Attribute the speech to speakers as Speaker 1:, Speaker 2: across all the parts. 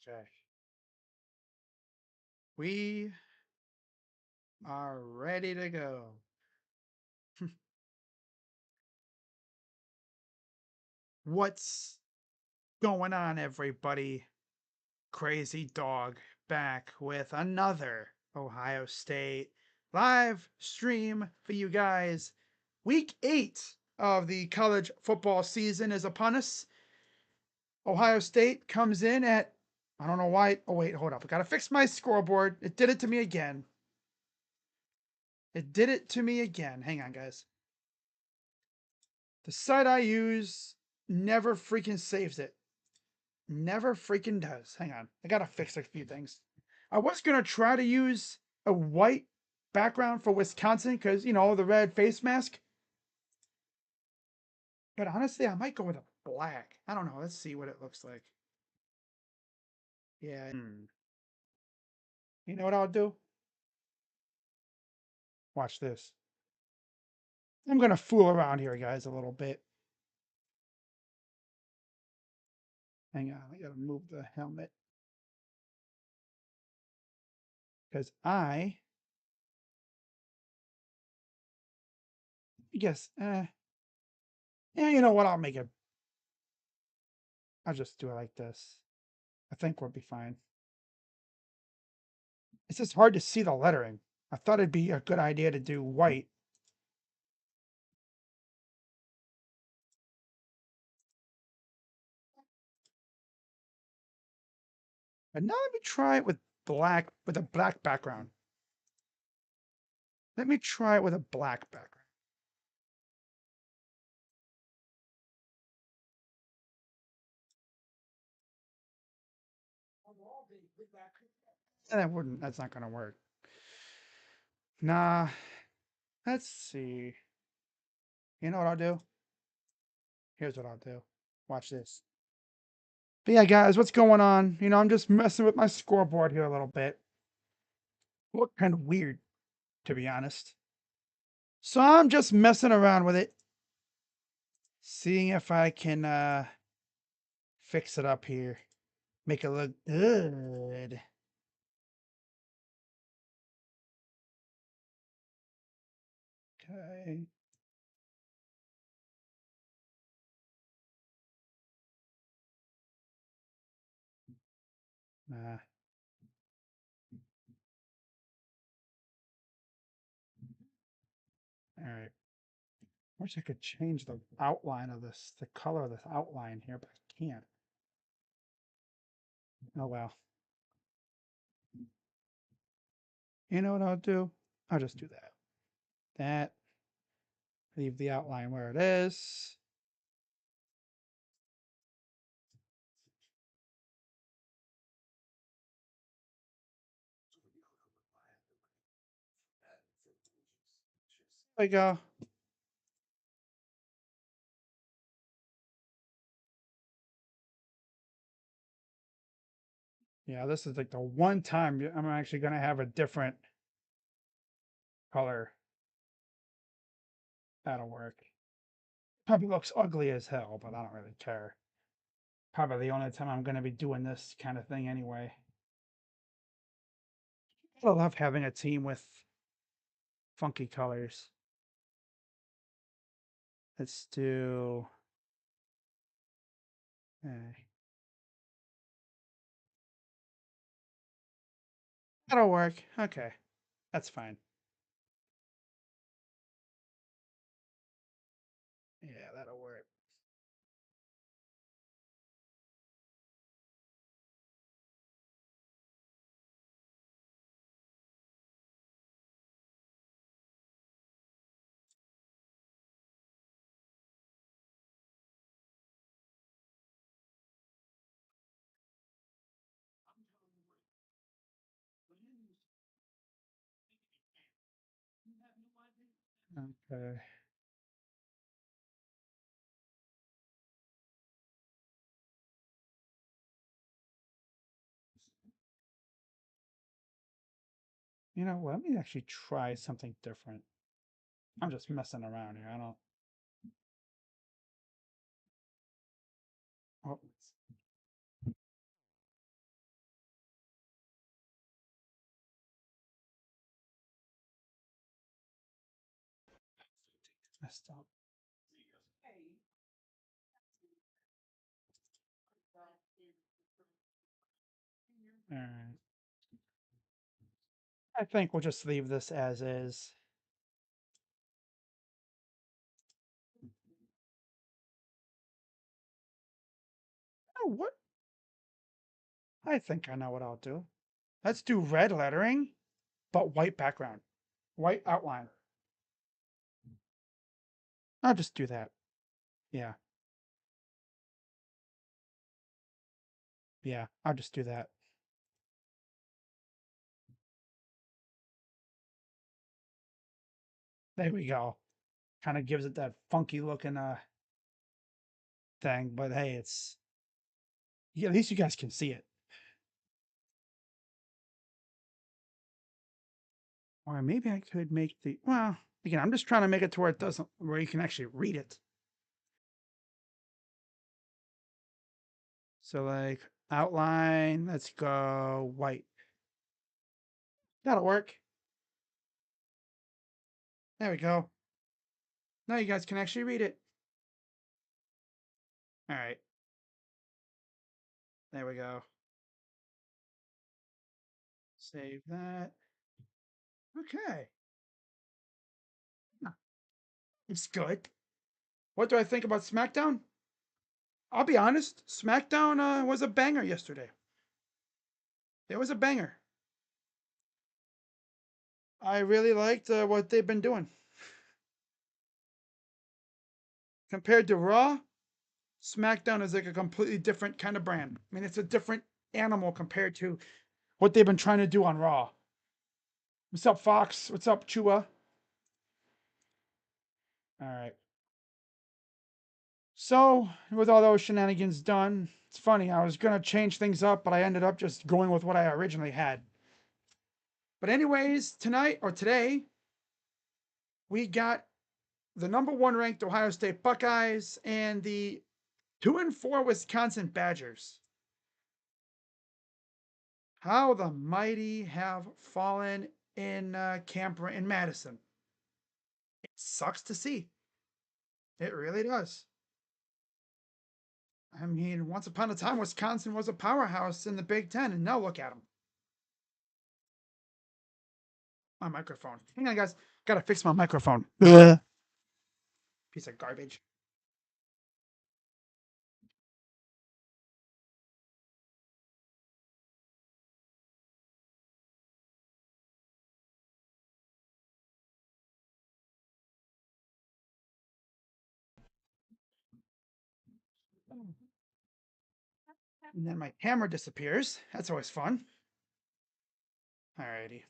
Speaker 1: Okay. We are ready to go. What's going on, everybody? Crazy Dog back with another Ohio State live stream for you guys. Week 8 of the college football season is upon us. Ohio State comes in at, I don't know why. Oh, wait, hold up. I got to fix my scoreboard. It did it to me again. It did it to me again. Hang on, guys. The site I use never freaking saves it. Never freaking does. Hang on. I gotta fix a few things. I was gonna try to use a white background for Wisconsin because, you know, the red face mask. But honestly, I might go with a black. I don't know. Let's see what it looks like. Yeah. You know what I'll do? Watch this. I'm gonna fool around here, guys, a little bit. Hang on. I gotta move the helmet. Because I guess, yeah, you know what? I'll just do it like this. I think we'll be fine. It's just hard to see the lettering. I thought it'd be a good idea to do white. But now let me try it with a black background. Let me try it with a black background. That's not gonna work. Nah, let's see. You know what I'll do? Here's what I'll do. Watch this. But yeah, guys, what's going on? You know, I'm just messing with my scoreboard here a little bit. Look kind of weird, to be honest. So I'm just messing around with it. Seeing if I can fix it up here. Make it look good. Okay. Nah. All right. Wish I could change the outline of this, the color of this outline here, but I can't. Oh well. You know what I'll do? I'll just do that. That. Leave the outline where it is. There we go. Yeah, this is like the one time I'm actually going to have a different color. That'll work. Probably looks ugly as hell, but I don't really care. Probably the only time I'm going to be doing this kind of thing anyway. I love having a team with funky colors. Let's do. That'll work. Okay, that's fine. Yeah, that'll work. Okay. You know what? Let me actually try something different. I'm just messing around here. I don't. Oh, messed up. All right. I think we'll just leave this as is. Oh, what? I think I know what I'll do. Let's do red lettering, but white background, white outline. I'll just do that. Yeah. Yeah, I'll just do that. There we go. Kind of gives it that funky looking thing, but hey, it's yeah, at least you guys can see it. Or maybe I could make the well, again, I'm just trying to make it to where it doesn't where you can actually read it. So like outline, let's go white. That'll work. There we go. Now you guys can actually read it. All right. There we go. Save that. Okay. It's good. What do I think about SmackDown? I'll be honest. SmackDown was a banger yesterday. It was a banger. I really liked what they've been doing. Compared to Raw, SmackDown is like a completely different kind of brand. I mean, it's a different animal compared to what they've been trying to do on Raw. What's up, Fox? What's up, Chua? All right. So, with all those shenanigans done, it's funny. I was going to change things up, but I ended up just going with what I originally had. But, anyways, tonight or today, we got the #1 ranked Ohio State Buckeyes and the 2-4 Wisconsin Badgers. How the mighty have fallen in camp in Madison. It sucks to see. It really does. I mean, once upon a time, Wisconsin was a powerhouse in the Big Ten, and now look at them. My microphone. Hang on, guys. Gotta fix my microphone. Piece of garbage. And then my hammer disappears. That's always fun. Alrighty.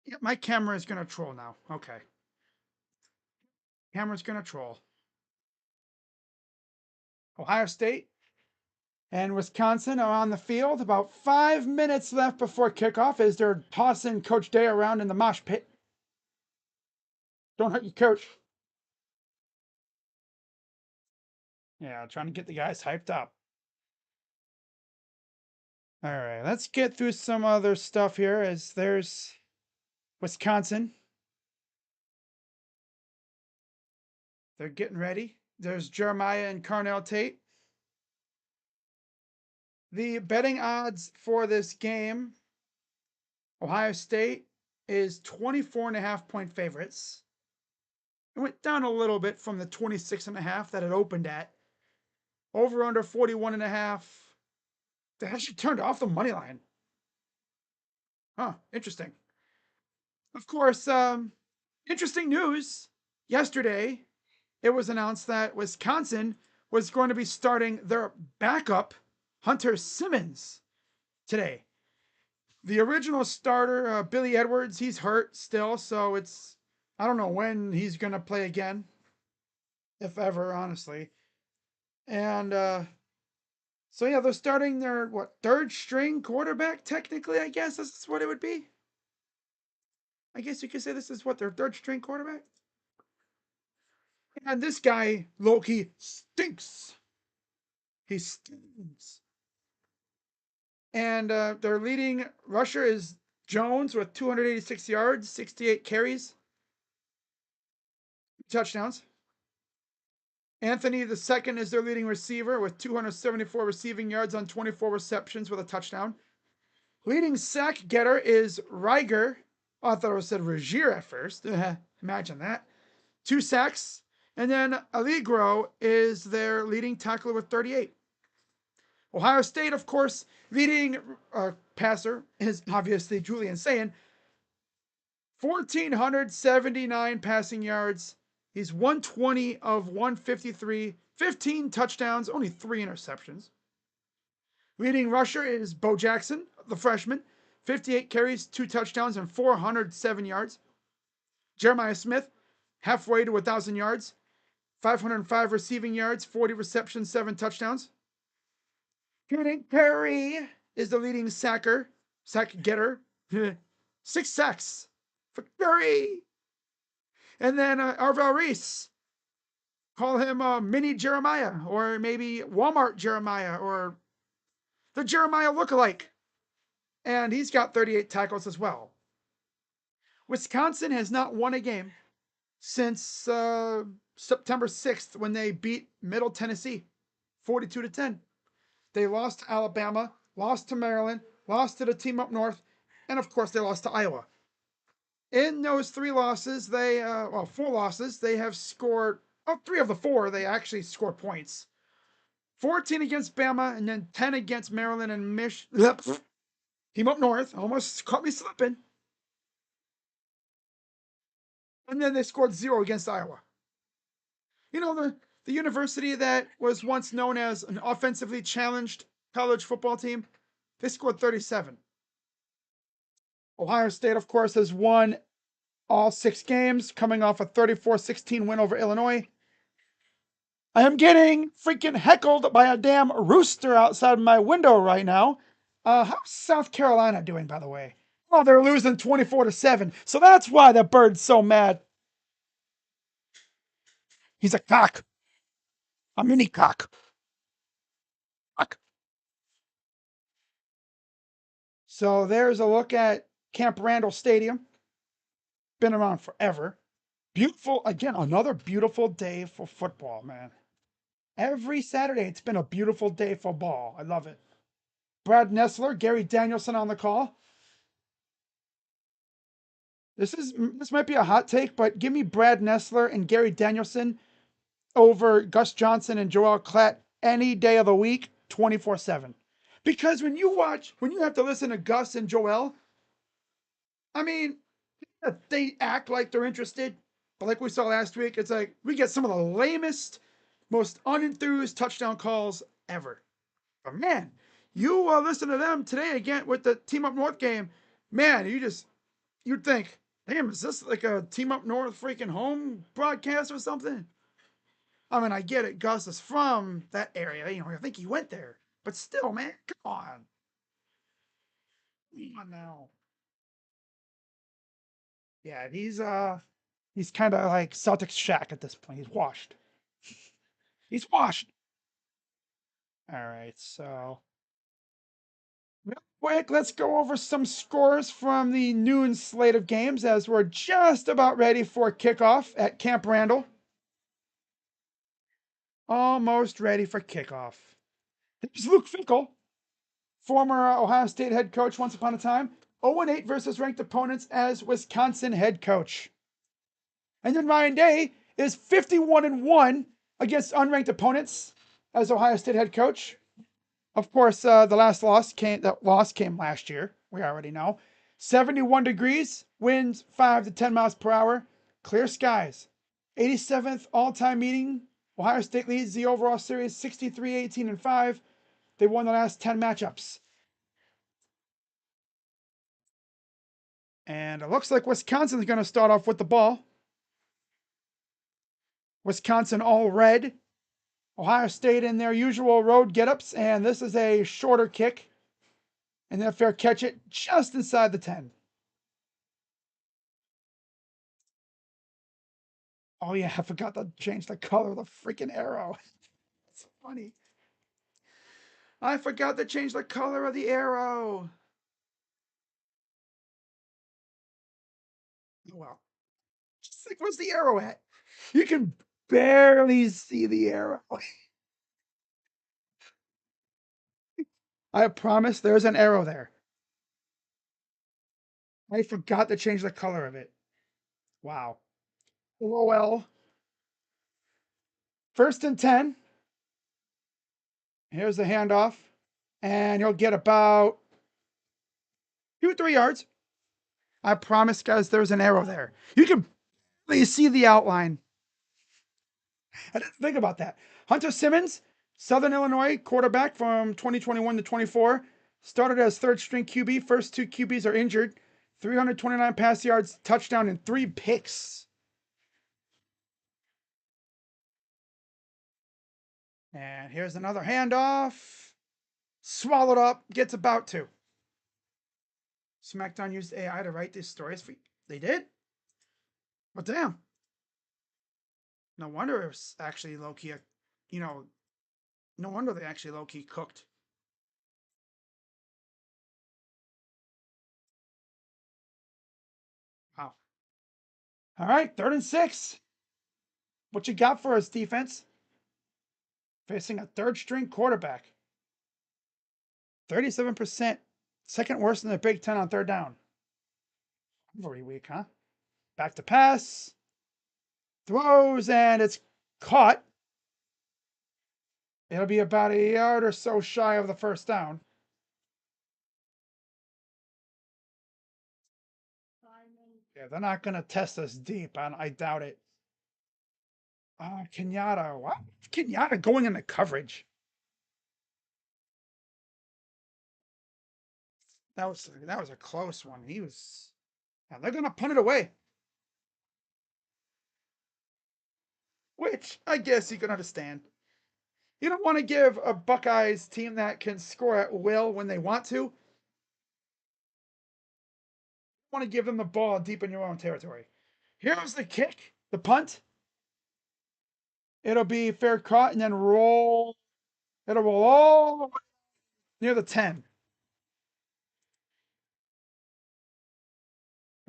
Speaker 1: Yeah, my camera is gonna troll now. Okay. Camera's gonna troll. Ohio State and Wisconsin are on the field. About 5 minutes left before kickoff as they're tossing Coach Day around in the mosh pit. Don't hurt your coach. Yeah, trying to get the guys hyped up. All right, let's get through some other stuff here as there's Wisconsin. They're getting ready. There's Jeremiah and Carnell Tate. The betting odds for this game, Ohio State is 24.5-point favorites. It went down a little bit from the 26.5 that it opened at. Over under 41.5. They actually turned off the money line. Huh, interesting. Of course, interesting news. Yesterday, it was announced that Wisconsin was going to be starting their backup, Hunter Simmons, today. The original starter, Billy Edwards, he's hurt still, so I don't know when he's going to play again, if ever, honestly. And so yeah, they're starting their third string quarterback. Technically, I guess this is what it would be. I guess you could say this is what their third string quarterback. And this guy, Loki, stinks. He stinks. And their leading rusher is Jones with 286 yards, 68 carries, touchdowns. Anthony the second is their leading receiver with 274 receiving yards on 24 receptions with a touchdown. Leading sack getter is Riger. Oh, I thought it said Regier at first. Imagine that. 2 sacks. And then Allegro is their leading tackler with 38. Ohio State, of course, leading passer is obviously Julian Sayin. 1,479 passing yards. He's 120 of 153, 15 touchdowns, only 3 interceptions. Leading rusher is Bo Jackson, the freshman. 58 carries, 2 touchdowns, and 407 yards. Jeremiah Smith, halfway to 1,000 yards. 505 receiving yards, 40 receptions, 7 touchdowns. Kenny Perry is the leading sack getter. 6 sacks for Curry. And then Arvel Reese. Call him Mini Jeremiah, or maybe Walmart Jeremiah, or the Jeremiah lookalike. And he's got 38 tackles as well. Wisconsin has not won a game since September 6th when they beat Middle Tennessee 42-10. They lost to Alabama, lost to Maryland, lost to the team up north, and of course they lost to Iowa. In those 4 losses, they have scored, 3 of the 4, they actually scored points. 14 against Bama, and then 10 against Maryland and team up north. Almost caught me slipping. And then they scored 0 against Iowa. You know, the university that was once known as an offensively challenged college football team, they scored 37. Ohio State, of course, has won all 6 games, coming off a 34-16 win over Illinois. I am getting freaking heckled by a damn rooster outside my window right now. How's South Carolina doing, by the way? Oh, they're losing 24-7. So that's why the bird's so mad. He's a cock. A mini cock. Cock. So there's a look at Camp Randall Stadium. Been around forever. Beautiful, again, another beautiful day for football, man. Every Saturday, it's been a beautiful day for ball. I love it. Brad Nessler, Gary Danielson on the call. This might be a hot take, but give me Brad Nessler and Gary Danielson over Gus Johnson and Joel Klatt any day of the week, 24/7. Because when you have to listen to Gus and Joel, I mean, they act like they're interested, but like we saw last week, it's like we get some of the lamest, most unenthused touchdown calls ever. But man, you listen to them today again with the Team Up North game, man, you'd think, damn, is this like a Team Up North freaking home broadcast or something? I mean, I get it. Gus is from that area. You know, I think he went there. But still, man, come on. Come on now. Yeah, he's kind of like Celtics Shaq at this point. He's washed. He's washed. All right, so real quick, let's go over some scores from the noon slate of games as we're just about ready for kickoff at Camp Randall. Almost ready for kickoff. There's Luke Fickle, former Ohio State head coach once upon a time. 0-8 versus ranked opponents as Wisconsin head coach. And then Ryan Day is 51-1 against unranked opponents as Ohio State head coach. Of course, the loss came last year. We already know. 71 degrees, winds 5 to 10 miles per hour, clear skies. 87th all-time meeting. Ohio State leads the overall series 63-18-5. They won the last 10 matchups. And it looks like Wisconsin's going to start off with the ball. Wisconsin all red. Ohio State in their usual road get-ups, and this is a shorter kick. And then fair catch it just inside the 10. Oh yeah, I forgot to change the color of the freaking arrow. It's funny. I forgot to change the color of the arrow. well. Just like, where's the arrow at? You can barely see the arrow. I promise there's an arrow there. I forgot to change the color of it. Wow. LOL. 1st and 10. Here's the handoff. And you'll get about 2 or 3 yards. I promise, guys, there's an arrow there. You can barely see the outline. I didn't think about that. Hunter Simmons, Southern Illinois quarterback from 2021 to 24. Started as third string QB. First 2 QBs are injured. 329 pass yards, touchdown, and 3 picks. And here's another handoff. Swallowed up. Gets about 2. SmackDown used AI to write these stories for you. They did? Well, damn. No wonder it was actually low key. You know, no wonder they actually low key cooked. Wow. All right, 3rd and 6. What you got for us, defense? Facing a third string quarterback. 37%. Second worst in the Big Ten on 3rd down. Very weak, huh? Back to pass. Throws, and it's caught. It'll be about a yard or so shy of the 1st down. Yeah, they're not going to test us deep. I doubt it. Kenyatta. What? Kenyatta going into coverage. That was a close one. He was. And they're going to punt it away. Which I guess you can understand. You don't want to give a Buckeyes team that can score at will when they want to. You want to give them the ball deep in your own territory. Here's the kick, the punt. It'll be fair caught and then roll. It'll roll all the way near the 10.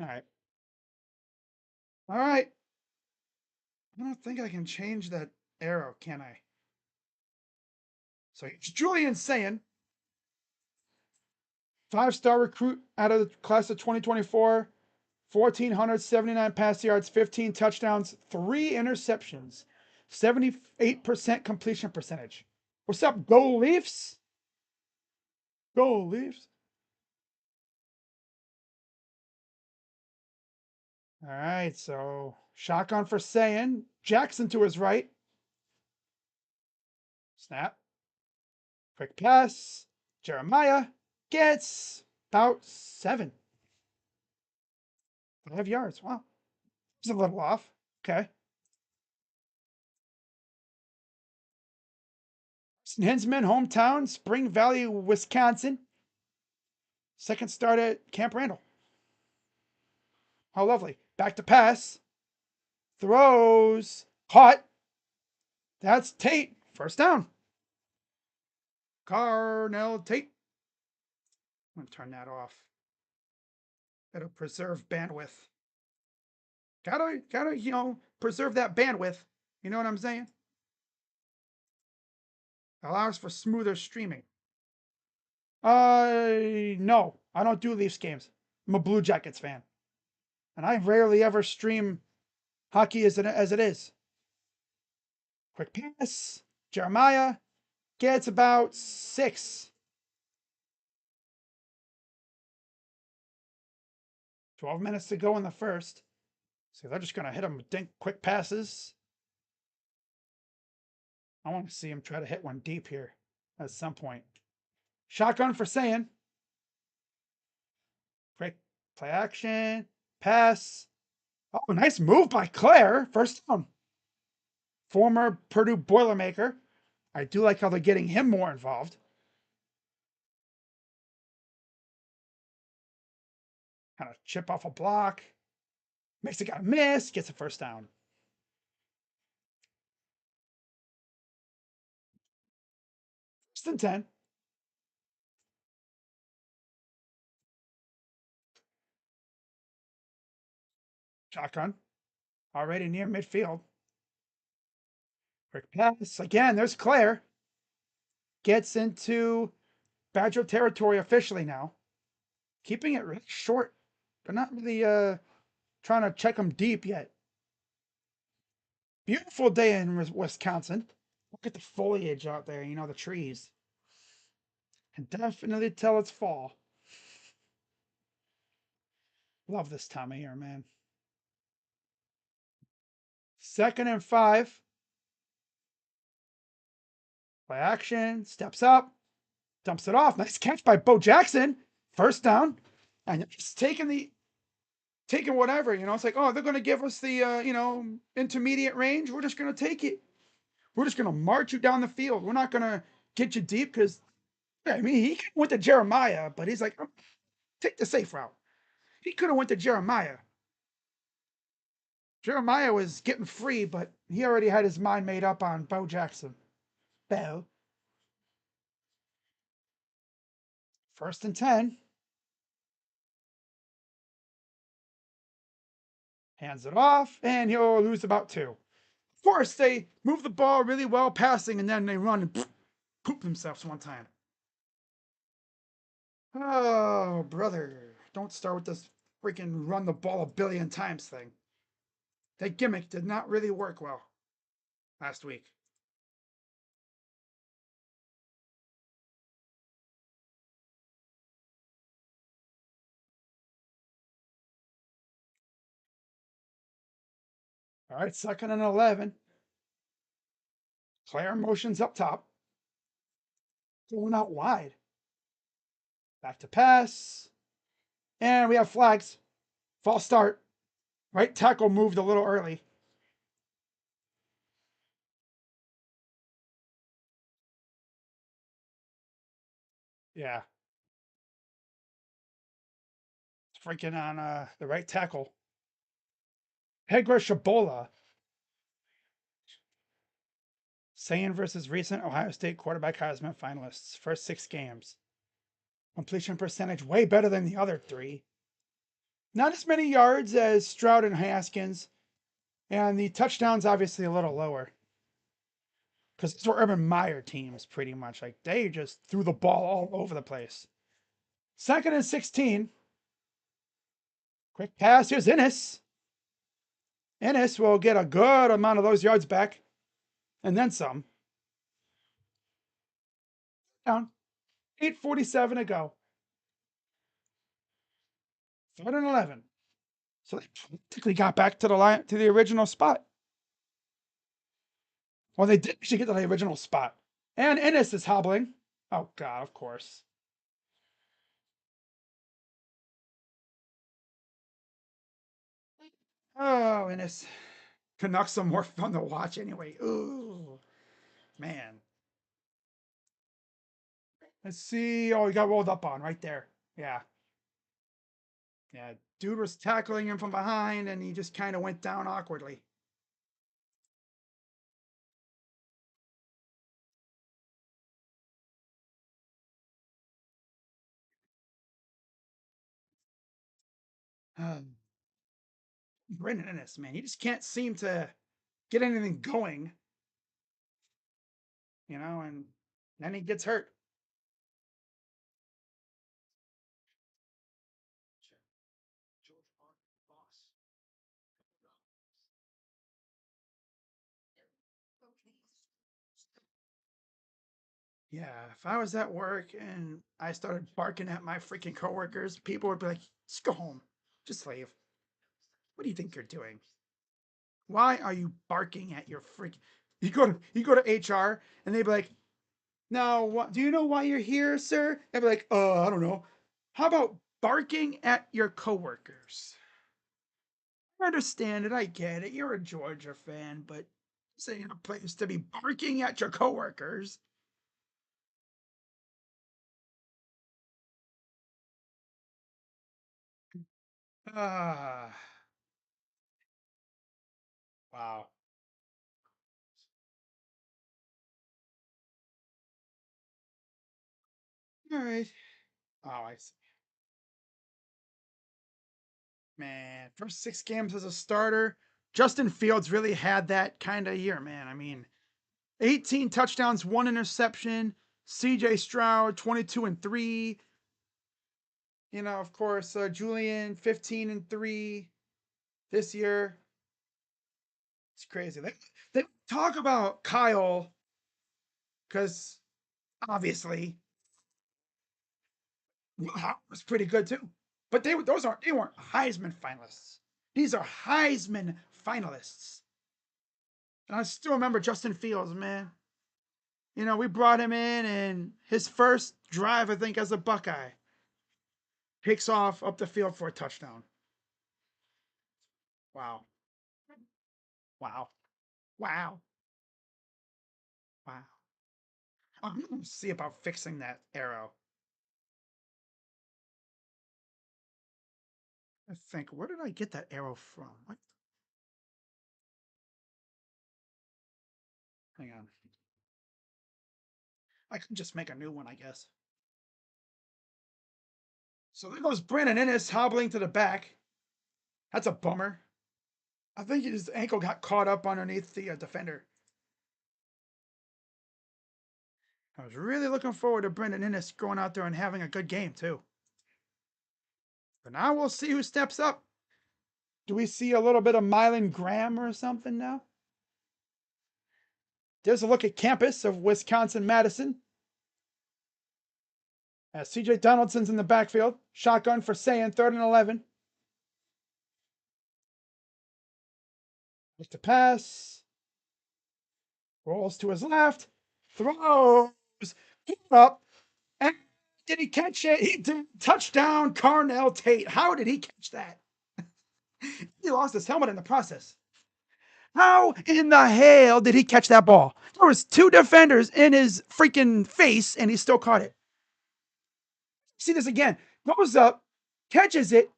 Speaker 1: All right. All right. I don't think I can change that arrow, can I? So it's Julian saying 5-star recruit out of the class of 2024, 1,479 pass yards, 15 touchdowns, 3 interceptions, 78% completion percentage. What's up, Go Leafs? Go Leafs. All right, so shotgun for Sayin. Jackson to his right. Snap. Quick pass. Jeremiah gets about 7. 5 yards. Wow. It's a little off. Okay. Hinsman, hometown, Spring Valley, Wisconsin. Second start at Camp Randall. How lovely. Back to pass. Throws. Caught. That's Tate. First down. Carnell Tate. I'm going to turn that off. It'll preserve bandwidth. Gotta, preserve that bandwidth. You know what I'm saying? Allows for smoother streaming. No, I don't do Leafs games. I'm a Blue Jackets fan, and I rarely ever stream hockey as it is. Quick pass. Jeremiah gets about 6. 12 minutes to go in the first. So they're just gonna hit him with quick passes. I want to see him try to hit one deep here at some point. Shotgun for Sayin. Quick play action. Pass. Oh, nice move by Claire. First down. Former Purdue Boilermaker. I do like how they're getting him more involved. Kind of chip off a block. Makes a guy miss. Gets a first down. First and 10. Shotgun. Already near midfield. Quick pass. Again, there's Claire. Gets into Badger territory officially now. Keeping it really short. They're not really trying to check them deep yet. Beautiful day in Wisconsin. Look at the foliage out there, the trees. Can definitely tell it's fall. Love this time of year, man. 2nd and 5. Play action. Steps up. Dumps it off. Nice catch by Bo Jackson. First down. And just taking whatever, it's like, oh, they're going to give us the, intermediate range. We're just going to take it. We're just going to march you down the field. We're not going to get you deep because, yeah, I mean, he went to Jeremiah, but he's like, oh, take the safe route. He could have went to Jeremiah. Jeremiah was getting free, but he already had his mind made up on Bo Jackson. Bo. 1st and 10. Hands it off, and he'll lose about 2. Of course, they move the ball really well passing, and then they run and poop themselves one time. Oh, brother. Don't start with this freaking run the ball a billion times thing. That gimmick did not really work well last week. All right, 2nd and 11. Claire motions up top. Going out wide. Back to pass. And we have flags. False start. Right tackle moved a little early. Yeah. It's freaking on the right tackle. Hegra Shabola. Sayan versus recent Ohio State quarterback Heisman finalists. First 6 games. Completion percentage way better than the other 3. Not as many yards as Stroud and Haskins. And the touchdowns obviously a little lower. Because these were Urban Meyer teams, pretty much. Like, they just threw the ball all over the place. 2nd and 16. Quick pass. Here's Ennis. Ennis will get a good amount of those yards back. And then some. Down. 8:47 to go. 3rd and 11. So they practically got back to the original spot. Well, they did actually get to the original spot. And Ennis is hobbling. Oh, God, of course. Oh, Ennis. Canucks are more fun to watch anyway. Ooh, man. Let's see. Oh, he got rolled up on right there. Yeah. Yeah. Dude was tackling him from behind and he just kind of went down awkwardly. Brendan Ennis, man, he just can't seem to get anything going, and then he gets hurt. Yeah, if I was at work and I started barking at my freaking coworkers, people would be like, just go home. Just leave. What do you think you're doing? Why are you barking at your freak? You go to HR and they'd be like, now what do you know why you're here, sir? I'd be like, I don't know. How about barking at your coworkers? I understand it, I get it. You're a Georgia fan, but saying a place to be barking at your coworkers. Ah, wow. All right. Oh, I see. Man. First 6 games as a starter. Justin Fields really had that kind of year, man. I mean, 18 touchdowns, 1 interception. CJ Stroud, 22-3. Of course, Julian, 15-3 this year. It's crazy. They talk about Kyle because obviously was pretty good too. But they weren't Heisman finalists. These are Heisman finalists. And I still remember Justin Fields, man. We brought him in, and his first drive, I think, as a Buckeye, picks off up the field for a touchdown. Wow. Wow. Wow. Wow. I'm going to see about fixing that arrow. I think, where did I get that arrow from? What? Hang on. I can just make a new one, I guess. So there goes Brandon Innes hobbling to the back. That's a bummer. I think his ankle got caught up underneath the defender. I was really looking forward to Brandon Innes going out there and having a good game, too. But now we'll see who steps up. Do we see a little bit of Mylan Graham or something now? There's a look at campus of Wisconsin-Madison. As C.J. Donaldson's in the backfield. Shotgun for Sayan, 3rd and 11. With the pass. Rolls to his left. Throws. Up. And did he catch it? He did. Touchdown, Carnell Tate. How did he catch that? He lost his helmet in the process. How in the hell did he catch that ball? There was 2 defenders in his freaking face, and he still caught it. See this again. Goes up, catches it,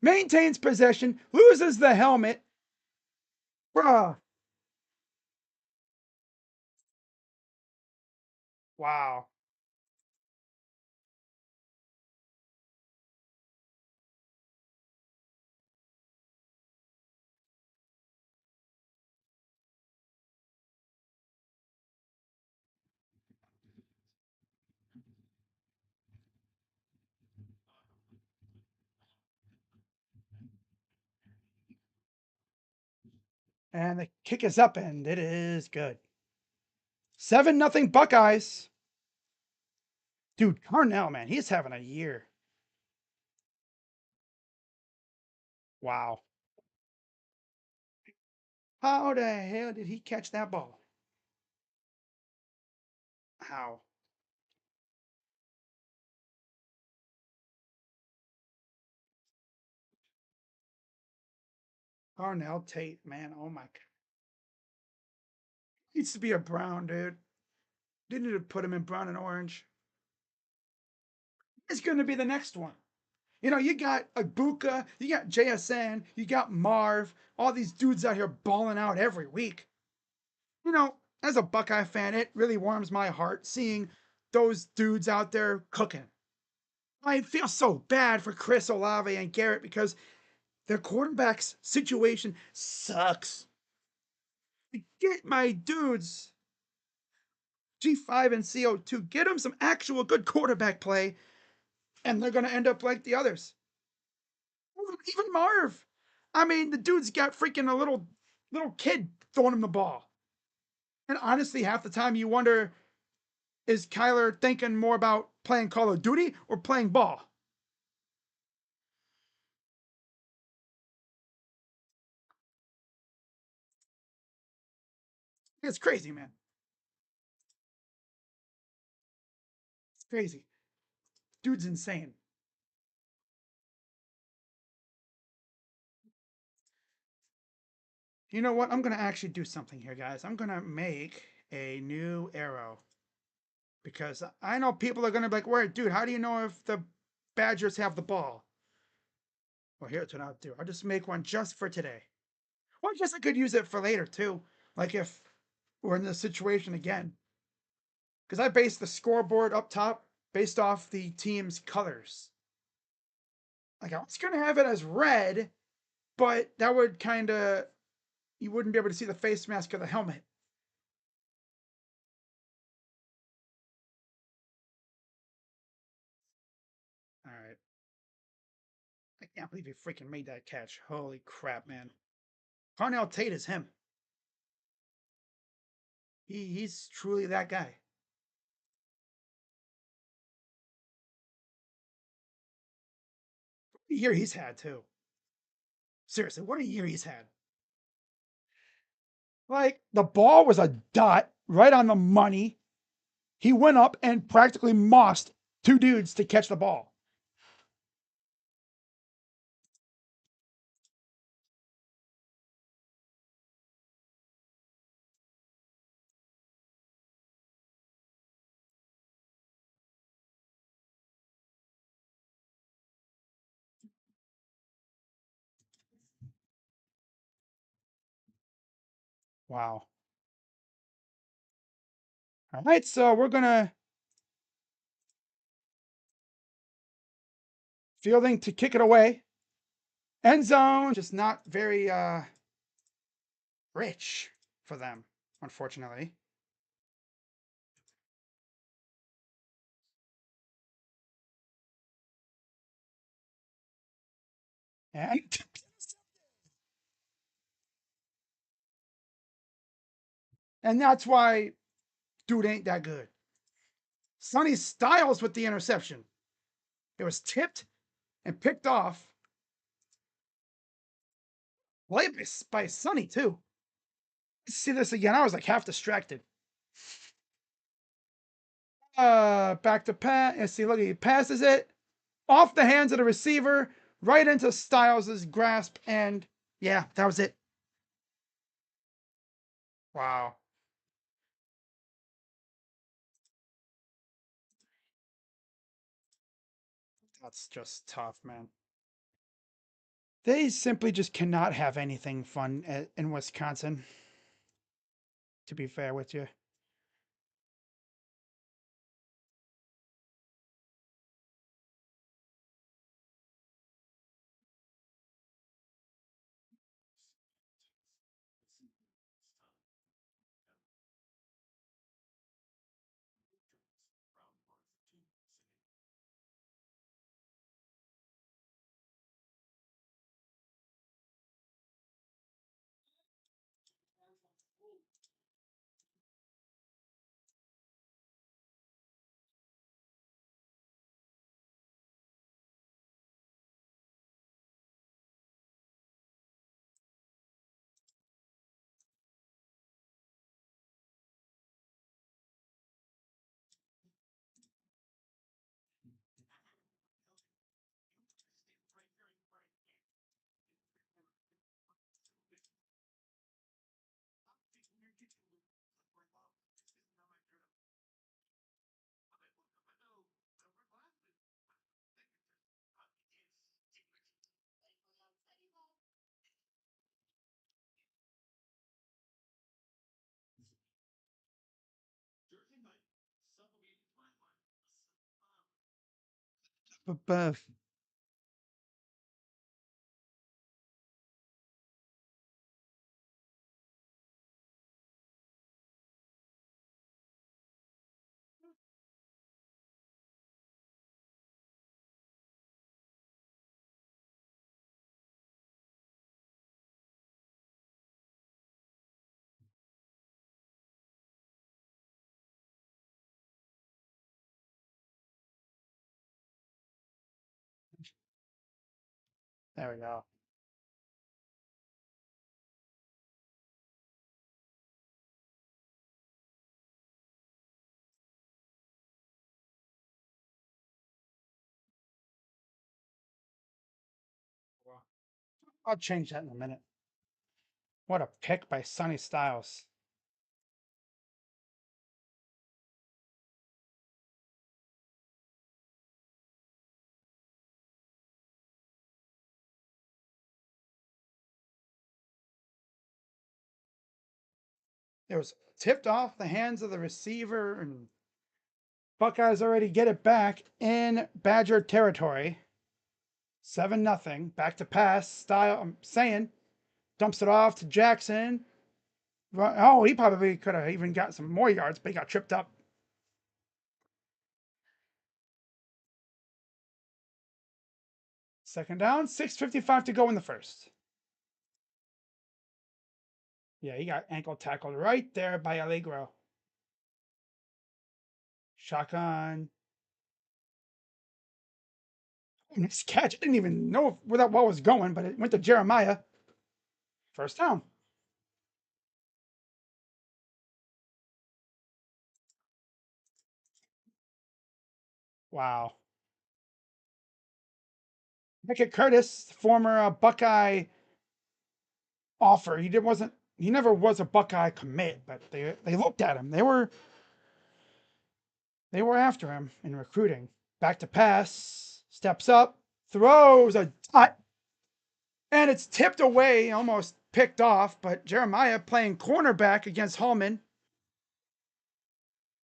Speaker 1: maintains possession, loses the helmet. Bruh. Wow. And the kick is up, and it is good. 7-0 Buckeyes. Dude, Carnell, man, he's having a year. Wow. How the hell did he catch that ball? How? Carnell Tate, man, oh my. Needs to be a brown, dude. They need to put him in brown and orange. It's going to be the next one. You got Abuka, you got JSN, you got Marv, all these dudes out here balling out every week. As a Buckeye fan, it really warms my heart seeing those dudes out there cooking. I feel so bad for Chris Olave and Garrett because their quarterback's situation sucks. Get my dudes G5 and CO2, get them some actual good quarterback play, and they're going to end up like the others. Even Marv. I mean, the dude's got freaking a little kid throwing him the ball. And honestly, half the time you wonder, is Kyler thinking more about playing Call of Duty or playing ball? It's crazy, man. It's crazy. Dude's insane. You know what? I'm going to actually do something here, guys. I'm going to make a new arrow. Because I know people are going to be like, wait, dude, how do you know if the Badgers have the ball? Well, here's what I'll do. I'll just make one just for today. Well, I guess I could use it for later, too. Like if we're in this situation again. Because I base the scoreboard up top based off the team's colors. Like I was going to have it as red but that would kind of, you wouldn't be able to see the face mask or the helmet. All right. I can't believe he freaking made that catch. Holy crap, man. Parnell Tate is him. He's truly that guy. What a year he's had, too. Seriously, what a year he's had. Like, the ball was a dot right on the money. He went up and practically mossed two dudes to catch the ball. Wow. All right, so we're going to fielding to kick it away. End zone, just not very rich for them, unfortunately. And and that's why dude ain't that good. Sonny Styles with the interception. It was tipped and picked off. Play by Sonny too. See this again. I was like half distracted. Back to Pat. And see, look, he passes it off the hands of the receiver, right into Styles' grasp, and yeah, that was it. Wow. That's just tough, man. They simply just cannot have anything fun in Wisconsin, to be fair with you. But there we go. I'll change that in a minute. What a pick by Sonny Styles. It was tipped off the hands of the receiver, and Buckeyes already get it back in Badger territory. 7-0. Back to pass style. I'm saying dumps it off to Jackson. Oh, he probably could have even got some more yards, but he got tripped up. Second down, 6:55 to go in the first. Yeah, he got ankle tackled right there by Allegro. Shotgun. Nice catch. I didn't even know where that ball was going, but it went to Jeremiah. First down. Wow. Look Curtis, former Buckeye offer. He never was a Buckeye commit, but they looked at him. They were after him in recruiting. Back to pass, steps up, throws a dot, and it's tipped away, almost picked off. But Jeremiah playing cornerback against Hallman.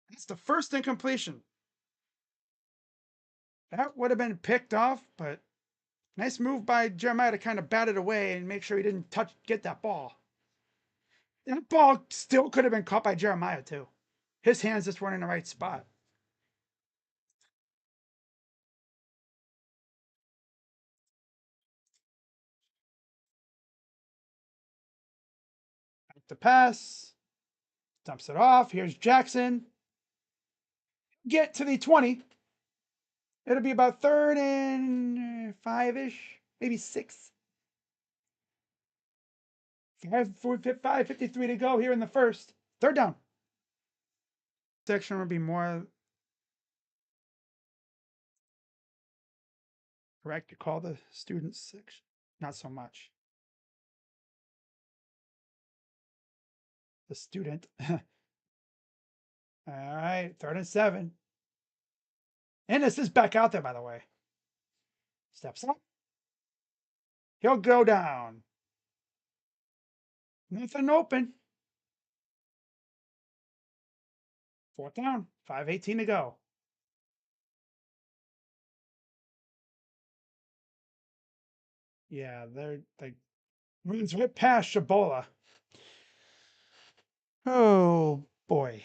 Speaker 1: That's the first incompletion. That would have been picked off, but nice move by Jeremiah to kind of bat it away and make sure he didn't get that ball. That ball still could have been caught by Jeremiah too. His hands just weren't in the right spot. Back to pass, dumps it off. Here's Jackson. Get to the 20. It'll be about 3rd and 5-ish, maybe 6. 5:53 to go here in the first. Third down. Section would be more correct to call the students section. Not so much. The student. All right, 3rd and 7. Ennis is back out there, by the way. Steps up. He'll go down. Nothing open. 4th down. 5:18 to go. Yeah, they runs right past Shabola. Oh boy.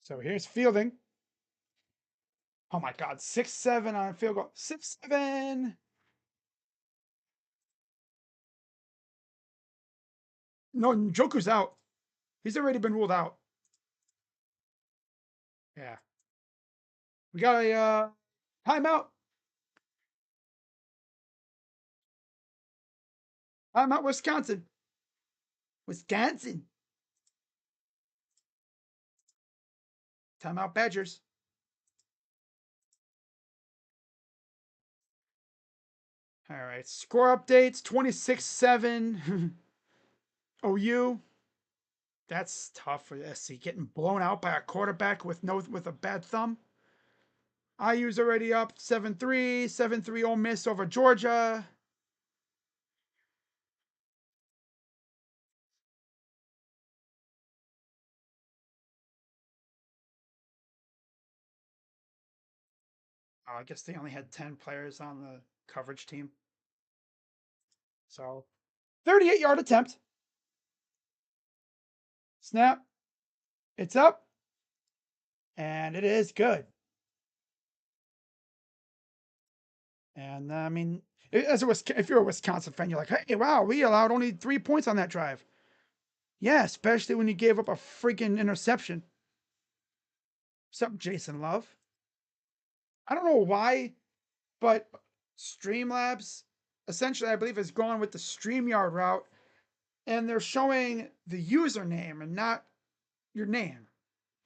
Speaker 1: So here's fielding. Oh my God, 6-7 on a field goal. 6-7. No, Njoku's out. He's already been ruled out. Yeah. We got a timeout. Timeout, Wisconsin. Wisconsin. Timeout, Badgers. All right. Score updates 26-7. OU. That's tough for SC. Getting blown out by a quarterback with a bad thumb. IU's already up 7-3. 7-3 Ole Miss over Georgia. I guess they only had 10 players on the coverage team. So 38-yard attempt. Snap. It's up. And it is good. And I mean, if you're a Wisconsin fan, you're like, hey, wow, we allowed only 3 points on that drive. Yeah, especially when you gave up a freaking interception. What's up, Jason Love? I don't know why, but Streamlabs essentially, I believe, has gone with the StreamYard route, and they're showing the username and not your name.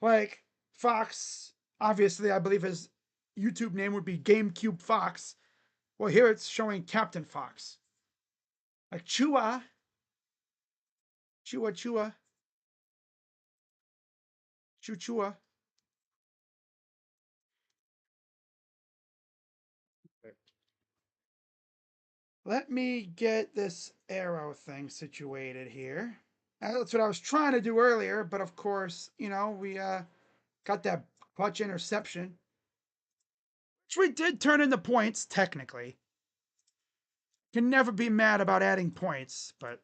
Speaker 1: Like Fox, obviously, I believe his YouTube name would be GameCube Fox. Well, here it's showing Captain Fox. Like Chua, Chua, Chua, Chua. Let me get this arrow thing situated here. That's what I was trying to do earlier, but of course, we got that clutch interception, which we did turn into points, technically. Can never be mad about adding points, but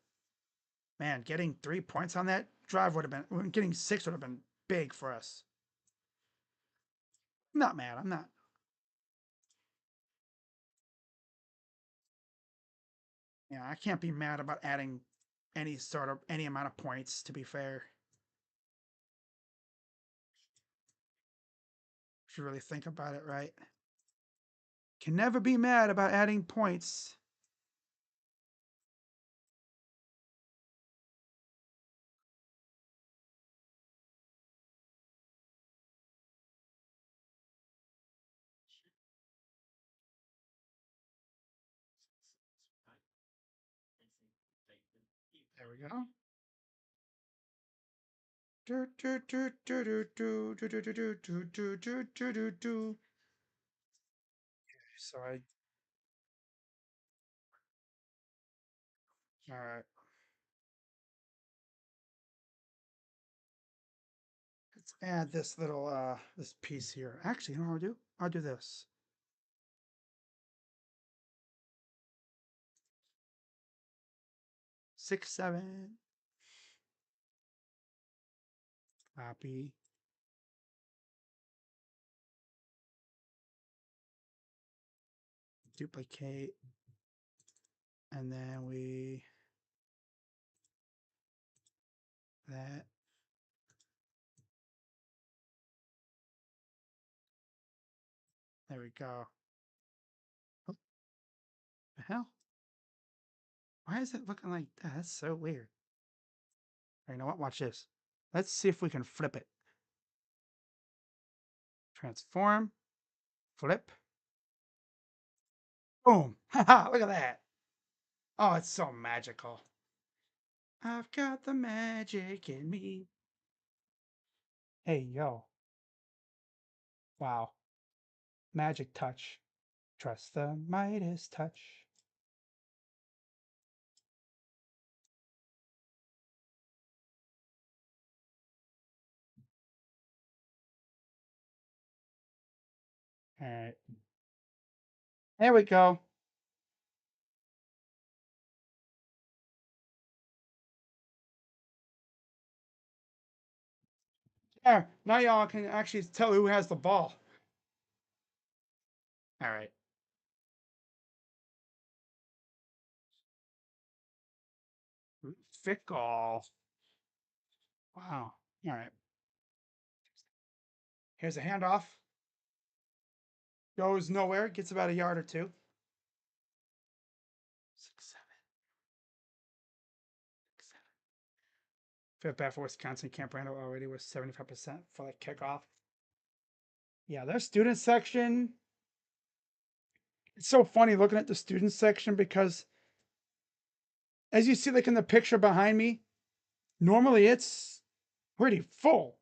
Speaker 1: man, getting 3 points on that drive would have been, getting 6 would have been big for us. I'm not mad. I'm not. Yeah, I can't be mad about adding any amount of points, to be fair. If you really think about it, right? Can never be mad about adding points. There we go. Do, do, do, do, do, do, do, do, do, do, do, do, do, do, do. So all right. Let's add this little this piece here. Actually, you know what I'll do? I'll do this. Six, seven. Copy. Duplicate. And then that. There we go. What the hell? Why is it looking like that? That's so weird. You know what? Watch this. Let's see if we can flip it. Transform. Flip. Boom. Haha, look at that. Oh, it's so magical. I've got the magic in me. Hey, yo. Wow. Magic touch. Trust the Midas touch. All right. There we go. There. Now y'all can actually tell who has the ball. All right. Fickle. Wow. All right. Here's a handoff. Goes nowhere. Gets about a yard or two. 6, 7, 6, 7. Fifth bat for Wisconsin. Camp Randall already was 75% for like kickoff. Yeah, their student section. It's so funny looking at the student section because as you see, like in the picture behind me, normally it's pretty full.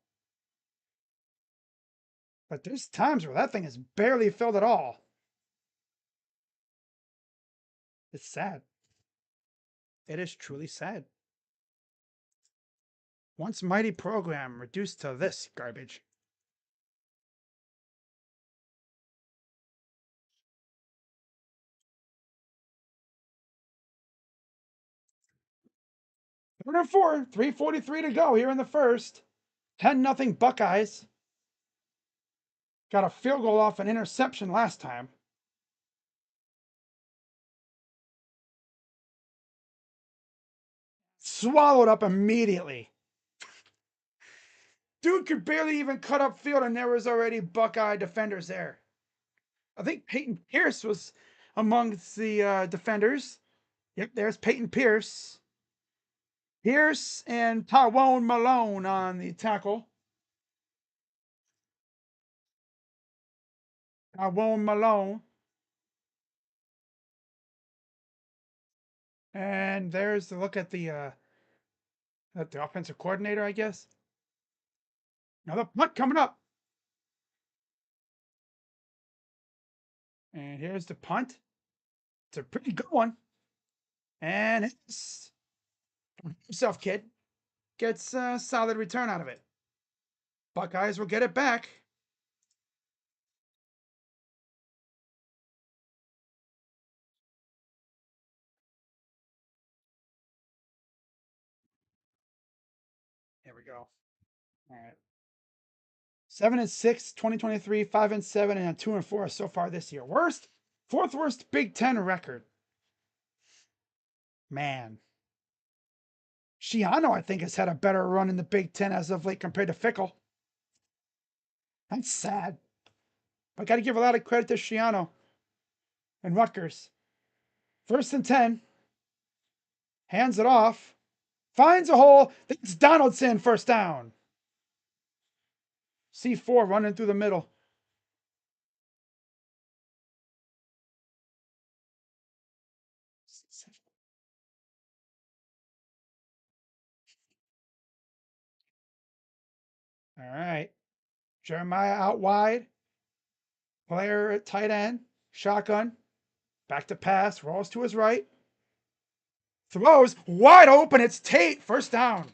Speaker 1: But there's times where that thing is barely filled at all. It's sad. It is truly sad. Once mighty program reduced to this garbage. Third and 4, 3:43 to go here in the first. 10-0 Buckeyes. Got a field goal off an interception last time. Swallowed up immediately. Dude could barely even cut up field, and there was already Buckeye defenders there. I think Peyton Pierce was amongst the defenders. Yep, there's Peyton Pierce. Pierce and Tyrone Malone on the tackle. Tyrone Malone. And there's the look at the offensive coordinator, I guess. Another punt coming up. And here's the punt. It's a pretty good one. And it's yourself, kid. gets a solid return out of it. Buckeyes will get it back. Here we go. All right. 7-6, 2023, 5-7, and 2-4 so far this year. Worst, fourth worst Big Ten record. Man. Shiano, I think, has had a better run in the Big Ten as of late compared to Fickle. That's sad. But got to give a lot of credit to Shiano and Rutgers. 1st and 10. Hands it off. Finds a hole. That's Donaldson, first down. C4 running through the middle. All right. Jeremiah out wide. Player at tight end. Shotgun. Back to pass. Rolls to his right. Throws. Wide open. It's Tate. First down.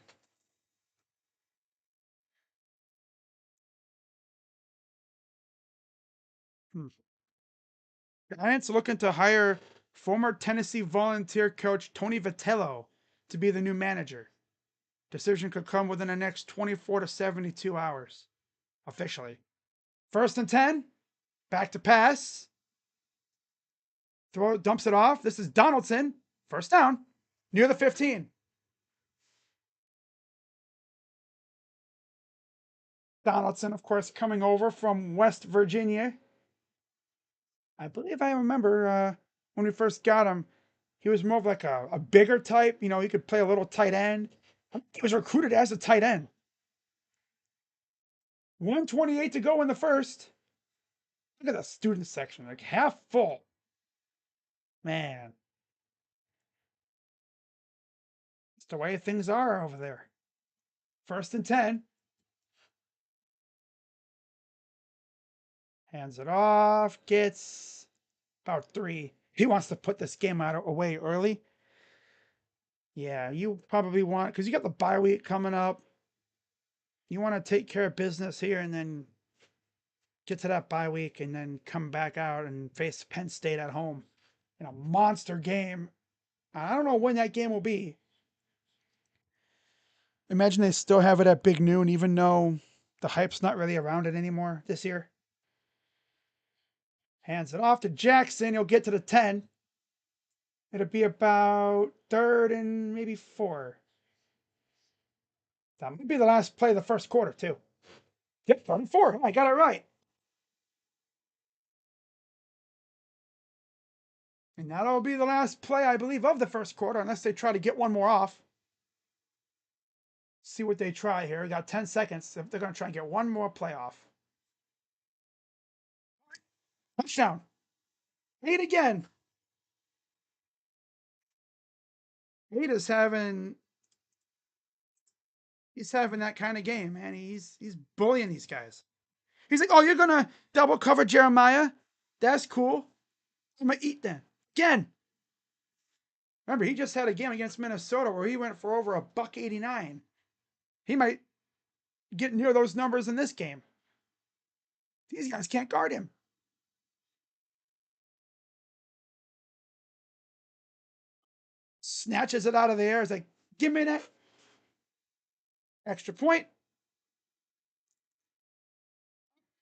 Speaker 1: Giants looking to hire former Tennessee Volunteer coach Tony Vitello to be the new manager. Decision could come within the next 24 to 72 hours, officially. 1st and 10. Back to pass. Throw, dumps it off. This is Donaldson. First down. Near the 15. Donaldson, of course, coming over from West Virginia. I believe I remember when we first got him, he was more of like a bigger type. You know, he could play a little tight end. He was recruited as a tight end. 128 to go in the first. Look at the student section, like half full. Man. It's the way things are over there. 1st and 10. Hands it off. Gets about 3. He wants to put this game out away early. Yeah, you probably want, because you got the bye week coming up. You want to take care of business here and then get to that bye week and then come back out and face Penn State at home in a monster game. I don't know when that game will be. Imagine they still have it at Big Noon, even though the hype's not really around it anymore this year. Hands it off to Jackson. He'll get to the 10. It'll be about 3rd and maybe 4. That might be the last play of the first quarter, too. Yep, 3rd and 4. I got it right. And that'll be the last play, I believe, of the first quarter, unless they try to get one more off. See what they try here. We got 10 seconds. If they're going to try and get one more play off. Touchdown. 8 again. 8 is having that kind of game, man. He's bullying these guys. He's like, oh, you're going to double cover Jeremiah? That's cool. I'm going to eat then. Again. Remember, he just had a game against Minnesota where he went for over a $189. He might get near those numbers in this game. These guys can't guard him. Snatches it out of the air. It's like, give me that. Extra point.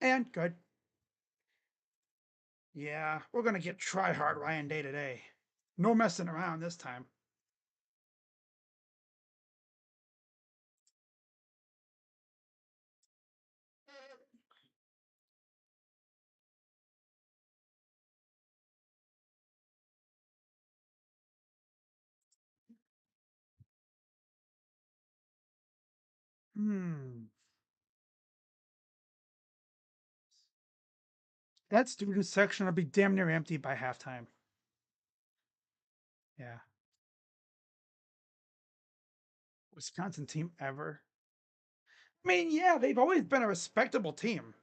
Speaker 1: And good. Yeah, we're going to get try hard Ryan Day today. No messing around this time. That student section will be damn near empty by halftime. Yeah. Wisconsin team ever. I mean, yeah, they've always been a respectable team.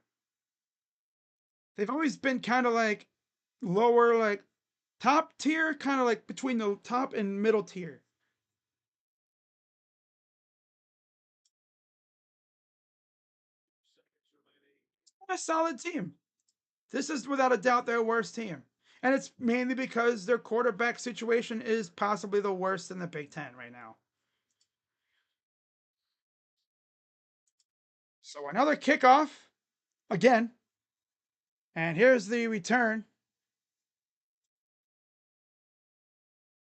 Speaker 1: They've always been kind of like lower, like top tier, kind of like between the top and middle tier. A solid team. This is without a doubt their worst team. And it's mainly because their quarterback situation is possibly the worst in the Big Ten right now. So another kickoff again. And here's the return.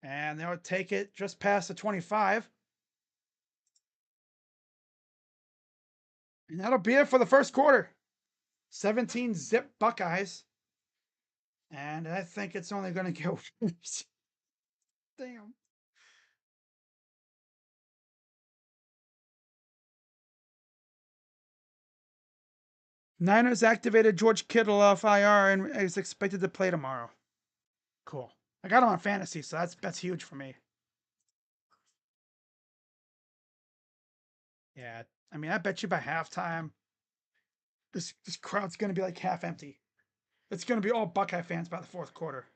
Speaker 1: And they'll take it just past the 25. And that'll be it for the first quarter. 17 zip Buckeyes. And I think it's only going to get worse. Damn. Niners activated George Kittle off IR and is expected to play tomorrow. Cool. I got him on fantasy, so that's huge for me. Yeah, I mean, I bet you by halftime, this crowd's gonna be like half empty. It's gonna be all Buckeye fans by the fourth quarter.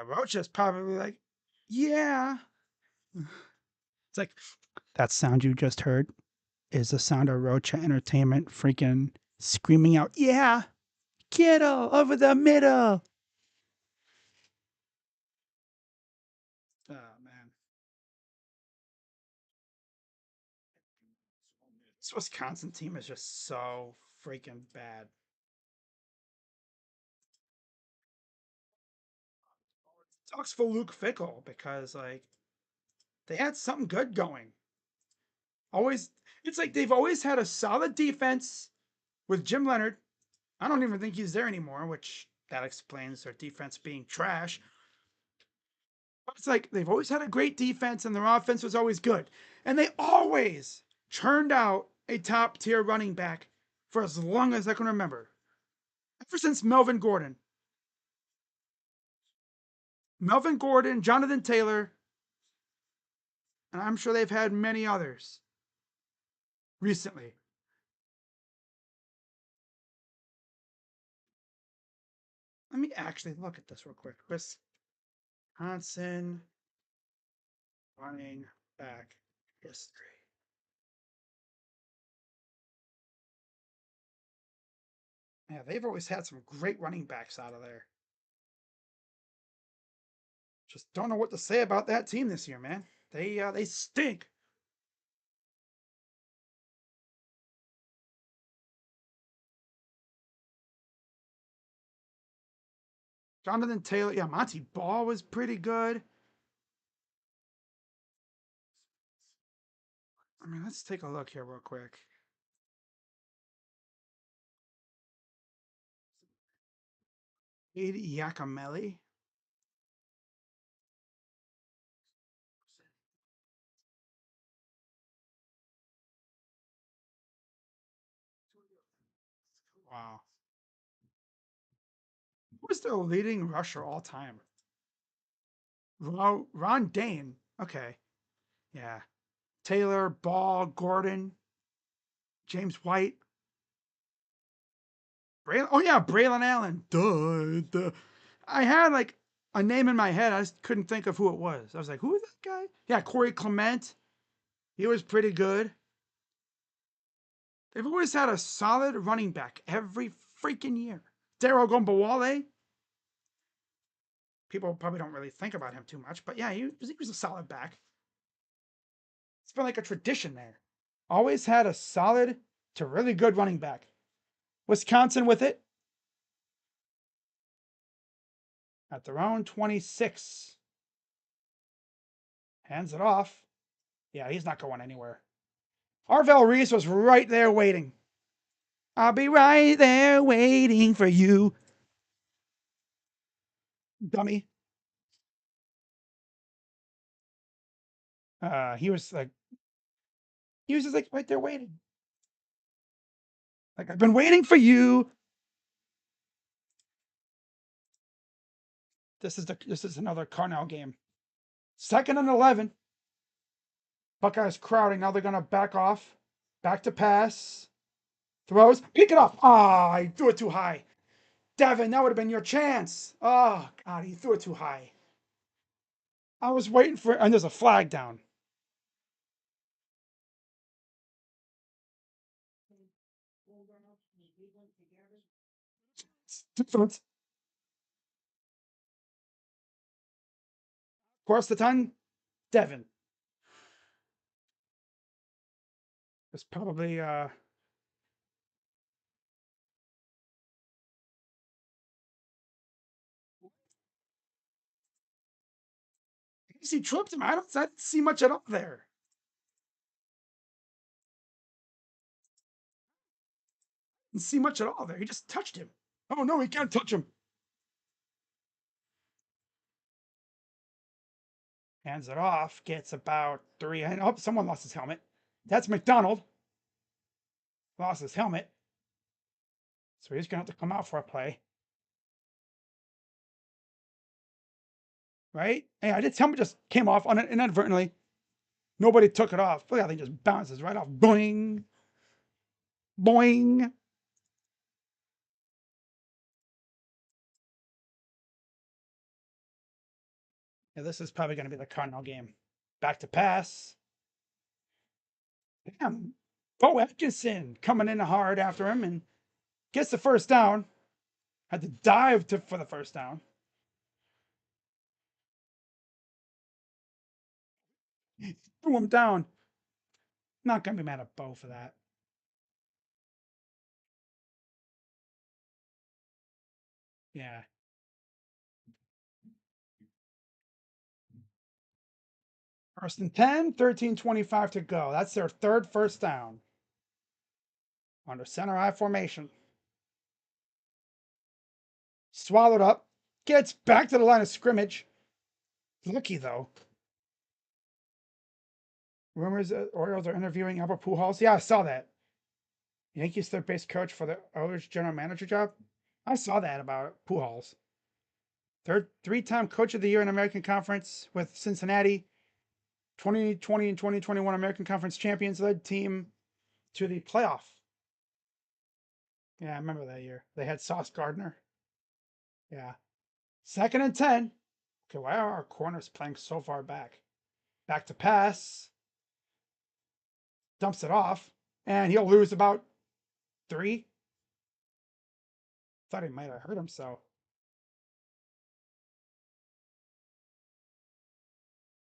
Speaker 1: Roach is probably like, yeah. It's like that sound you just heard is the sound of Rocha Entertainment freaking screaming out, "Yeah, Kittle over the middle!" Oh man, this Wisconsin team is just so freaking bad. Sucks for Luke Fickle because like they had something good going. Always, it's like they've always had a solid defense with Jim Leonard. I don't even think he's there anymore, which that explains their defense being trash. But it's like they've always had a great defense and their offense was always good. And they always churned out a top tier running back for as long as I can remember. Ever since Melvin Gordon. Melvin Gordon, Jonathan Taylor, and I'm sure they've had many others recently. Let me actually look at this real quick. Wisconsin running back history. Yeah, they've always had some great running backs out of there. Just don't know what to say about that team this year, man. They stink. Jonathan Taylor, yeah, Monty Ball was pretty good. I mean, let's take a look here real quick. Adi Yakameli. Wow. Who was their leading rusher all time? Ron Dane. Okay. Yeah. Taylor, Ball, Gordon, James White. Oh yeah, Braylon Allen. Duh. I had like a name in my head. I just couldn't think of who it was. I was like, who is that guy? Yeah, Corey Clement. He was pretty good. They've always had a solid running back every freaking year. Daryl Gombawale. People probably don't really think about him too much, but yeah, he was a solid back. It's been like a tradition there. Always had a solid to really good running back. Wisconsin with it at their own 26. Hands it off. Yeah, he's not going anywhere. Arvell Reese was right there waiting. I'll be right there waiting for you. Dummy. He was just like right there waiting. Like, I've been waiting for you. This is another Carnell game. 2nd and 11. Buckeyes crowding. Now they're gonna back off. Back to pass. Throws. Pick it up. Ah, he threw it too high. Devin, that would have been your chance. Oh God, he threw it too high. I was waiting for it, and there's a flag down. Defense. Across the 10. Devin. It's probably he tripped him. I didn't see much at all there. Didn't see much at all there. He just touched him. Oh no, he can't touch him. Hands it off. Gets about 3. And oh, someone lost his helmet. That's McDonald. Lost his helmet. So he's gonna have to come out for a play. Right? Yeah, his helmet just came off inadvertently. Nobody took it off. Look how it just bounces right off. Boing. Boing. Yeah, this is probably going to be the Cardinal game. Back to pass. Damn. Bo Atkinson coming in hard after him and gets the first down. Had to dive for the first down. Threw him down. Not going to be mad at Bo for that. Yeah. First and 10, 13:25 to go. That's their third first down. Under center I formation. Swallowed up. Gets back to the line of scrimmage. Lucky, though. Rumors that Orioles are interviewing Albert Pujols. Yeah, I saw that. Yankees third base coach for the Oilers general manager job. I saw that about Pujols. Three-time coach of the year in American Conference with Cincinnati. 2020 and 2021 American Conference champions, led team to the playoff. Yeah, I remember that year. They had Sauce Gardner. Yeah. 2nd and 10. Okay, why are our corners playing so far back? Back to pass. Dumps it off. And he'll lose about 3. Thought he might have hurt himself.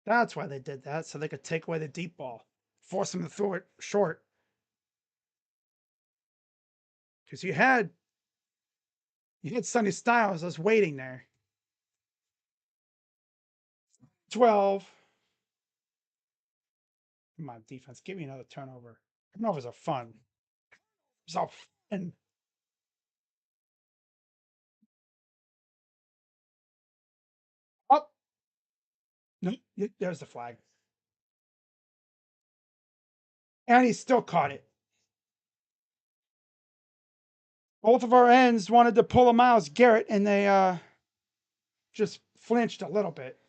Speaker 1: That's why they did that, so they could take away the deep ball. Force him to throw it short. Because you had Sonny Styles just waiting there. 12. Come on, defense. Give me another turnover. Turnovers are fun. So fun. Oh, no, there's the flag. And he still caught it. Both of our ends wanted to pull a Miles Garrett, and they just flinched a little bit.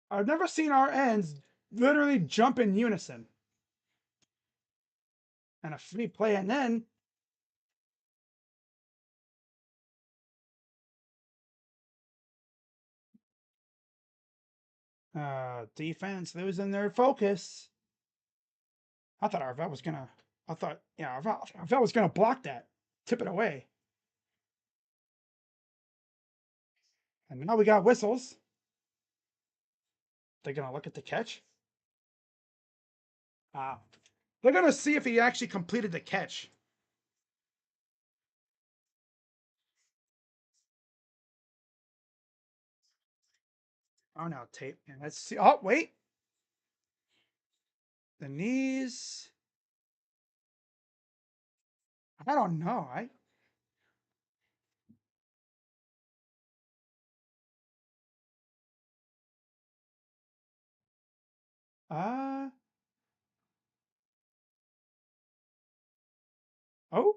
Speaker 1: I've never seen our ends literally jump in unison. And a free play, and then defense losing their focus. I thought Arvell was gonna. I thought, yeah, Arvell was gonna block that, tip it away. And now we got whistles. They're gonna look at the catch. They're gonna see if he actually completed the catch. Oh no, tape. And let's see. Oh wait, the knees. I don't know. Uh oh.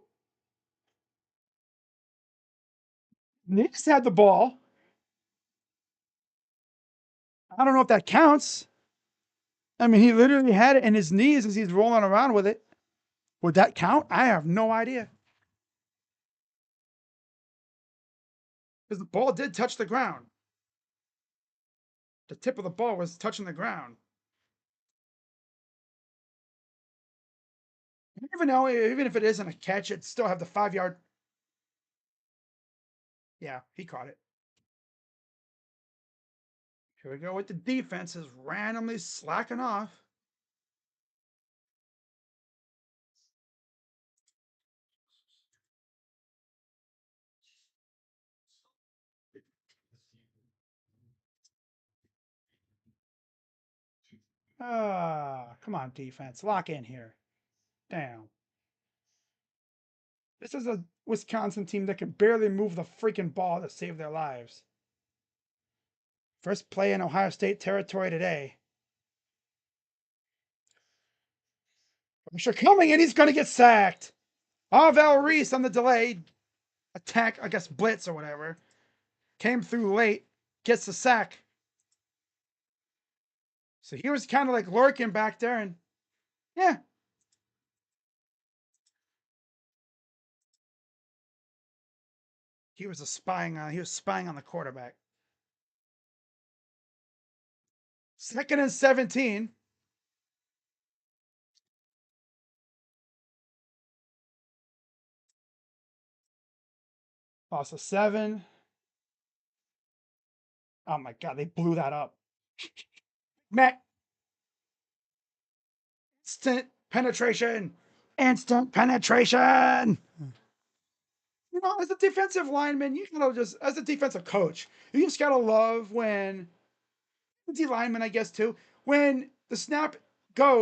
Speaker 1: Knicks had the ball. I don't know if that counts. I mean, he literally had it in his knees as he's rolling around with it. Would that count? I have no idea. Because the ball did touch the ground. The tip of the ball was touching the ground. Even though, even if it isn't a catch, it still have the 5 yard. Yeah, he caught it. Here we go with the defense is randomly slacking off. Come on, defense. Lock in here. Damn. This is a Wisconsin team that can barely move the freaking ball to save their lives. First play in Ohio State territory today. Pressure coming, and he's going to get sacked. Val Reese on the delayed attack, I guess blitz or whatever. Came through late, gets the sack. So he was kind of like lurking back there, and yeah. He was spying on the quarterback. 2nd and 17. Lost a 7. Oh my god, they blew that up. Matt. Instant penetration. Instant penetration. You know, as a defensive lineman, you gotta just, as a defensive coach, you just gotta love when D lineman, I guess too, when the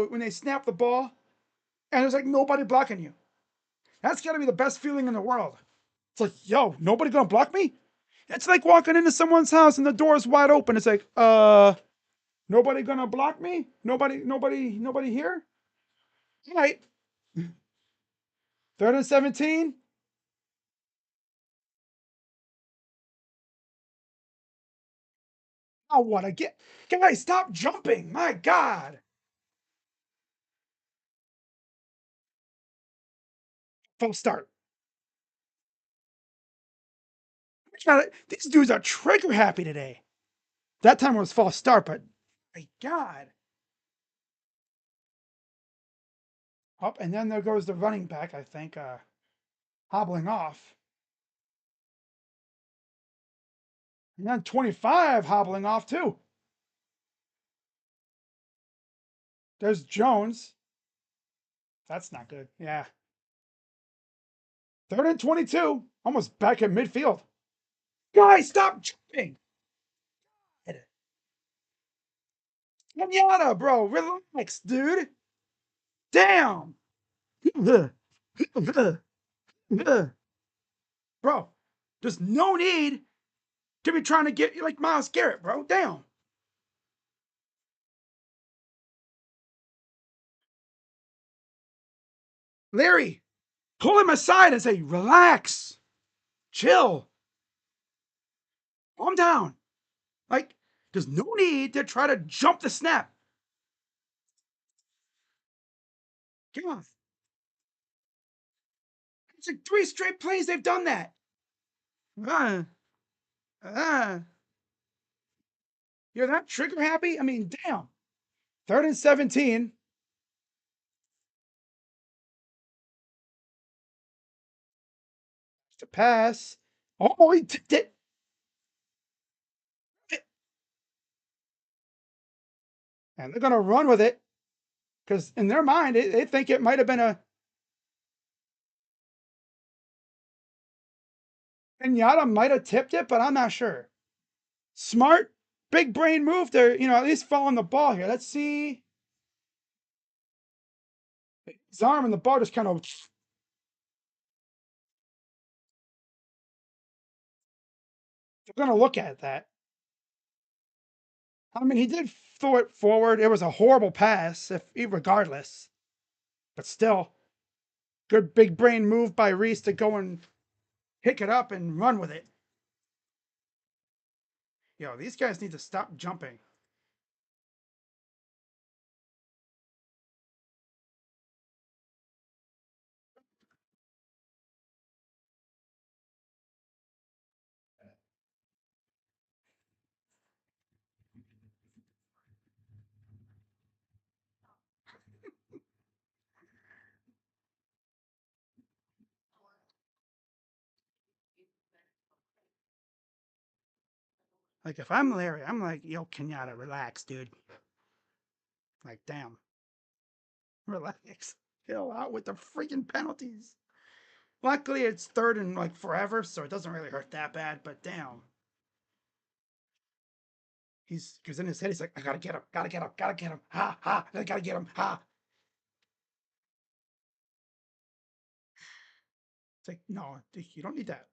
Speaker 1: when they snap the ball, and there's like nobody blocking you. That's gotta be the best feeling in the world. It's like, yo, nobody gonna block me? It's like walking into someone's house and the door's wide open. It's like, nobody gonna block me? Nobody here? All right. 3rd and 17. Oh, what I get. Guys, stop jumping. My God. False start. These dudes are trigger happy today. That time it was false start, but my God. Up, and then there goes the running back, I think, hobbling off. And then 25 hobbling off too. There's Jones. That's not good. Yeah. 3rd and 22. Almost back at midfield. Guys, stop jumping. Kenyatta, bro. Relax, dude. Damn. Bro, there's no need to be trying to get you like Myles Garrett, bro. Damn. Larry, pull him aside and say, relax, chill, calm down. Like, there's no need to try to jump the snap. Come on. It's like 3 straight plays they've done that. You're not trigger happy? I mean, damn. 3rd and 17. To pass. Oh, he did it. And they're going to run with it because in their mind, they think it might have been a Kenyatta might have tipped it, but I'm not sure. Smart, big brain move there, at least following the ball here. Let's see. His arm and the ball just kind of. They're going to look at that. I mean, he did throw it forward. It was a horrible pass, regardless. But still, good big brain move by Reese to go and pick it up and run with it. Yo, these guys need to stop jumping. Like, if I'm Larry, I'm like, yo, Kenyatta, relax, dude. Like, damn, relax. Chill out with the freaking penalties. Luckily, it's third and like forever, so it doesn't really hurt that bad, but damn. He's, because in his head, he's like, I gotta get him, gotta get him, gotta get him. Ha, ha, I gotta get him, ha. It's like, no, you don't need that.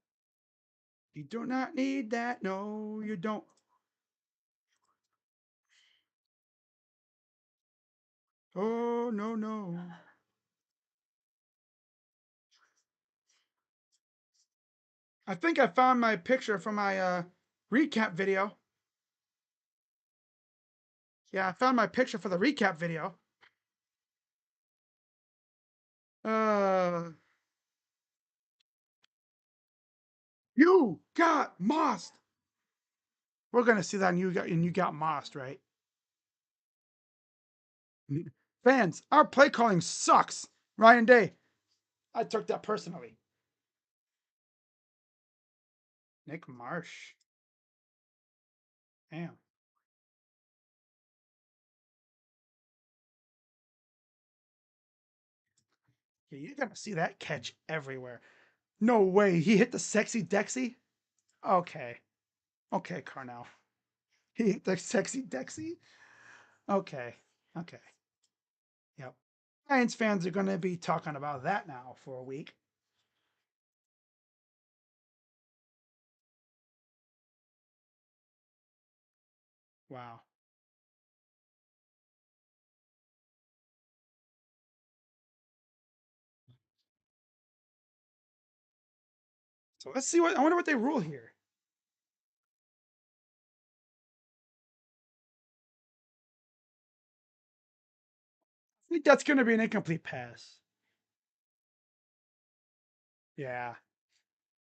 Speaker 1: You do not need that. No, you don't. Oh, no, no. I think I found my picture from my recap video. Yeah, I found my picture for the recap video. Uh, you got mossed. We're gonna see that, and you got mossed, right? Fans, our play calling sucks. Ryan Day, I took that personally. Nick Marsh, damn. Yeah, you're gonna see that catch everywhere. No way, he hit the sexy Dexy. Okay, okay, Carnell. He hit the sexy Dexy. Okay, okay, yep. Giants fans are gonna be talking about that now for a week. Wow. So let's see what I wonder what they rule here. I think that's gonna be an incomplete pass. Yeah.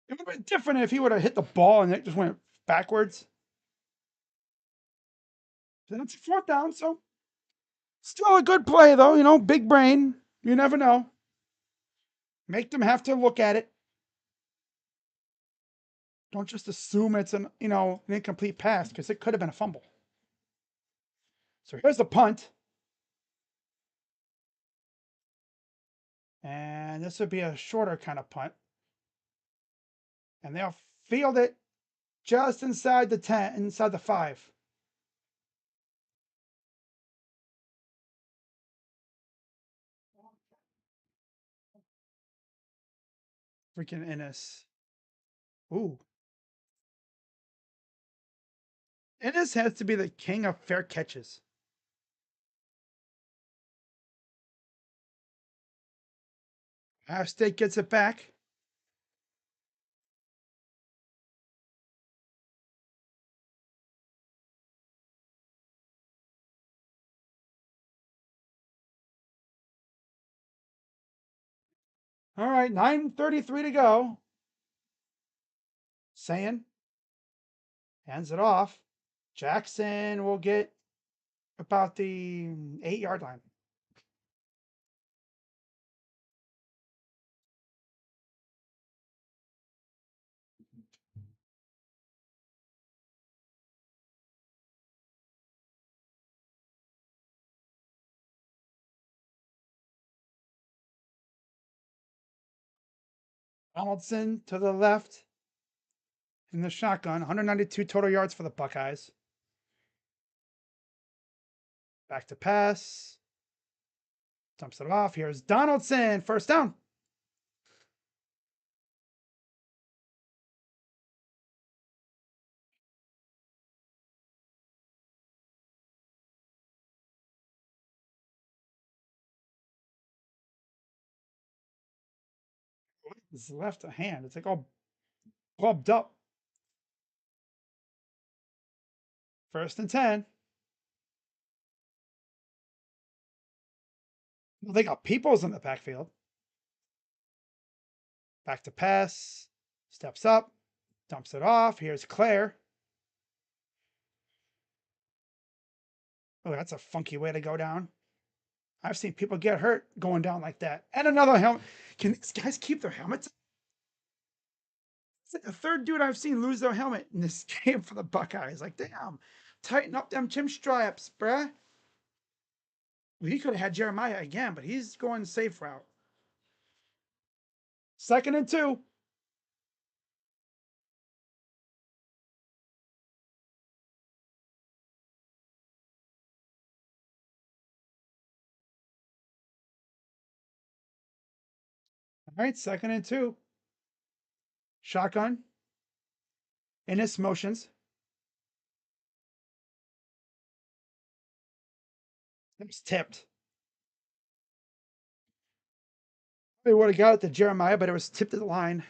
Speaker 1: It would have been different if he would have hit the ball and it just went backwards. Then it's a fourth down, so still a good play though, big brain. You never know. Make them have to look at it. Don't just assume it's an incomplete pass because it could have been a fumble. So here's the punt. And this would be a shorter kind of punt. And they'll field it just inside the 10, inside the 5. Freaking Ennis. Ooh. Ennis has to be the king of fair catches. Ohio State gets it back. All right, 9:33 to go. Saying hands it off. Jackson will get about the 8-yard line. Donaldson to the left in the shotgun. 192 total yards for the Buckeyes. Back to pass. Dumps it off. Here's Donaldson. First down. His left hand. It's like all clubbed up. First and 10. Well, they got Peoples in the backfield. Back to pass. Steps up. Dumps it off. Here's Claire. Oh, that's a funky way to go down. I've seen people get hurt going down like that. And another helmet. Can these guys keep their helmets? It's like the third dude I've seen lose their helmet in this game for the Buckeyes. Like, damn, tighten up them chin straps, bruh. Well, he could have had Jeremiah again, but he's going safe route. Second and 2. All right, second and 2. Shotgun. Innis motions. It was tipped. They would have got it to Jeremiah, but it was tipped to the line.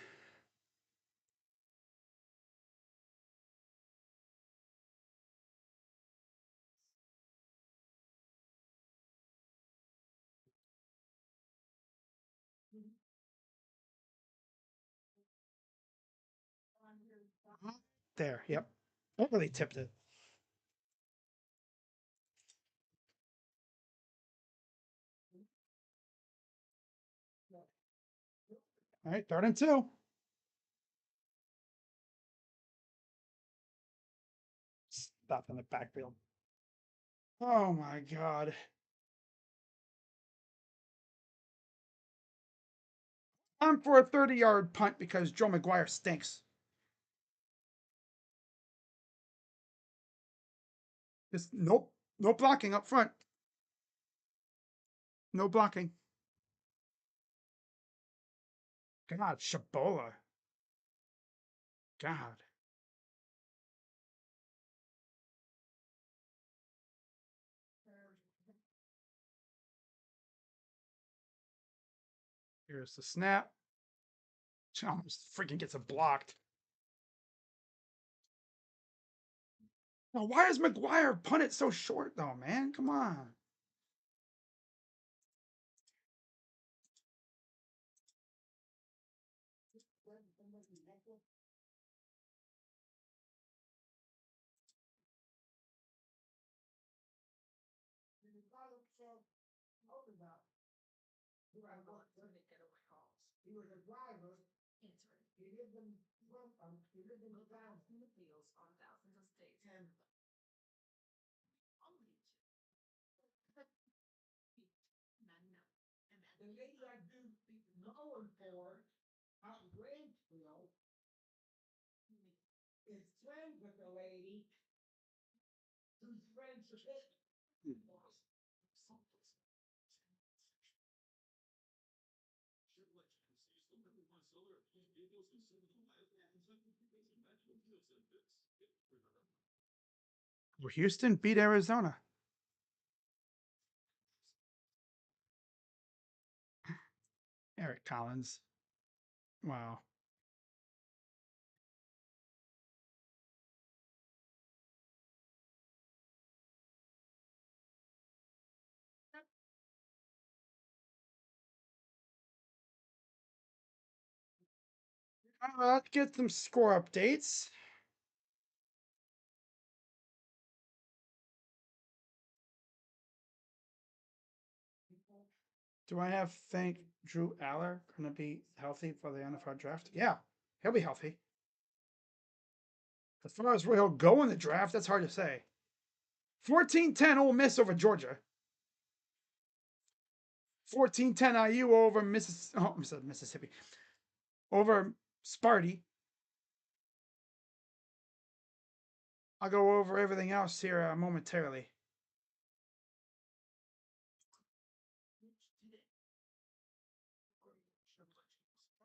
Speaker 1: There, yep. That really tipped it. All right, third and 2. Stop in the backfield. Oh my God. I'm for a 30-yard punt because Joe McGuire stinks. Just nope. No blocking up front. No blocking. God, Shabola. God. Here's the snap. Almost freaking gets it blocked. Now, why does McGuire punt it so short, though, man? Come on. Well, Houston beat Arizona. Eric Collins. Wow. Let's get some score updates. Do I have think Drew Aller going to be healthy for the NFL draft? Yeah, he'll be healthy. As far as where he'll go in the draft, that's hard to say. 14-10 Ole Miss over Georgia. 14-10 IU over Mississippi. Over Sparty. I'll go over everything else here momentarily.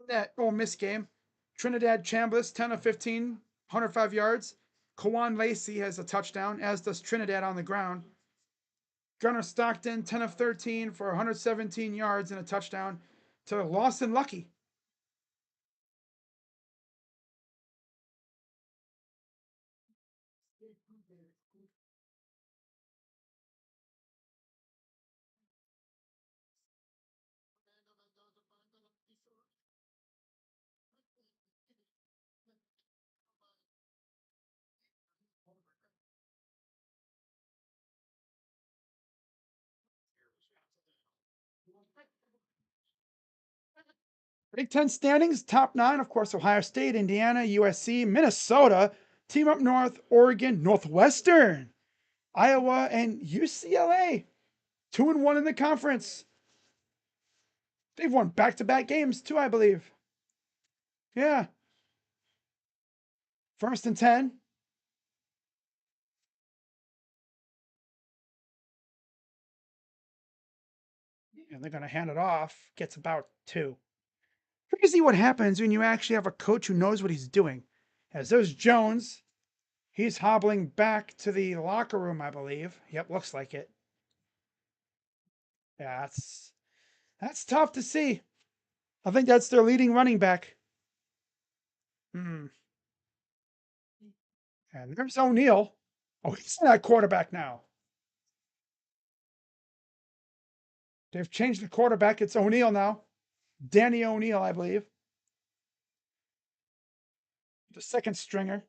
Speaker 1: That Ole Miss game, Trinidad Chambliss, 10 of 15, 105 yards. Kawan Lacey has a touchdown, as does Trinidad on the ground. Gunnar Stockton, 10 of 13 for 117 yards and a touchdown to Lawson Lucky. Big Ten standings, top 9, of course, Ohio State, Indiana, USC, Minnesota, team up north, Oregon, Northwestern, Iowa, and UCLA. 2-1 in the conference. They've won back-to-back games too, I believe. Yeah. First and 10. And they're going to hand it off. Gets about 2. Crazy what happens when you actually have a coach who knows what he's doing. As there's Jones. He's hobbling back to the locker room, I believe. Yep, looks like it. Yeah, that's tough to see. I think that's their leading running back. And there's O'Neal. Oh, he's not quarterback now. They've changed the quarterback. It's O'Neal now. Danny O'Neal, I believe. The second stringer.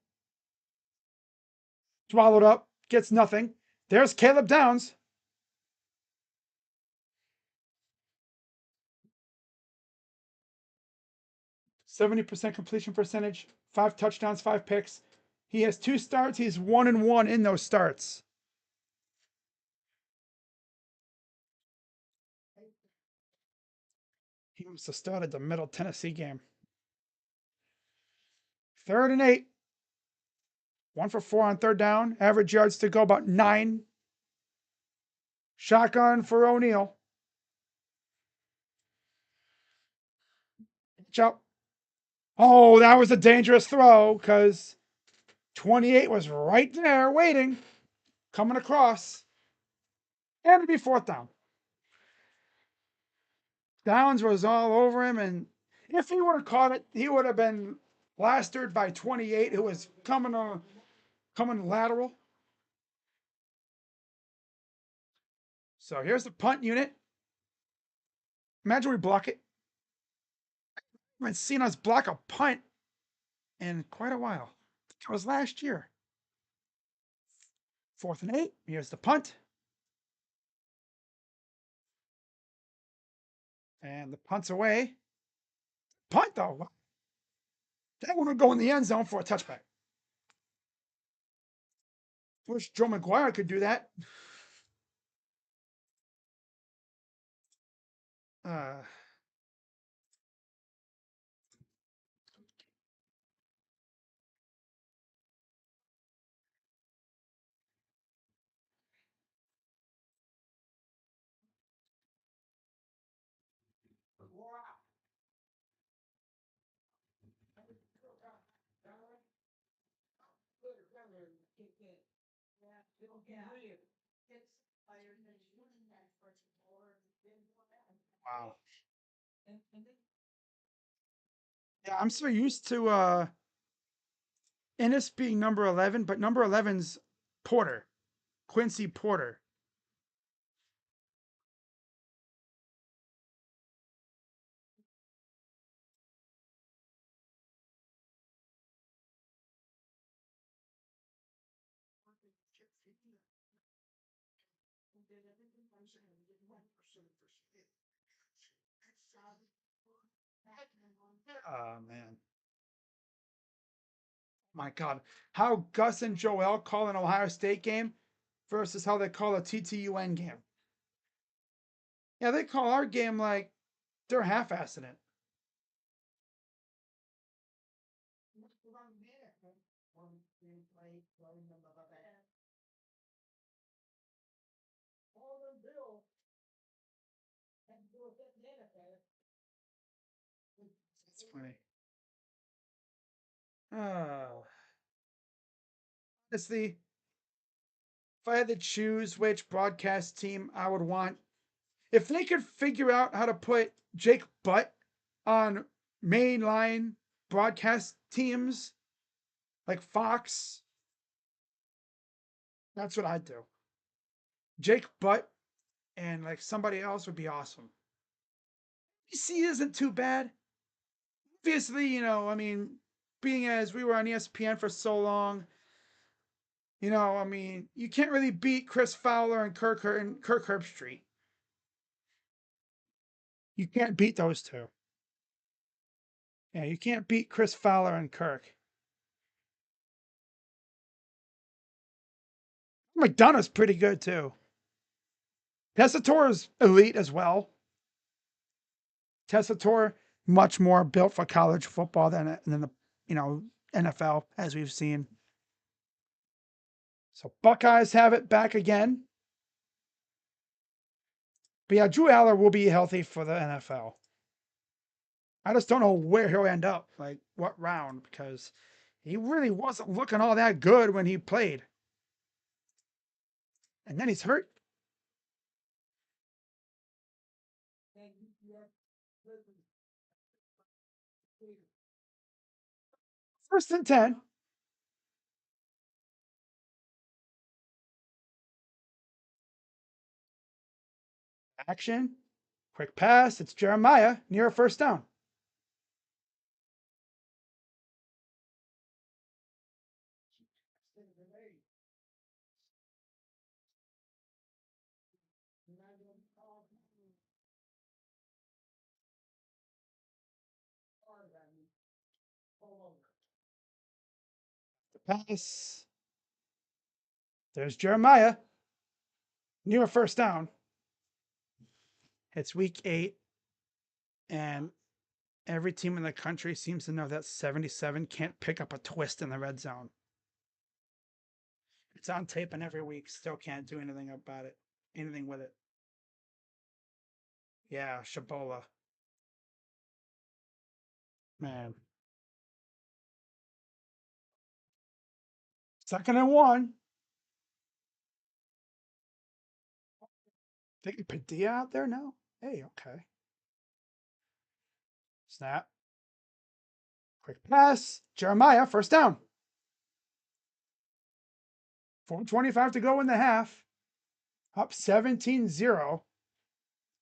Speaker 1: Swallowed up. Gets nothing. There's Caleb Downs. %70 completion percentage. 5 touchdowns, 5 picks. He has 2 starts. He's 1-1 in those starts. He must have started the Middle Tennessee game. 3rd and 8. 1 for 4 on 3rd down. Average yards to go about 9. Shotgun for O'Neal. Jump. Oh, that was a dangerous throw because 28 was right there waiting, coming across. And it'd be 4th down. Downs was all over him, and if he would have caught it, he would have been plastered by 28, who was coming lateral. So here's the punt unit. Imagine we block it. I haven't seen us block a punt in quite a while. I think it was last year. 4th and 8. Here's the punt. And the punt's away. Punt, though. That one would go in the end zone for a touchback. Wish Joe McGuire could do that. Wow. Yeah, I'm so used to Ennis being number 11, but number 11's Porter, Quincy Porter. Oh man. My God. How Gus and Joel call an Ohio State game versus how they call a TTUN game. Yeah, they call our game like they're half-assing it. That's funny. Oh. Honestly, if I had to choose which broadcast team I would want, if they could figure out how to put Jake Butt on mainline broadcast teams like Fox, That's what I'd do. Jake Butt and like somebody else would be awesome. BC isn't too bad. Obviously, I mean, being as we were on ESPN for so long, I mean, you can't really beat Chris Fowler and Kirk Herbstreit. You can't beat those two. Yeah, you can't beat Chris Fowler and Kirk. McDonough's pretty good too. Tessitore's elite as well. Tessitore much more built for college football than the NFL as we've seen. So Buckeyes have it back again. But yeah, Drew Aller will be healthy for the NFL. I just don't know where he'll end up, like what round, because he really wasn't looking all that good when he played. And then he's hurt. First and 10. Action. Quick pass. It's Jeremiah near a first down. The pass. There's Jeremiah near a first down. It's week 8, and every team in the country seems to know that 77 can't pick up a twist in the red zone. It's on tape and every week. Still can't do anything about it. Anything with it. Yeah, Shabola. Man. 2nd and 1. Taking Padilla out there now? Hey, okay. Snap. Quick pass. Jeremiah, first down. 4:25 to go in the half. Up 17-0.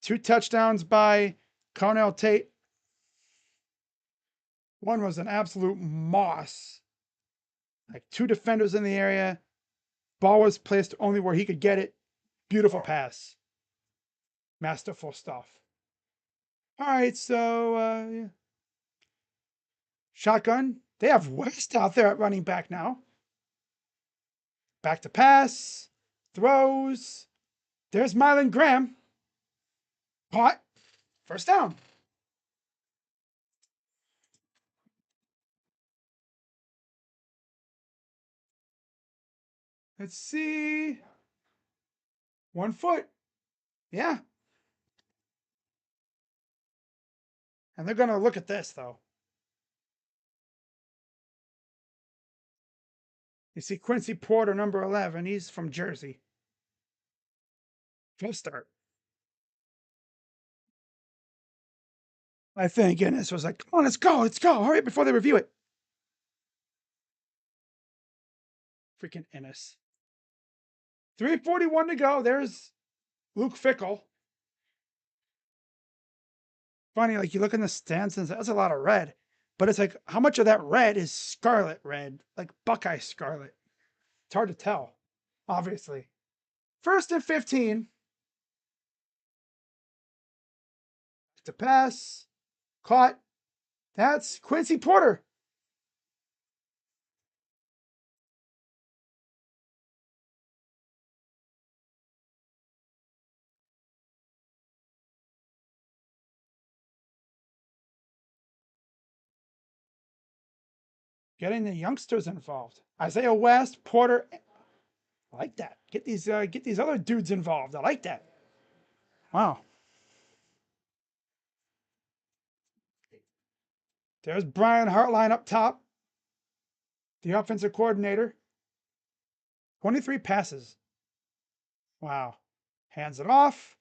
Speaker 1: 2 touchdowns by Cornell Tate. One was an absolute moss. Like 2 defenders in the area. Ball was placed only where he could get it. Beautiful pass. Masterful stuff. All right, so yeah. Shotgun. They have West out there at running back now. Back to pass. Throws. There's Mylan Graham. Caught. First down. Let's see. 1 foot. Yeah. And they're going to look at this, though. You see Quincy Porter, number 11. He's from Jersey. Full start. I think Ennis was like, come on, let's go. Let's go. Hurry up before they review it. Freaking Ennis. 3:41 to go. There's Luke Fickle. Funny, like you look in the stands and that's a lot of red. But it's like, how much of that red is scarlet red? Like Buckeye scarlet. It's hard to tell, obviously. 1st and 15. To pass. Caught. That's Quincy Porter. Getting the youngsters involved. Isaiah West, Porter. I like that. Get these other dudes involved. I like that. Wow. There's Brian Hartline up top, the offensive coordinator. 23 passes. Wow. Hands it off.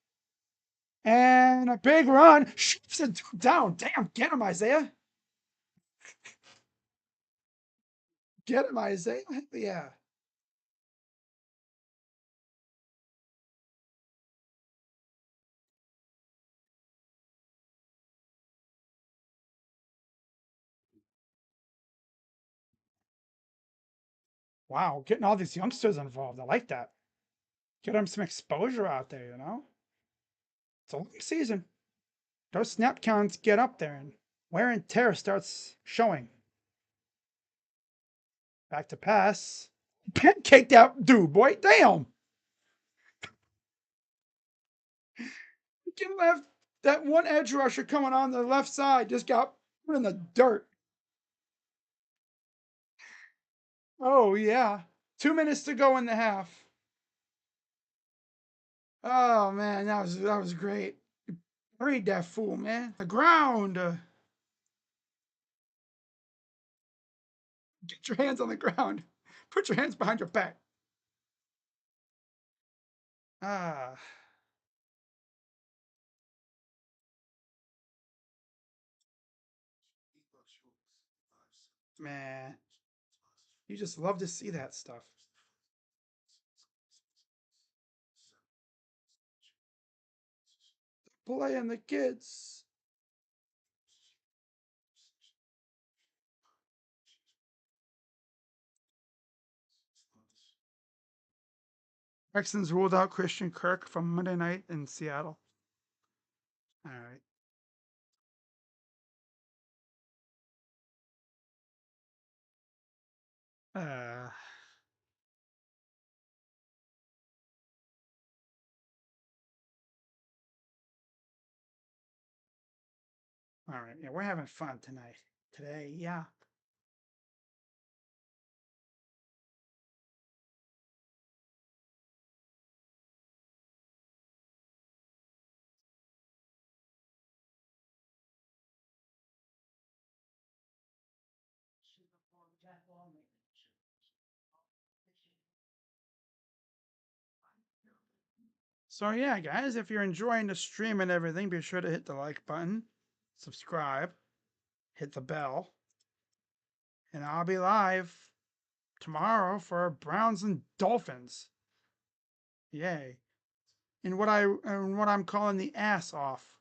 Speaker 1: And a big run. Shoots it down. Damn, get him, Isaiah. Get him, Isaiah. Yeah. Wow, getting all these youngsters involved. I like that. Get them some exposure out there, It's a long season. Those snap counts get up there and wear and tear starts showing. Back to pass. Pancake that dude, boy. Damn. Get left. That one edge rusher coming on the left side just got put in the dirt. Oh, yeah. 2 minutes to go in the half. Oh, man. That was great. Read that fool, man. The ground. Get your hands on the ground. Put your hands behind your back. Ah, man. You just love to see that stuff. Playing the kids. Texans ruled out Christian Kirk from Monday night in Seattle. All right. Uh, all right. Yeah, we're having fun tonight. Today, yeah. So yeah, guys, if you're enjoying the stream and everything, be sure to hit the like button, subscribe, hit the bell, and I'll be live tomorrow for Browns and Dolphins. Yay! And what I'm calling the ass off.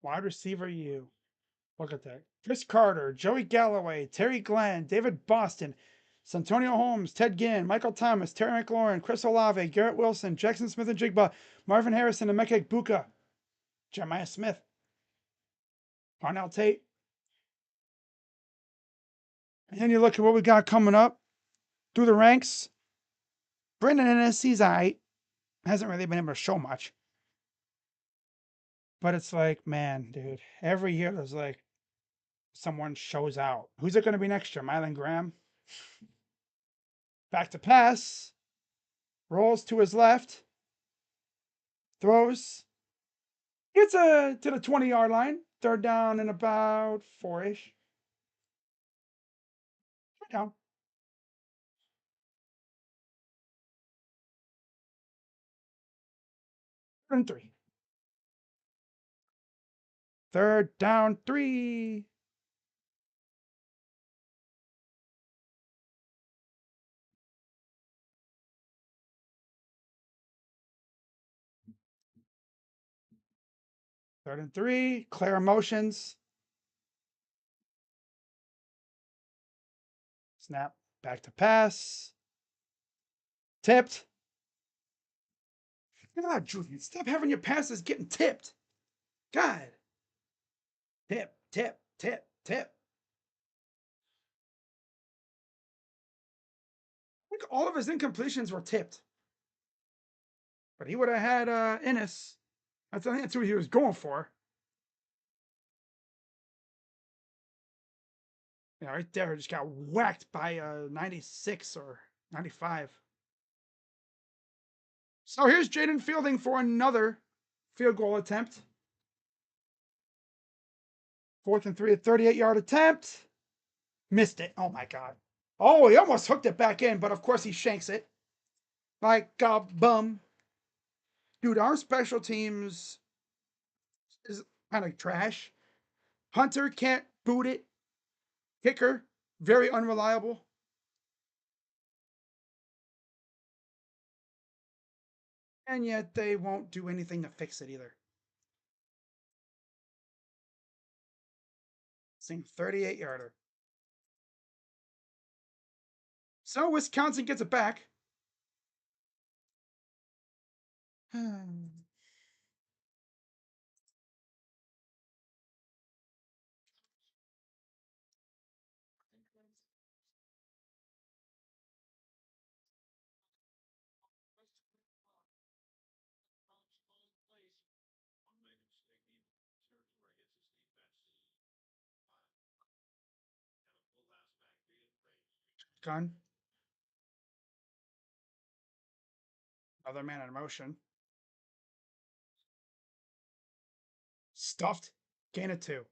Speaker 1: Wide receiver, you. Look at that. Chris Carter, Joey Galloway, Terry Glenn, David Boston, Santonio Holmes, Ted Ginn, Michael Thomas, Terry McLaurin, Chris Olave, Garrett Wilson, Jackson Smith and Jigba, Marvin Harrison, and Emeka Buka, Jeremiah Smith, Parnell Tate. And then you look at what we got coming up through the ranks. Brandon Ennis, he's hasn't really been able to show much. But it's like, man, dude, every year there's like someone shows out. Who's it going to be next year? Mylan Graham? Back to pass. Rolls to his left. Throws. Gets to the 20-yard line. Third down and about 4-ish. Third down. Third and 3. Third down 3. Third and 3. Clear motions. Snap. Back to pass. Tipped. God, Julian, stop having your passes getting tipped. God. Tip, tip, tip, tip. I think all of his incompletions were tipped. But he would have had Ennis. I think that's who he was going for. Yeah, right there, just got whacked by 96 or 95. So here's Jaden Fielding for another field goal attempt. 4th and 3, a 38-yard attempt. Missed it. Oh my god. Oh, he almost hooked it back in, but of course he shanks it. Like a bum. Dude, our special teams is kind of trash. Hunter can't boot it. Kicker, very unreliable. And yet they won't do anything to fix it either. Same 38-yarder. So Wisconsin gets it back. Gun. Other man in motion. Stuffed. Gain of 2.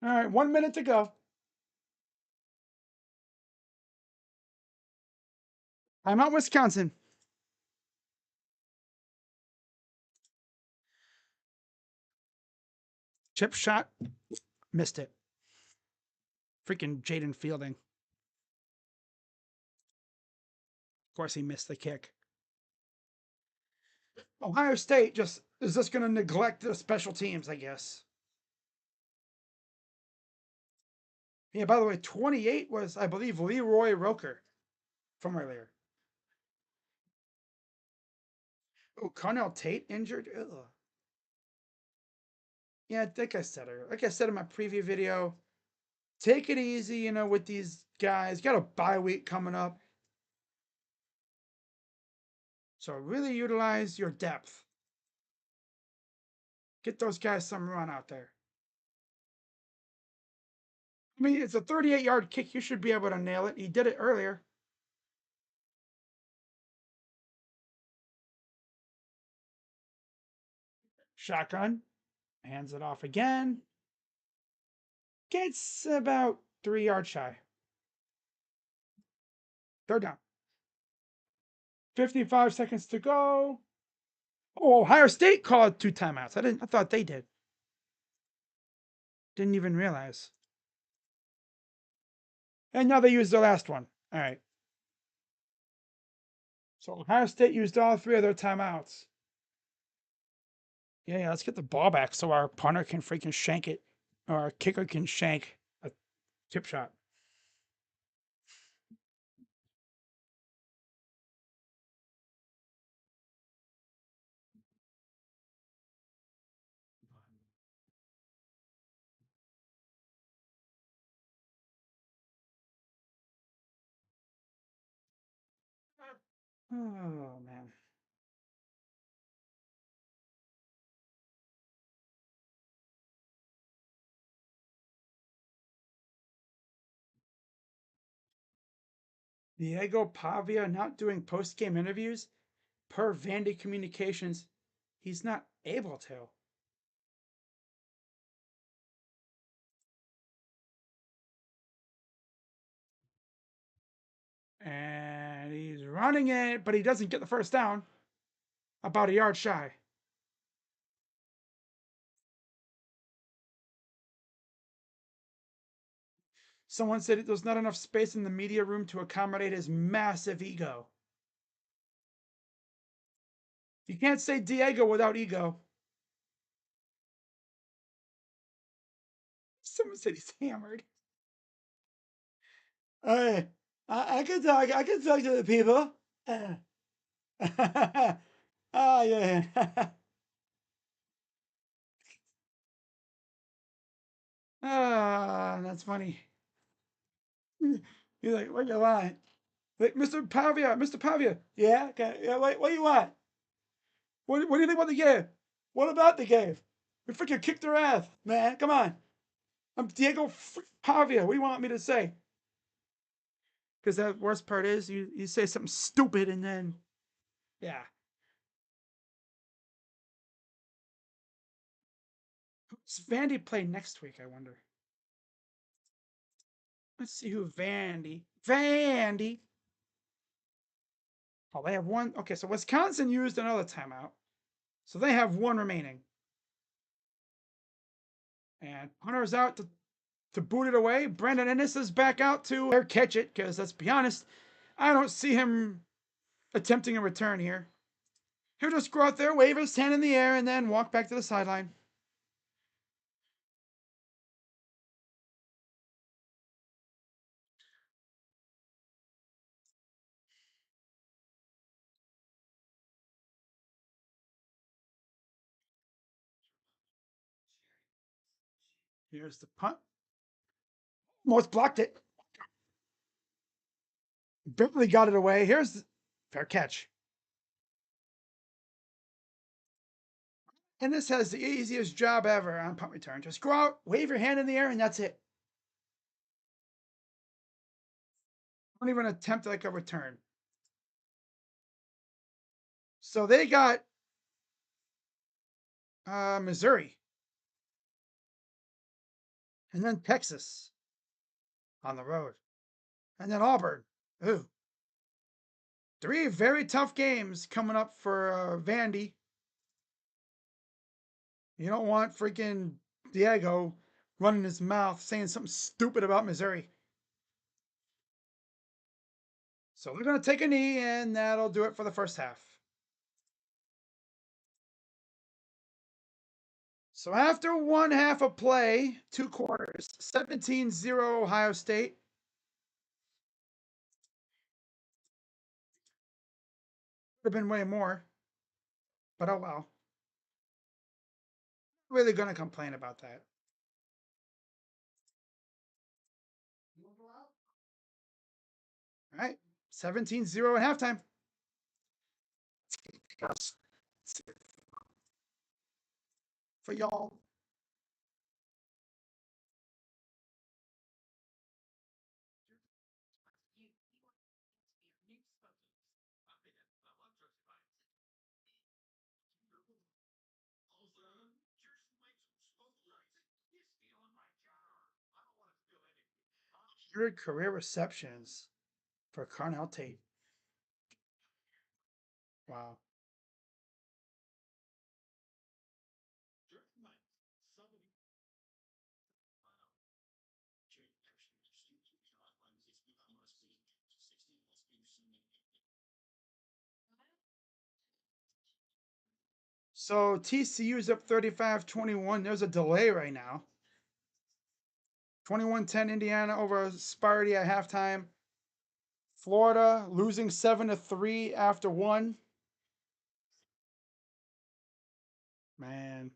Speaker 1: All right, 1 minute to go. I'm out Wisconsin. Chip shot. Missed it. Freaking Jaden Fielding. Of course he missed the kick. Ohio State just is just going to neglect the special teams, I guess. Yeah, by the way, 28 was, I believe, Leroy Roker from earlier. Oh, Connell Tate injured? Ugh. Yeah, like I said earlier, like I said in my preview video, take it easy, with these guys. Got a bye week coming up. So really utilize your depth. Get those guys some run out there. I mean, it's a 38-yard kick. You should be able to nail it. He did it earlier. Shotgun. Hands it off again. Gets about 3 yards shy. Third down. 55 seconds to go. Oh, Ohio State called 2 timeouts. I thought they did. Didn't even realize. And now they used the last one. All right. So Ohio State used all 3 of their timeouts. Yeah, let's get the ball back so our punter can freaking shank it, or our kicker can shank a tip shot. Oh, man. Diego Pavia not doing post-game interviews? Per Vandy Communications, he's not able to. And he's running it, but he doesn't get the first down. About a yard shy. Someone said there's not enough space in the media room to accommodate his massive ego. You can't say Diego without ego. Someone said he's hammered. Hey, I can talk. I can talk to the people. Oh yeah. Ah, that's funny. You're like, what you want? Like, Mr. Pavia, Mr. Pavia. Yeah, okay. Yeah, what do you want? What do you think about the game? What about the game? We freaking kicked their ass, man. Come on. I'm Diego Pavia. What do you want me to say? Because the worst part is you say something stupid and then, yeah. Does Vandy play next week, I wonder? Let's see who Vandy. Vandy. Oh, they have one. Okay, so Wisconsin used another timeout. So they have one remaining. And Hunter's out to boot it away. Brandon Ennis is back out to catch it, because let's be honest, I don't see him attempting a return here. He'll just go out there, wave his hand in the air, and then walk back to the sideline. Here's the punt. Almost blocked it. Barely got it away. Here's the fair catch. And this has the easiest job ever on punt return. Just go out, wave your hand in the air, and that's it. Don't even attempt like a return. So they got Missouri. And then Texas on the road. And then Auburn. Ooh. 3 very tough games coming up for Vandy. You don't want freaking Diego running his mouth saying something stupid about Missouri. So they're going to take a knee, and that'll do it for the first half. So after one half of play, 2 quarters, 17-0 Ohio State. Would have been way more, but oh well. Really going to complain about that. All right, 17-0 at halftime. For y'all. Career receptions for Carnell Tate. Wow. So TCU's up 35-21. There's a delay right now. 21-10 Indiana over Sparty at halftime. Florida losing 7-3 after 1. Man,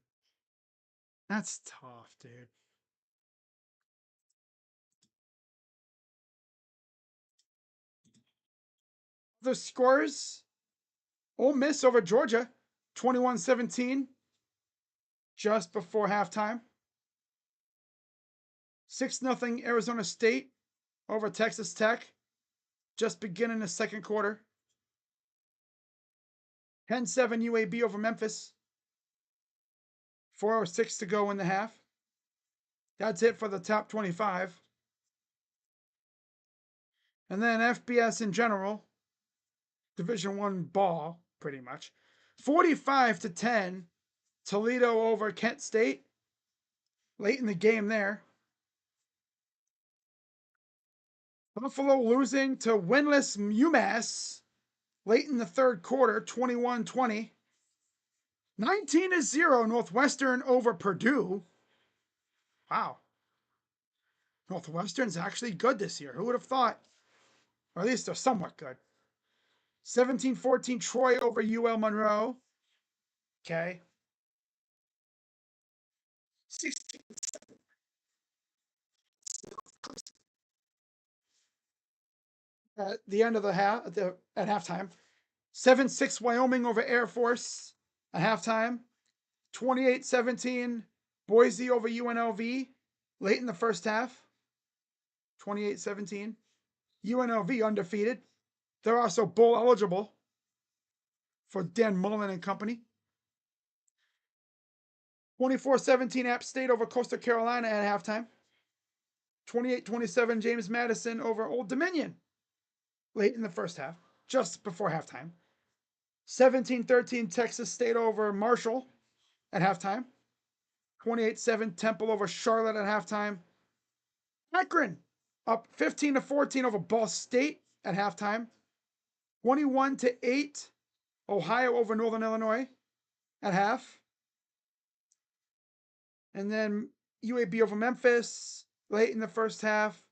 Speaker 1: that's tough, dude. The scores: Ole Miss over Georgia, 21-17, just before halftime. 6-0 Arizona State over Texas Tech, just beginning the second quarter. 10-7 UAB over Memphis. 4:06 to go in the half. That's it for the top 25. And then FBS in general, Division I ball, pretty much. 45-10, Toledo over Kent State. Late in the game there. Buffalo losing to winless UMass late in the third quarter, 21-20. 19-0 Northwestern over Purdue. Wow. Northwestern's actually good this year. Who would have thought? Or at least they're somewhat good. 17-14 Troy over UL Monroe. Okay. 16 at the end of the half at halftime. 7-6 Wyoming over Air Force at halftime. 28-17 Boise over UNLV late in the first half. 28-17. UNLV undefeated. They're also bowl eligible for Dan Mullen and company. 24-17 App State over Coastal Carolina at halftime. 28-27 James Madison over Old Dominion late in the first half, just before halftime. 17-13 Texas State over Marshall at halftime. 28-7 Temple over Charlotte at halftime. Akron up 15-14 over Ball State at halftime. 21-8 Ohio over Northern Illinois at half. And then UAB over Memphis late in the first half.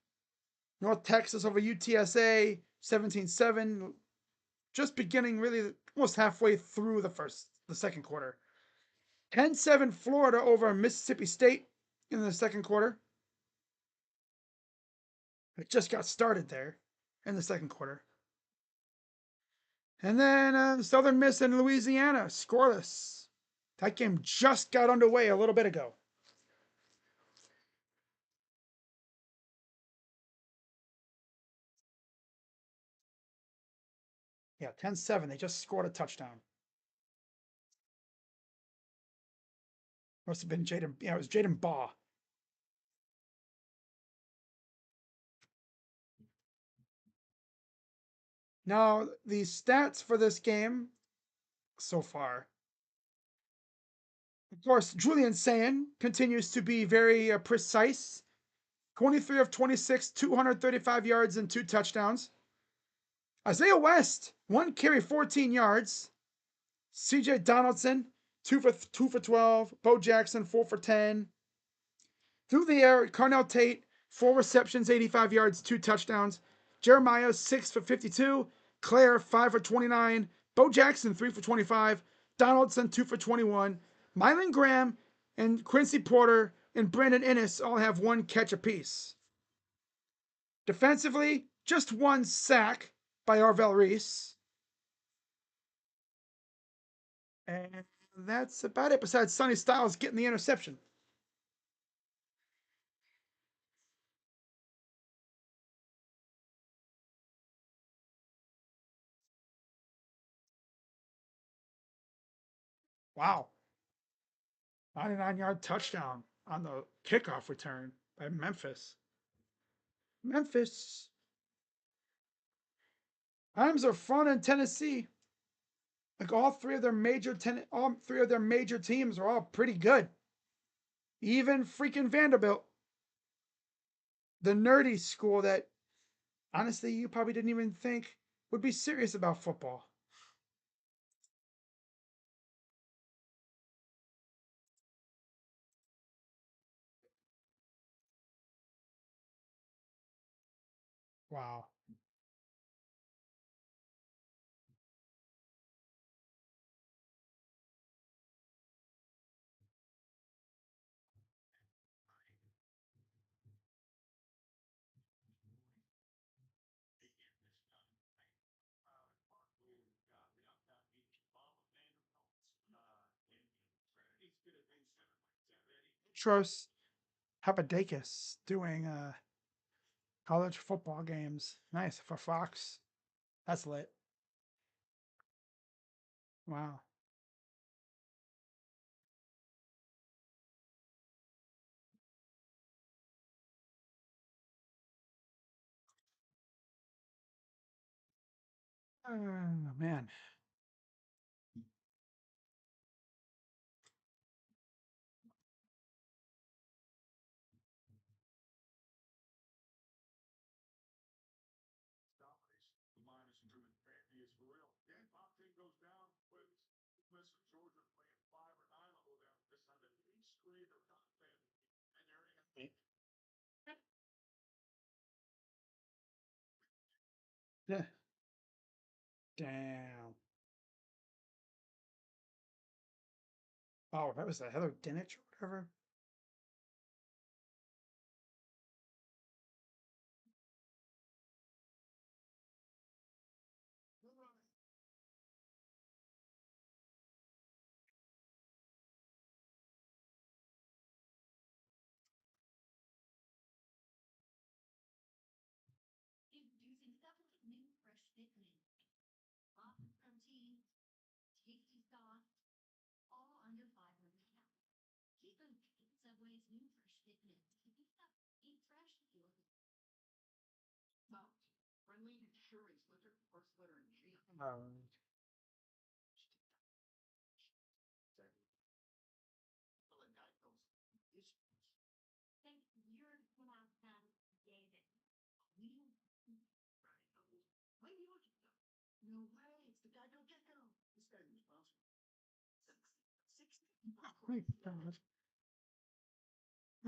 Speaker 1: North Texas over UTSA 17-7. Just beginning really almost halfway through the second quarter. 10-7 Florida over Mississippi State in the second quarter. It just got started there in the second quarter. And then Southern Miss and Louisiana, scoreless. That game just got underway a little bit ago. Yeah, 10-7. They just scored a touchdown. Must have been Jaden. Yeah, it was Jaden Baugh. Now, the stats for this game so far. Of course, Julian Sayin continues to be very precise. 23 of 26, 235 yards and 2 touchdowns. Isaiah West, 1 carry, 14 yards. CJ Donaldson, 2 for 12. Bo Jackson, 4 for 10. Through the air, Carnell Tate, 4 receptions, 85 yards, 2 touchdowns. Jeremiah, 6 for 52. Claire, 5 for 29. Bo Jackson, 3 for 25. Donaldson, 2 for 21. Mylan Graham and Quincy Porter and Brandon Ennis all have 1 catch apiece. Defensively, just 1 sack by Arvell Reese. And that's about it, besides Sonny Styles getting the interception. Wow. 99-yard touchdown on the kickoff return by Memphis. Memphis. Times are fun in Tennessee. Like all three of their major teams are all pretty good. Even freaking Vanderbilt, the nerdy school that honestly you probably didn't even think would be serious about football. Wow. Tros Papadakis doing college football games. Nice for Fox. That's lit. Wow. Oh man. Yeah. Damn. Oh, that was the Heather Dinich or whatever. My God.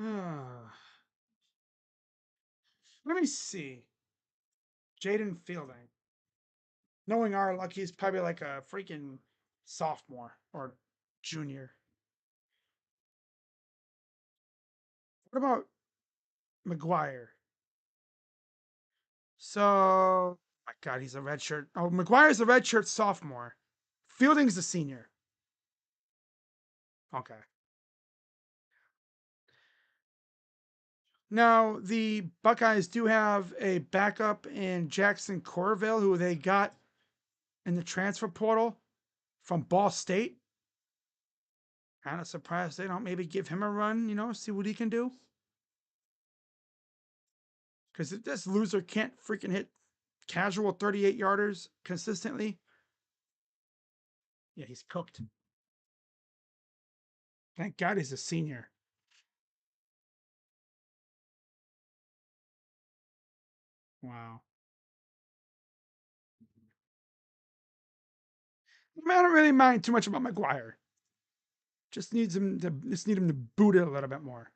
Speaker 1: Ah, let me see. Jaden Fielding. Knowing our luck, he's probably like a freaking sophomore or junior. What about McGuire? So, my God, he's a redshirt. Oh, McGuire's a redshirt sophomore. Fielding's a senior. Okay. Now, the Buckeyes do have a backup in Jackson Corville, who they got in the transfer portal from Ball State. Kind of surprised they don't maybe give him a run, see what he can do. Because this loser can't freaking hit casual 38 yarders consistently. Yeah, he's cooked. Thank God he's a senior. Wow. I don't really mind too much about McGuire. Just need him to boot it a little bit more.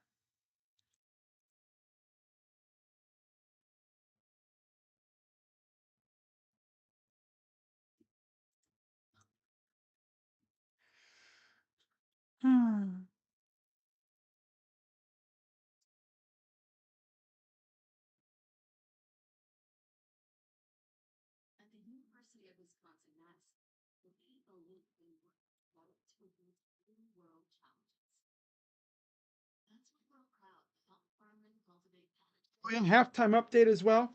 Speaker 1: Halftime update as well.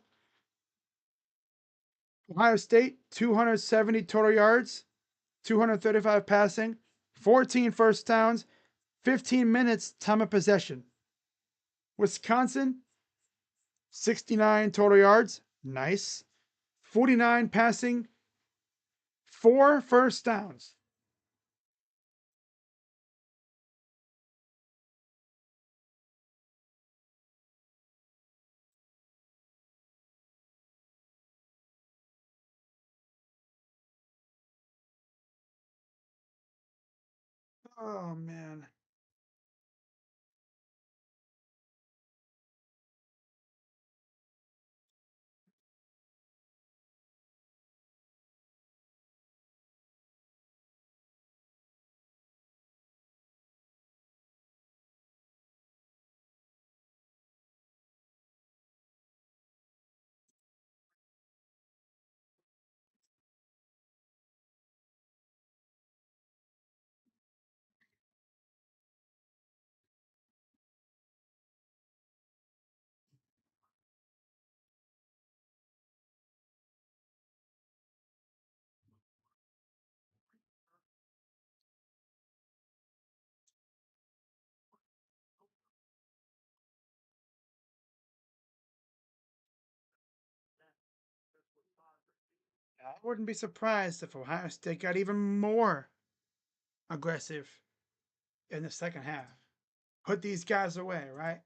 Speaker 1: Ohio State, 270 total yards, 235 passing, 14 first downs, 15 minutes time of possession. Wisconsin, 69 total yards, nice. 49 passing, 4 first downs. Oh, man. I wouldn't be surprised if Ohio State got even more aggressive in the second half. Put these guys away, right?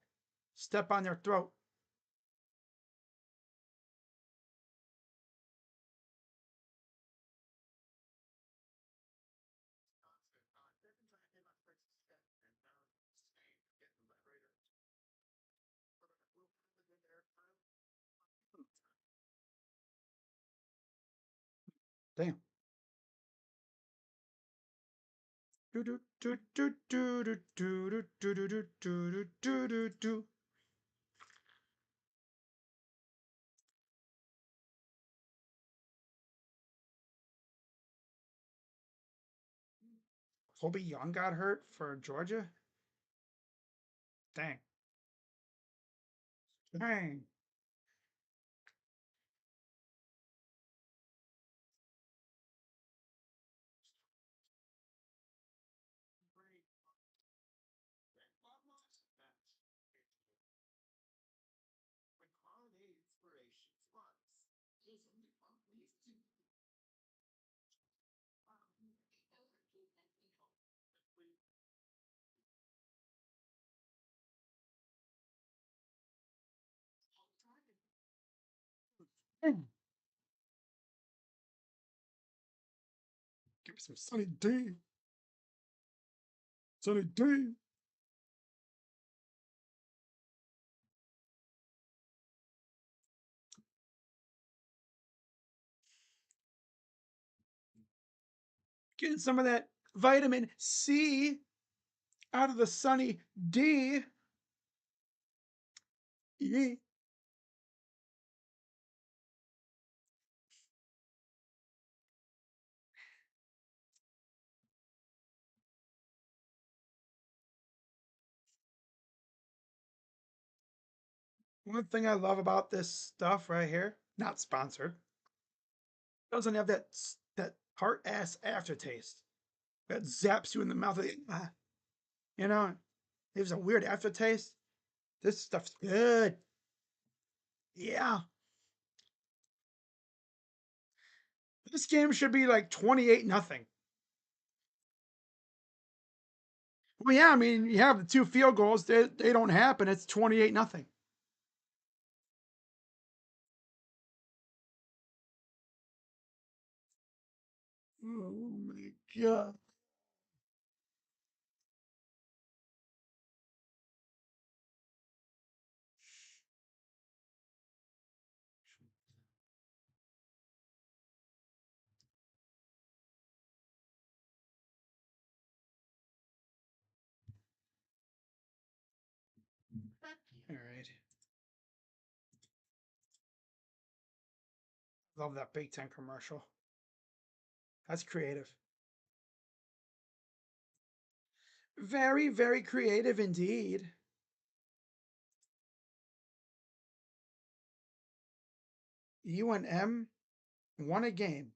Speaker 1: Step on their throat. Damn. Do do do do do do do do do do do do do do. Colby Young got hurt for Georgia. Dang. Dang. Give me some Sunny D. Sunny D. Getting some of that vitamin C out of the Sunny D. Yeah. One thing I love about this stuff right here, not sponsored, doesn't have that tart ass aftertaste that zaps you in the mouth. You know, there's a weird aftertaste. This stuff's good. Yeah. This game should be like 28-0. Well, yeah, I mean, you have the 2 field goals, they don't happen. It's 28-0. Oh my god. All right. Love that Big Ten commercial. That's creative. Very, very creative indeed. UNM won a game.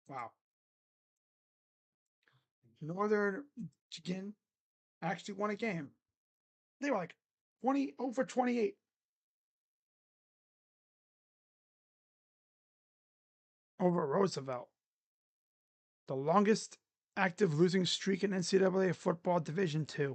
Speaker 1: Wow. Northern Michigan actually won a game. They were like 20 over 28 over Roosevelt, the longest active losing streak in NCAA football Division II.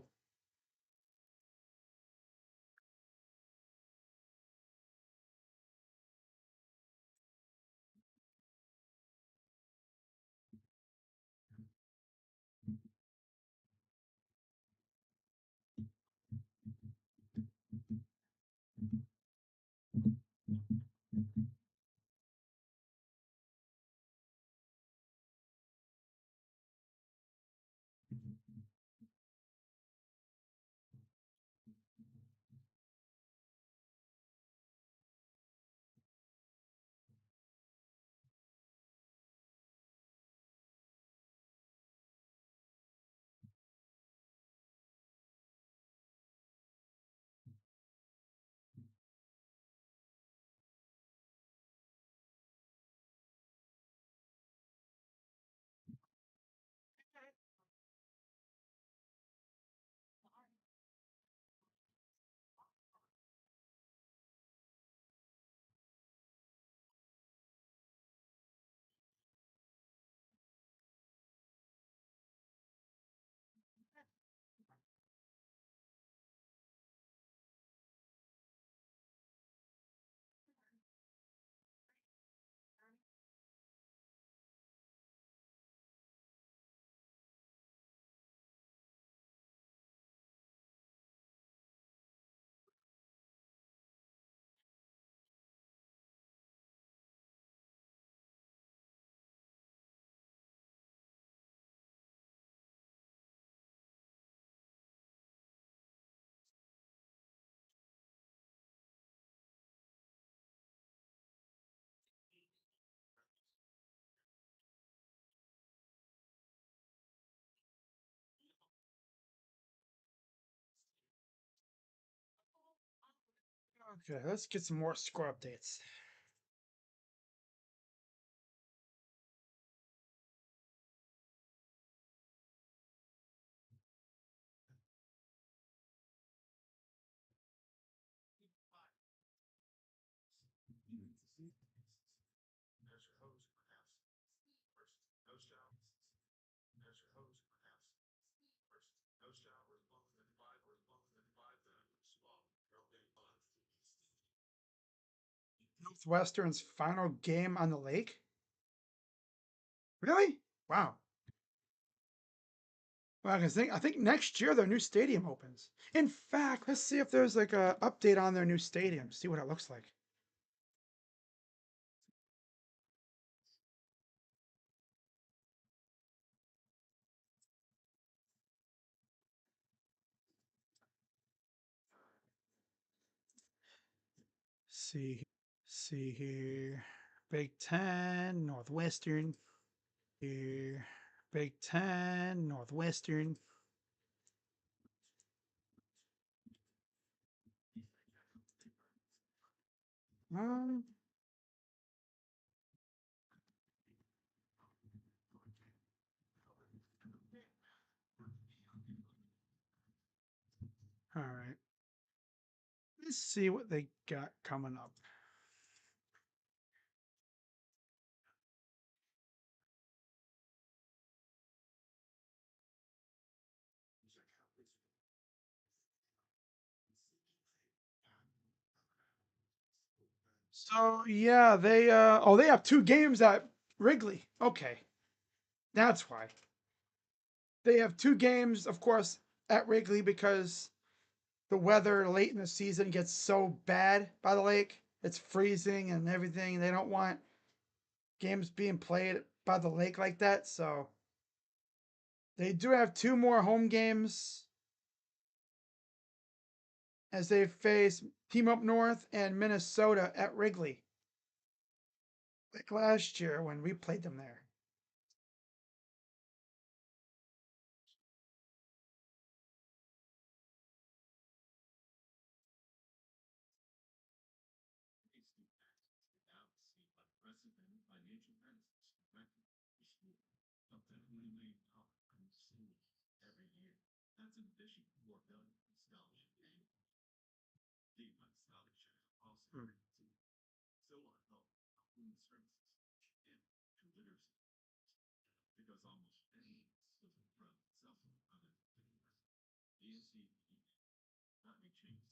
Speaker 1: Okay, let's get some more score updates. Northwestern's final game on the lake? Really? Wow. Well, I think next year their new stadium opens. In fact, let's see if there's like a update on their new stadium. See what it looks like. See here. Big Ten, Northwestern. Here. Big Ten, Northwestern. Um, all right. Let's see what they got coming up. So yeah, they have 2 games at Wrigley. Okay. That's why. They have 2 games, of course, at Wrigley because the weather late in the season gets so bad by the lake. It's freezing and everything. They don't want games being played by the lake like that. So they do have 2 more home games as they face Team Up North and Minnesota at Wrigley, like last year when we played them there. Hmm.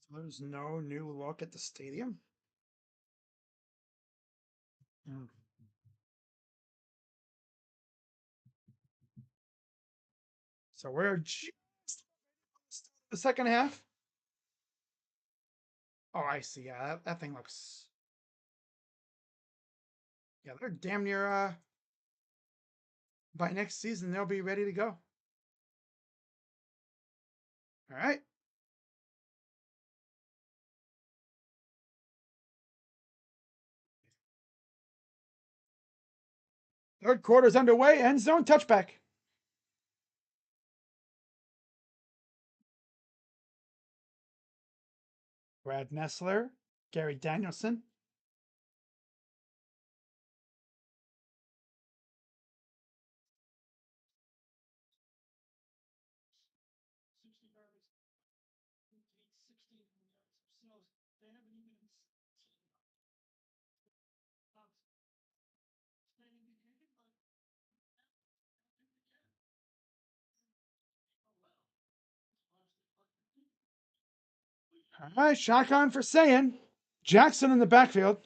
Speaker 1: So there's no new look at the stadium. Hmm. So we're just the second half. Oh, I see. Yeah, that thing looks. Yeah, they're damn near. By next season, they'll be ready to go. All right. Third quarter's underway. End zone touchback. Brad Nessler, Gary Danielson. All right, shotgun for Sayin. Jackson in the backfield.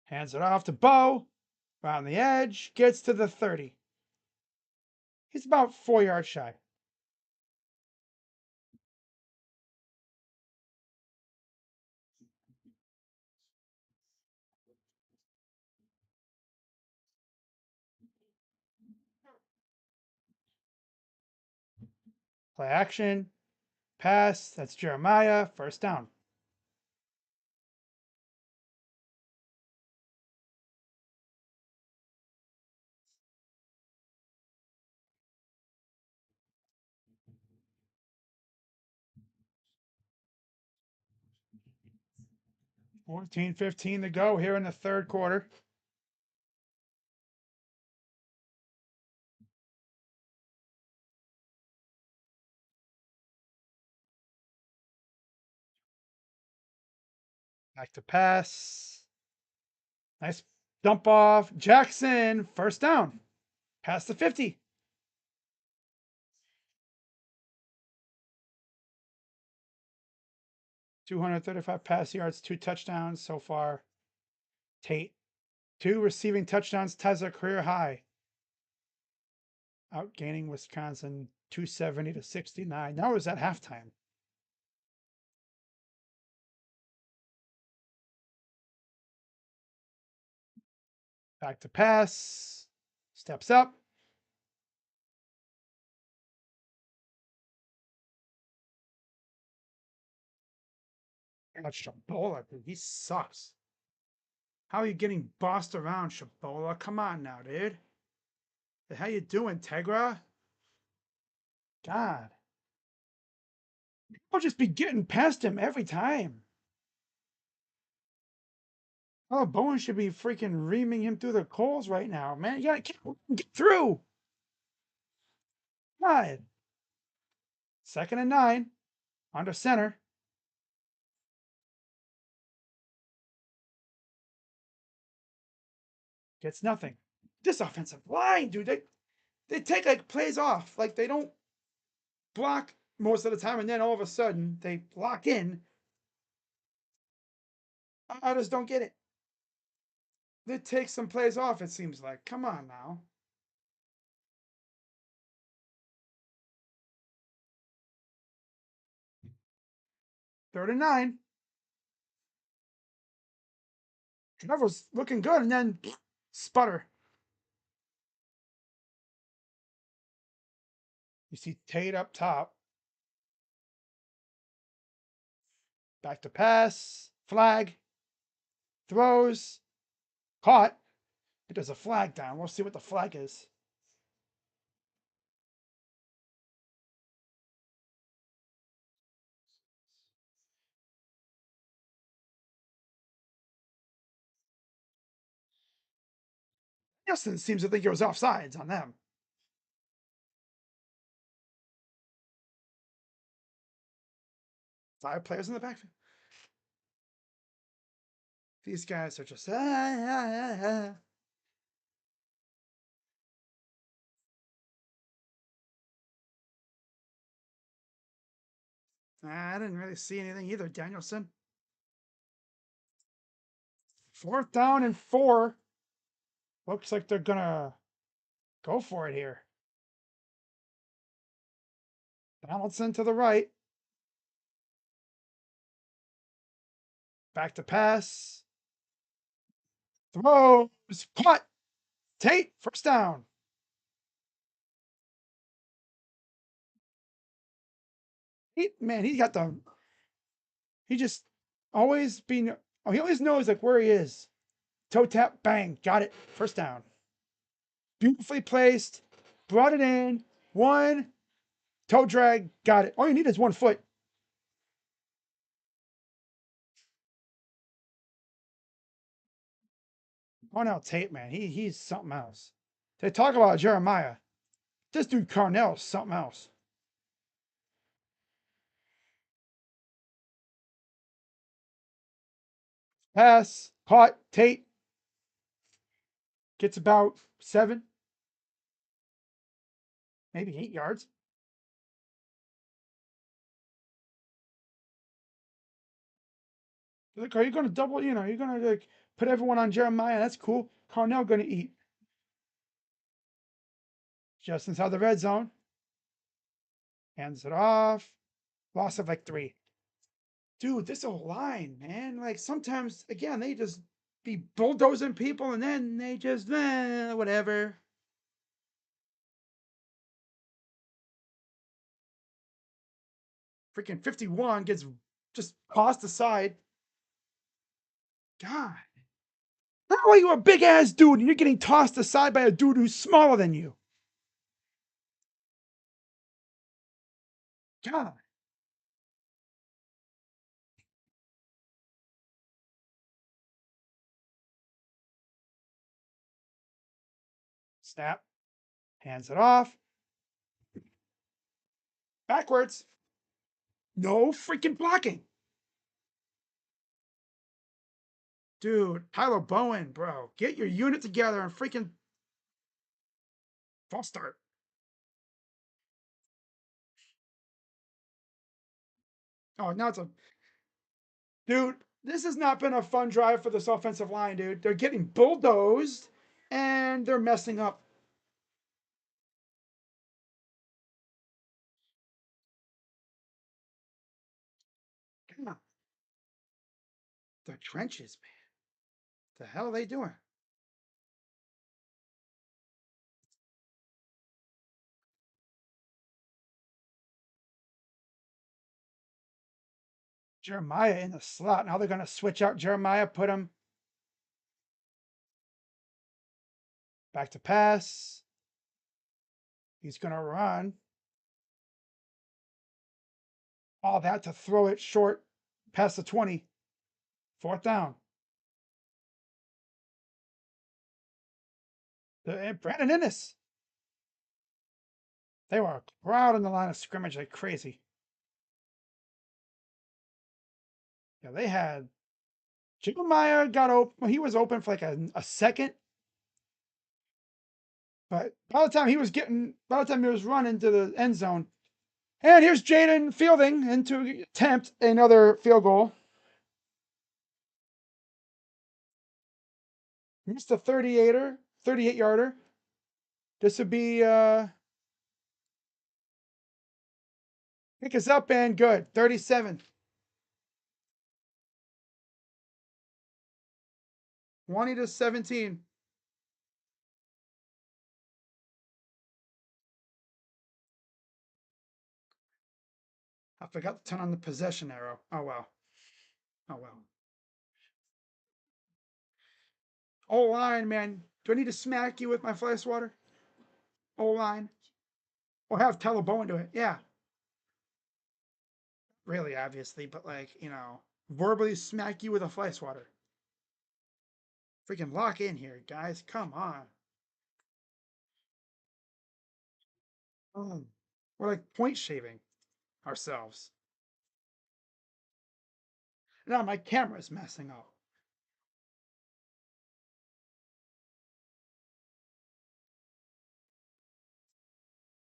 Speaker 1: Hands it off to Bo. Around the edge. Gets to the 30. He's about 4 yards shy. Play action. Pass. That's Jeremiah. First down. Fourteen, 15 to go here in the third quarter. Back to pass. Nice dump off. Jackson. First down. Past the 50. 235 pass yards, 2 touchdowns so far. Tate, 2 receiving touchdowns, ties a career high. Outgaining Wisconsin 270 to 69. That was at halftime. Back to pass. Steps up. That's Shabola, dude. He sucks. How are you getting bossed around, Shabola? Come on now, dude. How you doing, Tegra? God. I'll just be getting past him every time. Oh, Bowen should be freaking reaming him through the coals right now, man. You gotta get through. God. 2nd and 9. Under center. Gets nothing. This offensive line, dude, they take like plays off. Like they don't block most of the time, and then all of a sudden they lock in. I just don't get it. They take some plays off, it seems like. Come on now. Third and 9. Trevor's looking good, and then sputter. You see Tate up top. Back to pass. Flag. Throws. Caught. It does a flag down. We'll see what the flag is. Justin seems to think it was offsides on them. 5 players in the backfield. These guys are just I didn't really see anything either, Danielson. 4th down and 4. Looks like they're gonna go for it here. Donaldson to the right. Back to pass. Throws. Caught. Tate. First down. Man, he got the. He just always been. Oh, he always knows like where he is. Toe tap. Bang. Got it. First down. Beautifully placed. Brought it in. One. Toe drag. Got it. All you need is 1 foot. Oh no, Tate, man. He's something else. They talk about Jeremiah. This dude Carnell's something else. Pass. Caught. Tate. Gets about 7, maybe 8 yards. Like, are you going to double? You're going to like put everyone on Jeremiah. That's cool. Carnell going to eat. Just inside the red zone. Hands it off. Loss of like 3. Dude, this whole line, man. Like sometimes, again, they just be bulldozing people and then they just, whatever. Freaking 51 gets just tossed aside. God. How are you a big ass dude and you're getting tossed aside by a dude who's smaller than you? God. Snap. Hands it off. Backwards. No freaking blocking. Dude, Tyler Bowen, bro. Get your unit together and freaking false start. Oh, now it's a Dude, this has not been a fun drive for this offensive line, dude. They're getting bulldozed and they're messing up. Come on. The trenches, man. The hell are they doing? Jeremiah in the slot. Now they're going to switch out Jeremiah, put him back to pass. He's going to run. All that to throw it short past the 20. Fourth down. Brandon Innes. They were crowding the line of scrimmage like crazy. Yeah, they had Jeremiah got open. Well, he was open for like a second, but by the time he was running to the end zone, and here's Jaden Fielding into attempt another field goal. Missed a 38-yarder. This would be pick us up and good. 37. 20-17. I forgot to turn on the possession arrow. Oh well. Oh well. O line, man. Do I need to smack you with my fly swatter? O line. Or have Telebow do it. Yeah. Really, obviously, but like, verbally smack you with a fly swatter. Freaking lock in here, guys. Come on. We're like point shaving ourselves. Now my camera's messing up.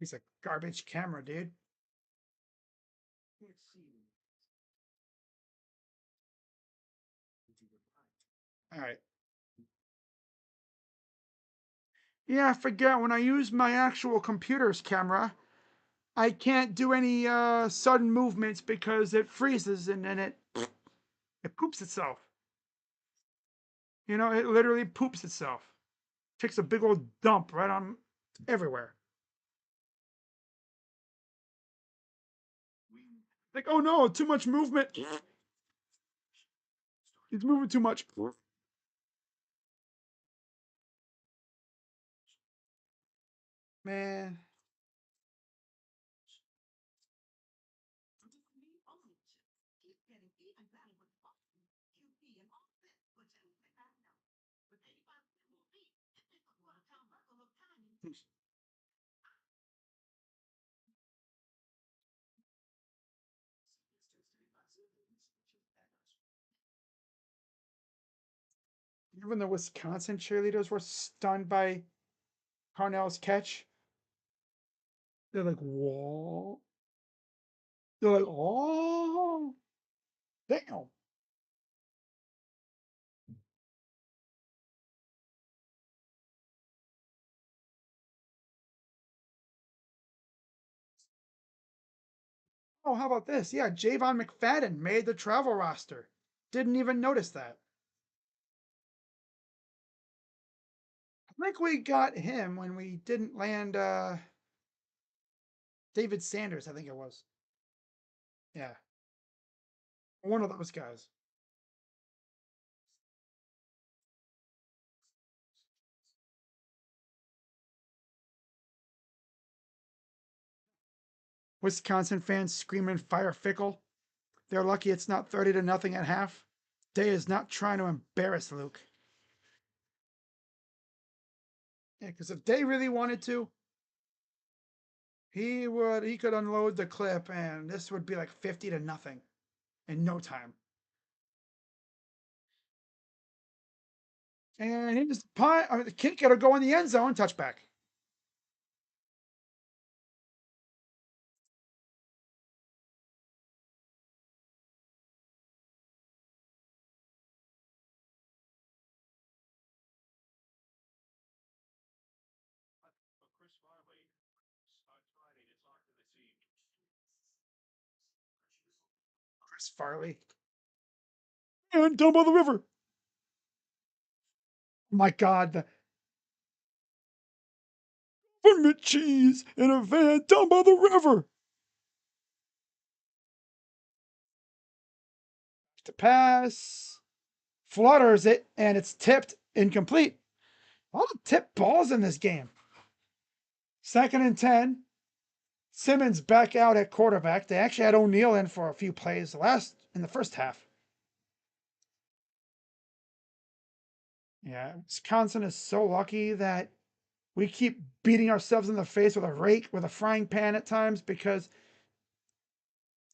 Speaker 1: He's a garbage camera, dude. All right. Yeah, I forget when I use my actual computer's camera, I can't do any sudden movements because it freezes and then it poops itself. It literally poops itself. Takes a big old dump right on everywhere. Like, oh no, too much movement. He's moving too much. Man. Even the Wisconsin cheerleaders were stunned by Carnell's catch. They're like, whoa. They're like, oh, damn. Oh, how about this? Yeah, Javon McFadden made the travel roster. Didn't even notice that. I think we got him when we didn't land David Sanders, I think it was. Yeah, one of those guys. Wisconsin fans screaming fire Fickle. They're lucky it's not 30-0 at half. Day is not trying to embarrass Luke. Yeah, because if Day really wanted to, he could unload the clip and this would be like 50-0 in no time. And he just the kick, it'll go in the end zone, touchback. Farley. And down by the river. Oh my God, the government cheese in a van down by the river. To pass. Flutters it, and it's tipped incomplete. A lot of tip balls in this game. 2nd and 10. Simmons back out at quarterback. They actually had O'Neal in for a few plays in the first half. Yeah, Wisconsin is so lucky that we keep beating ourselves in the face with a rake, with a frying pan at times, because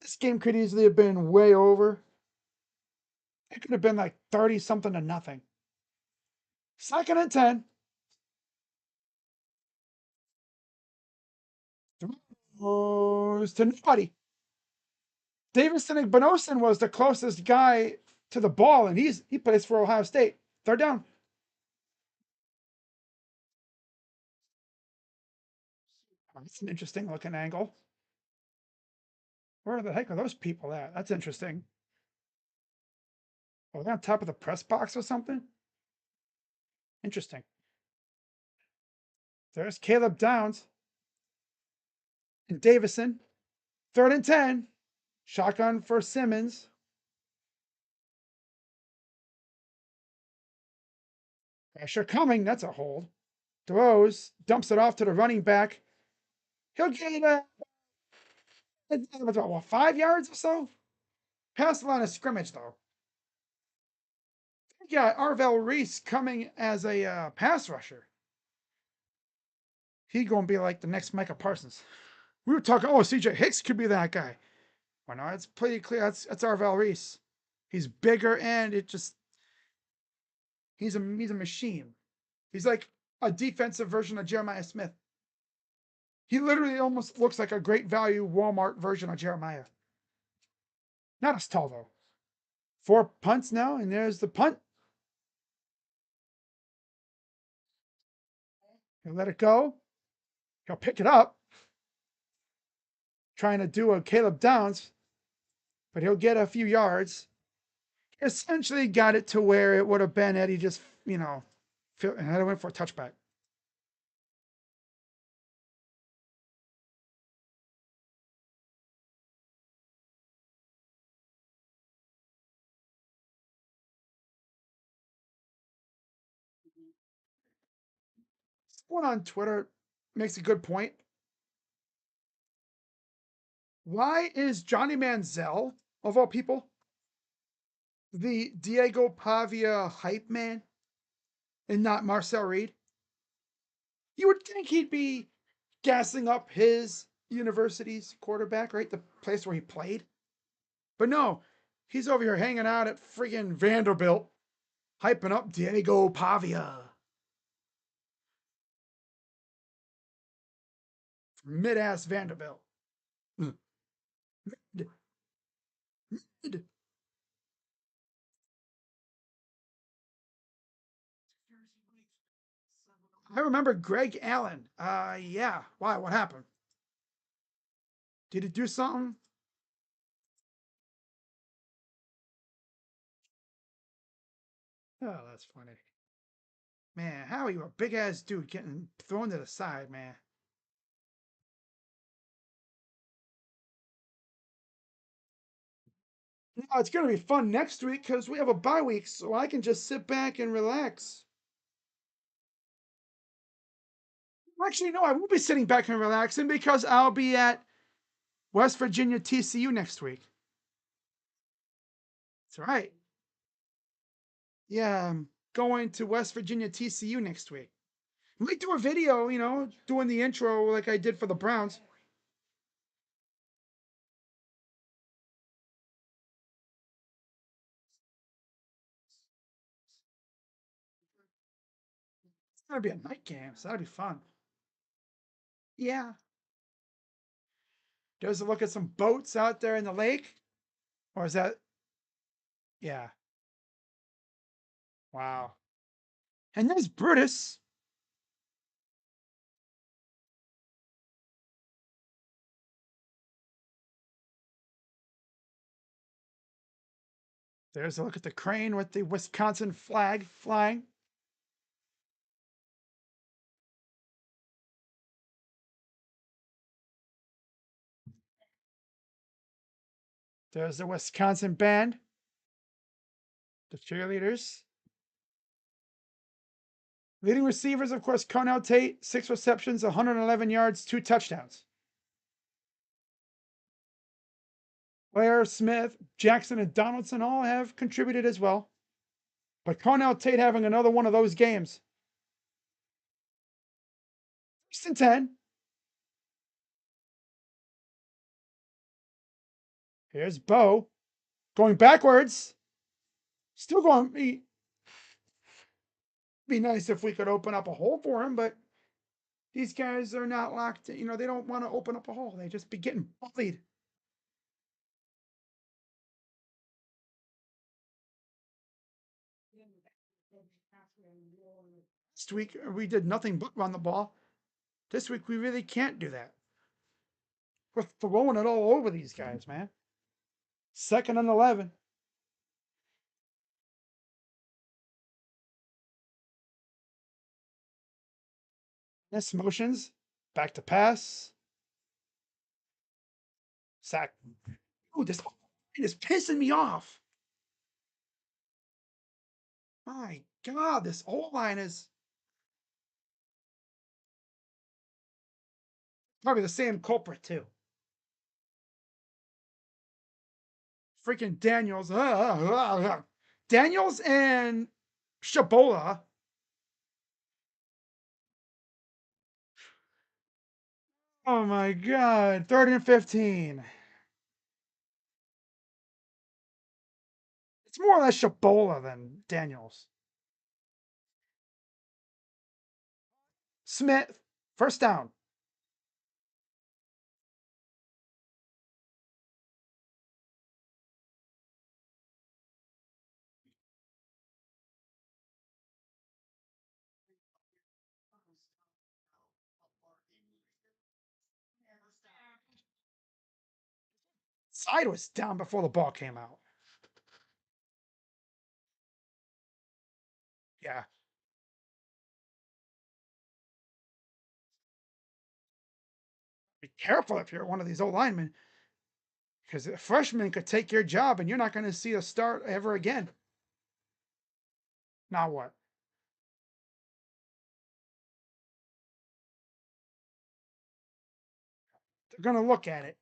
Speaker 1: this game could easily have been way over. It could have been like 30 something to nothing. 2nd and 10. Throws to nobody. Davison Igbinosun was the closest guy to the ball, and he plays for Ohio State. 3rd down. Oh, that's an interesting looking angle. Where the heck are those people at? That's interesting. Oh, they're on top of the press box or something? Interesting. There's Caleb Downs and Davison. 3rd and 10. Shotgun for Simmons. Pressure coming. That's a hold. Throws. Dumps it off to the running back. He'll get what, 5 yards or so? Past the line of scrimmage, though. Yeah, Arvell Reese coming as a pass rusher. He gonna be like the next Micah Parsons. We were talking, CJ Hicks could be that guy. Well, no, it's pretty clear that's Arvell Reese. He's bigger and he's a machine. He's like a defensive version of Jeremiah Smith. He literally almost looks like a great value Walmart version of Jeremiah. Not as tall though. 4 punts now, and there's the punt. He'll let it go. He'll pick it up. Trying to do a Caleb Downs, but he'll get a few yards. Essentially got it to where it would have been had he just, and had went for a touchback. Someone on Twitter makes a good point. Why is Johnny Manziel, of all people, the Diego Pavia hype man and not Marcel Reed? You would think he'd be gassing up his university's quarterback, right? The place where he played. But no, he's over here hanging out at friggin' Vanderbilt, hyping up Diego Pavia. Mid-ass Vanderbilt. Mid. I remember Greg Allen. Yeah. Why? What happened? Did he do something? Oh, that's funny. Man, how are you a big ass dude getting thrown to the side, man? No, it's gonna be fun next week because we have a bye week, so I can just sit back and relax. Actually, no, I won't be sitting back and relaxing because I'll be at West Virginia TCU next week. That's right. Yeah, I'm going to West Virginia TCU next week. I might do a video, doing the intro like I did for the Browns. It's gonna be a night game, so that'll be fun. Yeah. Does it look at some boats out there in the lake? Or is that, yeah. Wow. And there's Brutus. There's a look at the crane with the Wisconsin flag flying. There's the Wisconsin band, the cheerleaders. Leading receivers, of course, Cornell Tate, 6 receptions, 111 yards, 2 touchdowns. Blair, Smith, Jackson, and Donaldson all have contributed as well. But Cornell Tate having another one of those games. 1st and 10. Here's Bo going backwards. Still going. Be nice if we could open up a hole for him, but these guys are not locked. You know, they don't want to open up a hole. They just be getting bullied. Last week we did nothing but run the ball. This week we really can't do that. We're throwing it all over these guys, man. 2nd and 11. Yes, motions. Back to pass. Sack. Oh, this is pissing me off. My God, this O-line is probably the same culprit, too. Freaking Daniels. Daniels and Shabola. Oh my God. 3rd and 15. It's more or less Shabola than Daniels. Smith. 1st down. Side was down before the ball came out. Yeah. Be careful if you're one of these old linemen, because a freshman could take your job and you're not going to see a start ever again. Now what? They're going to look at it.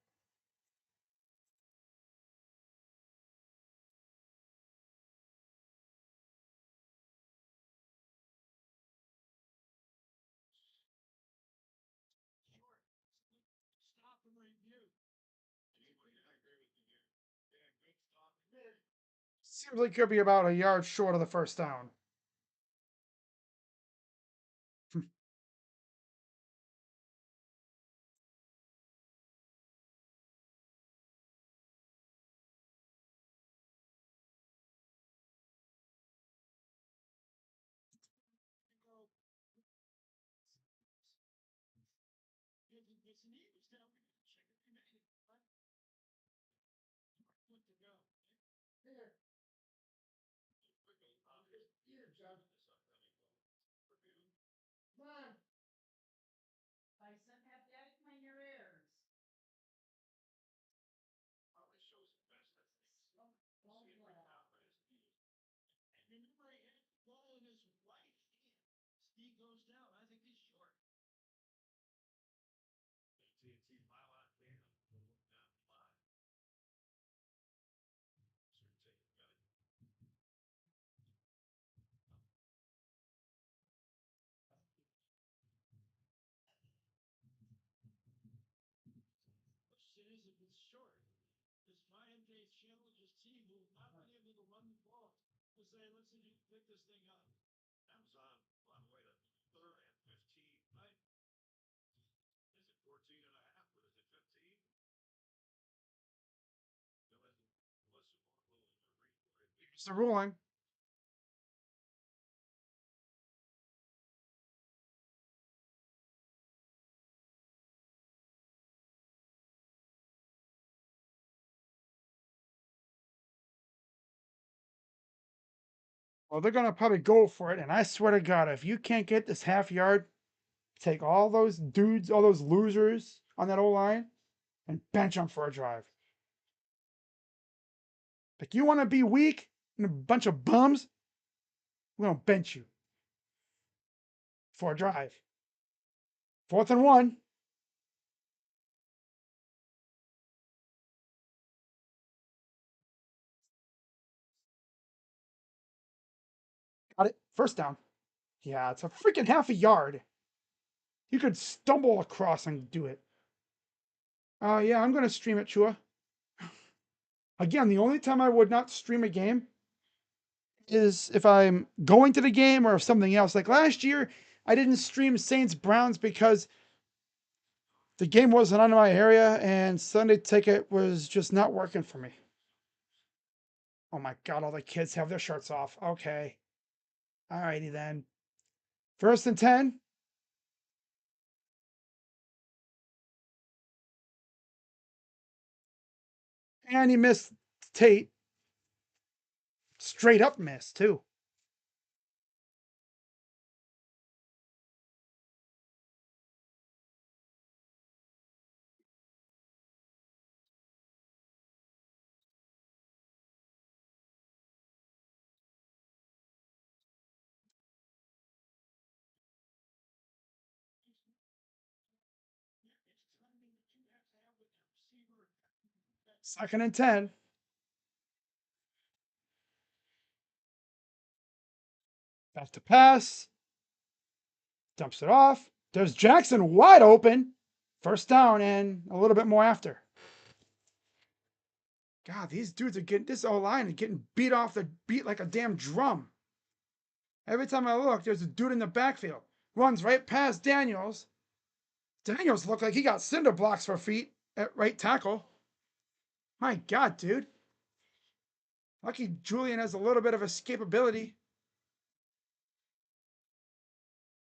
Speaker 1: Seems like you'll be about a yard short of the 1st down. It's the ruling. Well, they're going to probably go for it. And I swear to God, if you can't get this half yard, take all those dudes, all those losers on that O line, and bench them for a drive. Like, you want to be weak and a bunch of bums? We're going to bench you for a drive. 4th and 1. Got it. First down. Yeah, it's a freaking half a yard. You could stumble across and do it. Yeah, I'm going to stream it, Chua. Again, the only time I would not stream a game is if I'm going to the game or if something else. Like last year, I didn't stream Saints Browns because the game wasn't on in my area and Sunday Ticket was just not working for me. Oh my God, all the kids have their shirts off. Okay. Alrighty then. 1st and 10. And he missed Tate. Straight up miss, too. Second and 10. Back to pass. Dumps it off. There's Jackson wide open. 1st down and a little bit more after. God, these dudes are getting this O line is getting beat off the beat like a damn drum. Every time I look, there's a dude in the backfield. Runs right past Daniels. Daniels looked like he got cinder blocks for feet at right tackle. My God, dude. Lucky Julian has a little bit of escapability.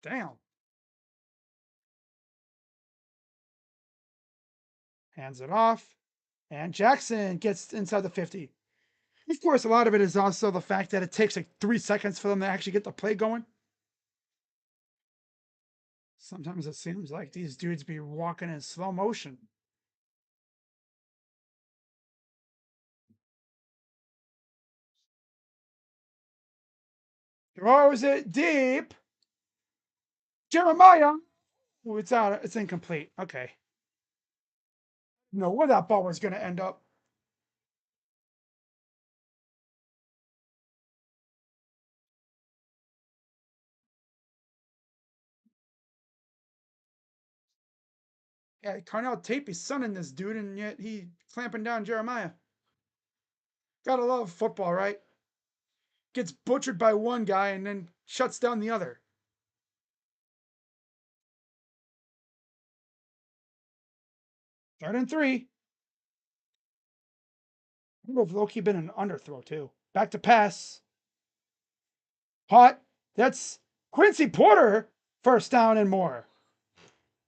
Speaker 1: Damn. Hands it off. And Jackson gets inside the 50. Of course, a lot of it is also the fact that it takes like 3 seconds for them to actually get the play going. Sometimes it seems like these dudes be walking in slow motion. Throws it deep. Jeremiah. Ooh, it's out. It's incomplete. Okay. No, where that ball was going to end up. Yeah, Carnell Tape is sunning this dude, and yet he clamping down Jeremiah. Gotta love football, right? Gets butchered by one guy and then shuts down the other. 3rd and 3. I wonder if Loki been an underthrow too. Back to pass. Hot. That's Quincy Porter. 1st down and more.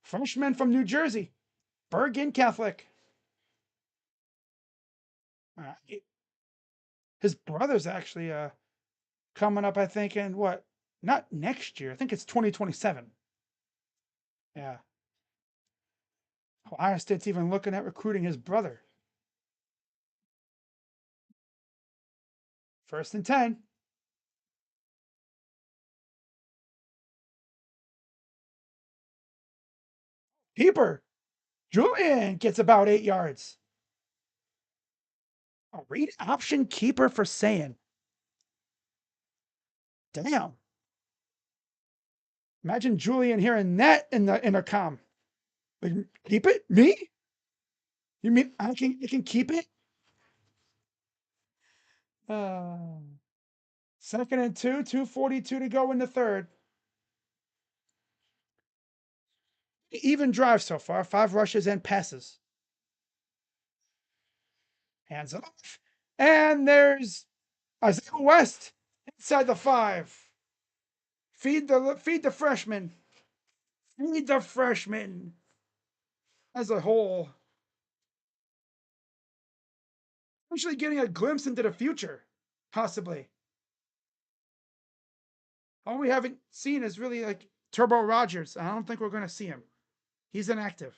Speaker 1: Freshman from New Jersey. Bergen Catholic. Uh, his brother's actually coming up, I think, in what? Not next year. I think it's 2027. Yeah. Ohio State's even looking at recruiting his brother. 1st and 10. Keeper. Julian gets about 8 yards. A read option keeper for saying. Damn. Imagine Julian hearing that in the intercom. Like, keep it? Me? You mean I can keep it? Uh, 2nd and 2, 2:42 to go in the 3rd. Even drive so far, 5 rushes and passes. Hands it off. And there's Isaiah West inside the 5. Feed the freshman. Feed the freshman as a whole. Actually getting a glimpse into the future, possibly. All we haven't seen is really like Turbo Rogers. I don't think we're going to see him. He's inactive.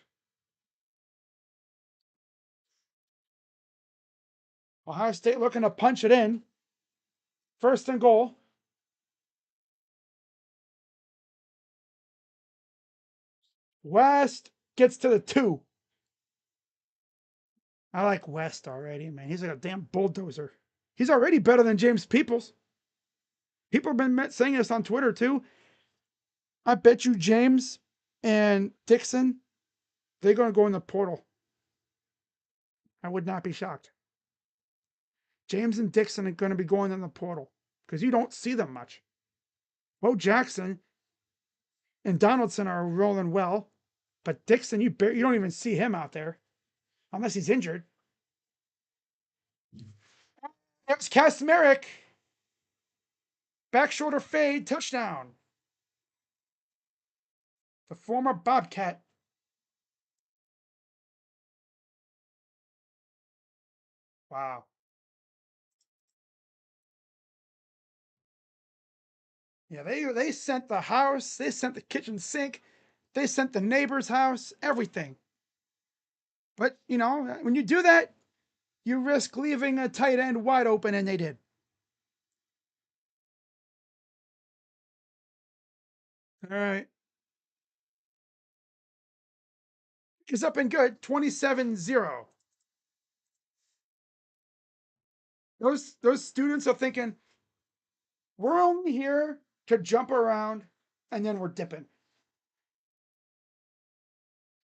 Speaker 1: Ohio State looking to punch it in. First and goal. West gets to the 2. I like West already, man. He's like a damn bulldozer. He's already better than James Peoples. People have been saying this on Twitter too. I bet you James and Dixon, they're going to go in the portal. I would not be shocked. James and Dixon are going to be going in the portal because you don't see them much. Bo Jackson and Donaldson are rolling well, but Dixon, you don't even see him out there unless he's injured. It's Kasmerick. Back shoulder fade, touchdown. The former Bobcat. Wow. Yeah, they sent the house, they sent the kitchen sink, they sent the neighbor's house, everything. But, when you do that, you risk leaving a tight end wide open, and they did. All right. It's up and good, 27-0. Those students are thinking, we're only here to jump around, and then we're dipping.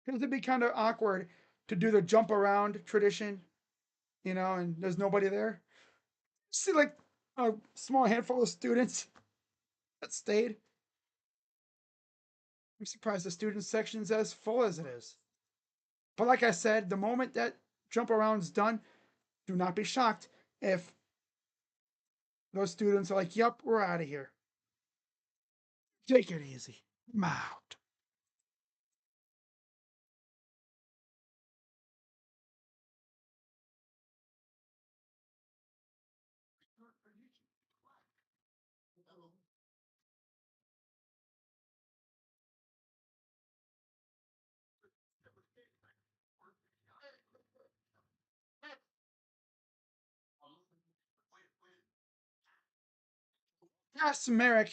Speaker 1: Because it'd be kind of awkward to do the jump around tradition, and there's nobody there. See, like a small handful of students that stayed. I'm surprised the student section's as full as it is. But like I said, the moment that jump around's done, do not be shocked if those students are like, yep, we're out of here. Take it easy. I'm out. Yes, Merrick, I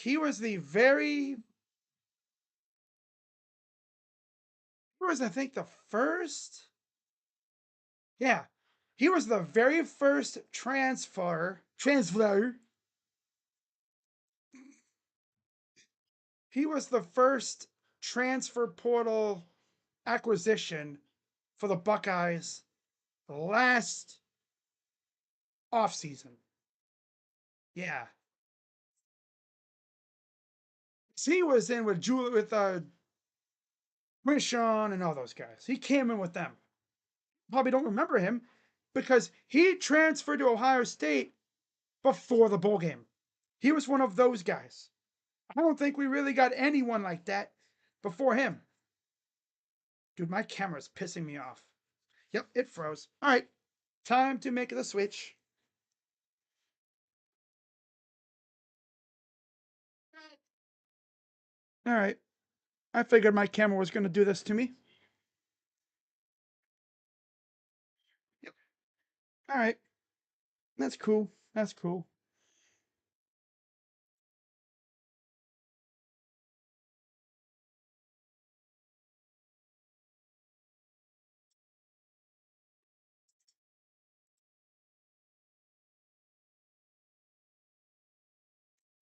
Speaker 1: think, the first. Yeah, he was the very first transfer. He was the first transfer portal acquisition for the Buckeyes last offseason. Yeah. He was in with Quinshawn and all those guys. He came in with them. Probably don't remember him because he transferred to Ohio State before the bowl game. He was one of those guys. I don't think we really got anyone like that before him. Dude, my camera's pissing me off. Yep, it froze. All right, time to make the switch. All right, I figured my camera was going to do this to me. Yep. All right, that's cool. That's cool.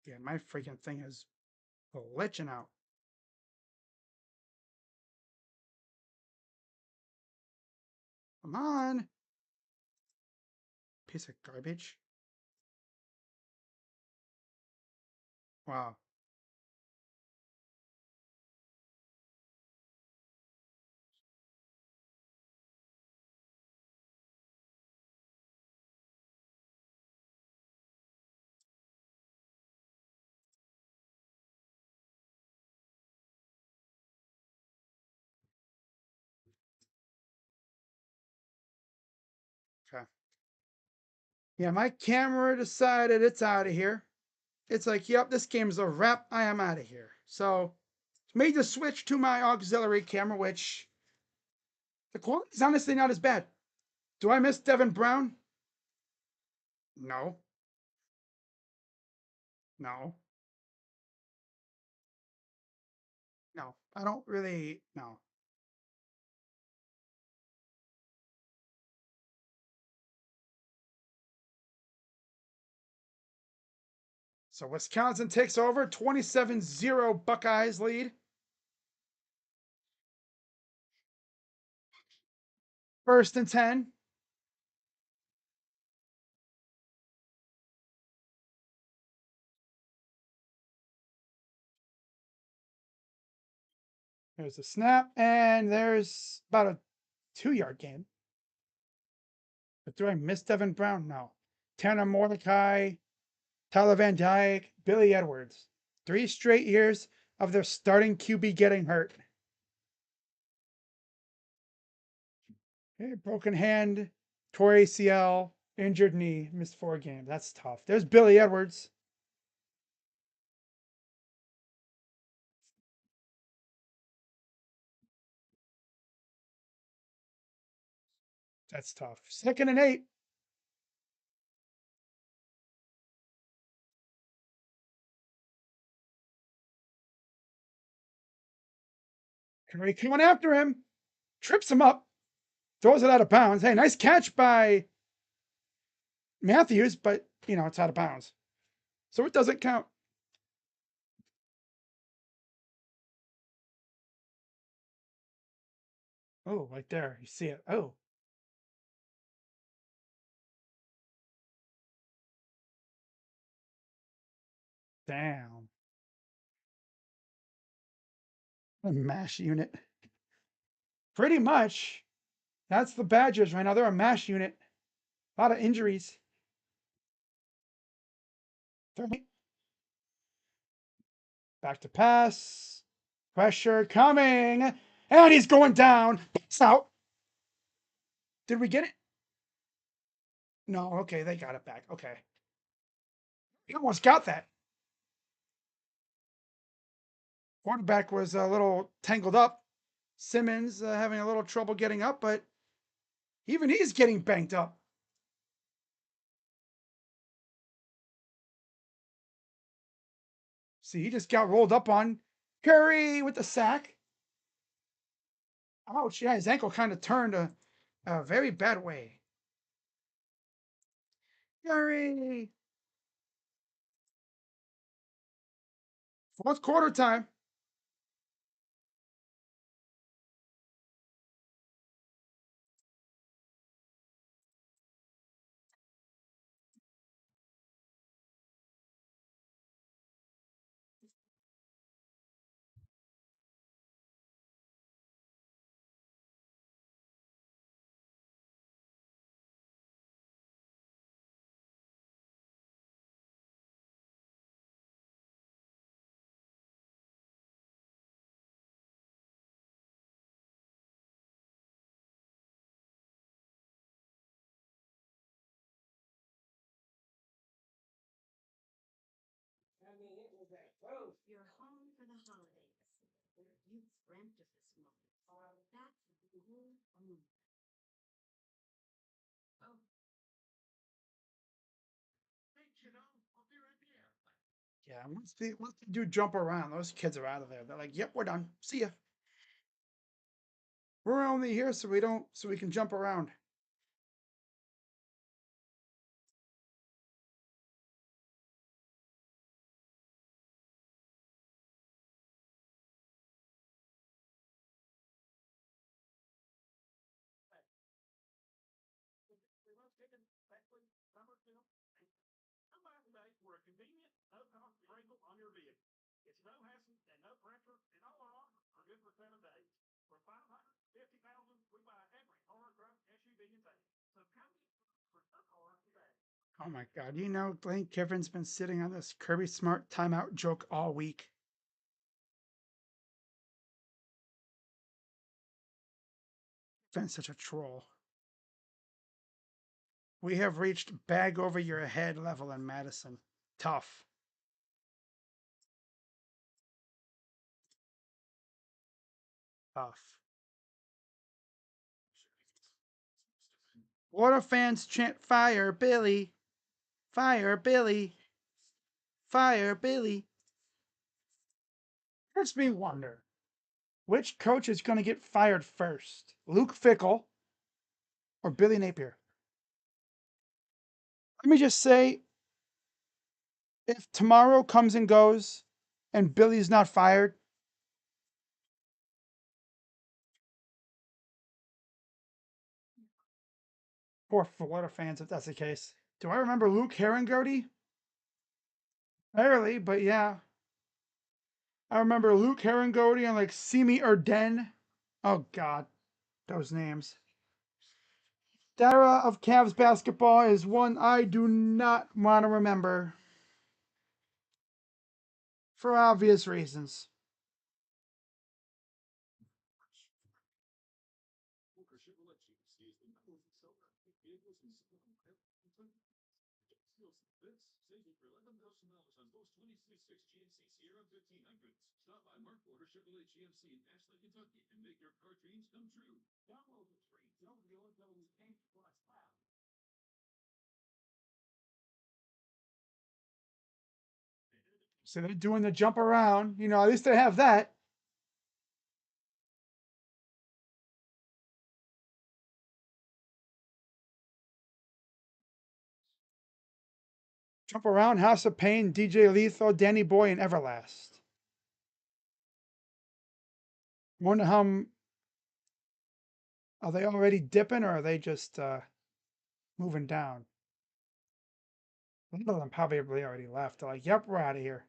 Speaker 1: Yeah, my freaking thing is glitching out. Come on. Piece of garbage. Wow. Okay. Yeah, my camera decided it's out of here. it's like, yep, this game's a wrap. I am out of here. So made the switch to my auxiliary camera, which the quality is honestly not as bad. Do I miss Devin Brown? No, no, no. I don't really. No. So Wisconsin takes over 27-0 Buckeyes lead. First and 10. There's a snap, and there's about a 2-yard gain. But do I miss Devin Brown? No. Tanner Mordecai, Tyler Van Dyke, Billy Edwards. 3 straight years of their starting QB getting hurt. Okay, broken hand, tore ACL, injured knee, missed 4 games. That's tough. There's Billy Edwards. That's tough. 2nd and 8. Curry coming after him, trips him up, throws it out of bounds. Hey, nice catch by Matthews, but it's out of bounds. So it doesn't count. Oh, right there. You see it. Oh, damn. A mash unit. Pretty much. That's the Badgers right now. They're a mash unit. A lot of injuries. Back to pass. Pressure coming. And he's going down. It's out. Did we get it? No. Okay, they got it back. Okay. He almost got that. Quarterback was a little tangled up. Simmons having a little trouble getting up, but even he's getting banked up. See, he just got rolled up on. Curry with the sack. Ouch. Yeah, his ankle kind of turned a very bad way. Curry. Fourth quarter time. Yeah, once they do jump around, those kids are out of there. They're like, "Yep, we're done. See ya. We're only here so we can jump around." Oh my God! Lane Kiffin's been sitting on this Kirby Smart timeout joke all week. Been such a troll. We have reached bag over your head level in Madison. Tough. Tough. Florida fans chant "Fire Billy, Fire Billy, Fire Billy." Makes me wonder which coach is going to get fired first, Luke Fickle or Billy Napier. Let me just say, if tomorrow comes and goes and Billy's not fired, poor Florida fans if that's the case. Do I remember Luke Herringody? Barely, but yeah. I remember Luke Herringody and like Simi Erden. Oh God, those names. That era of Cavs basketball is one I do not want to remember for obvious reasons. So they're doing the jump around. You know, at least they have that. Jump around, House of Pain, DJ Lethal, Danny Boy, and Everlast. Wonder how are they already dipping or are they just moving down? A lot of them probably already left. They're like, yep, we're out of here.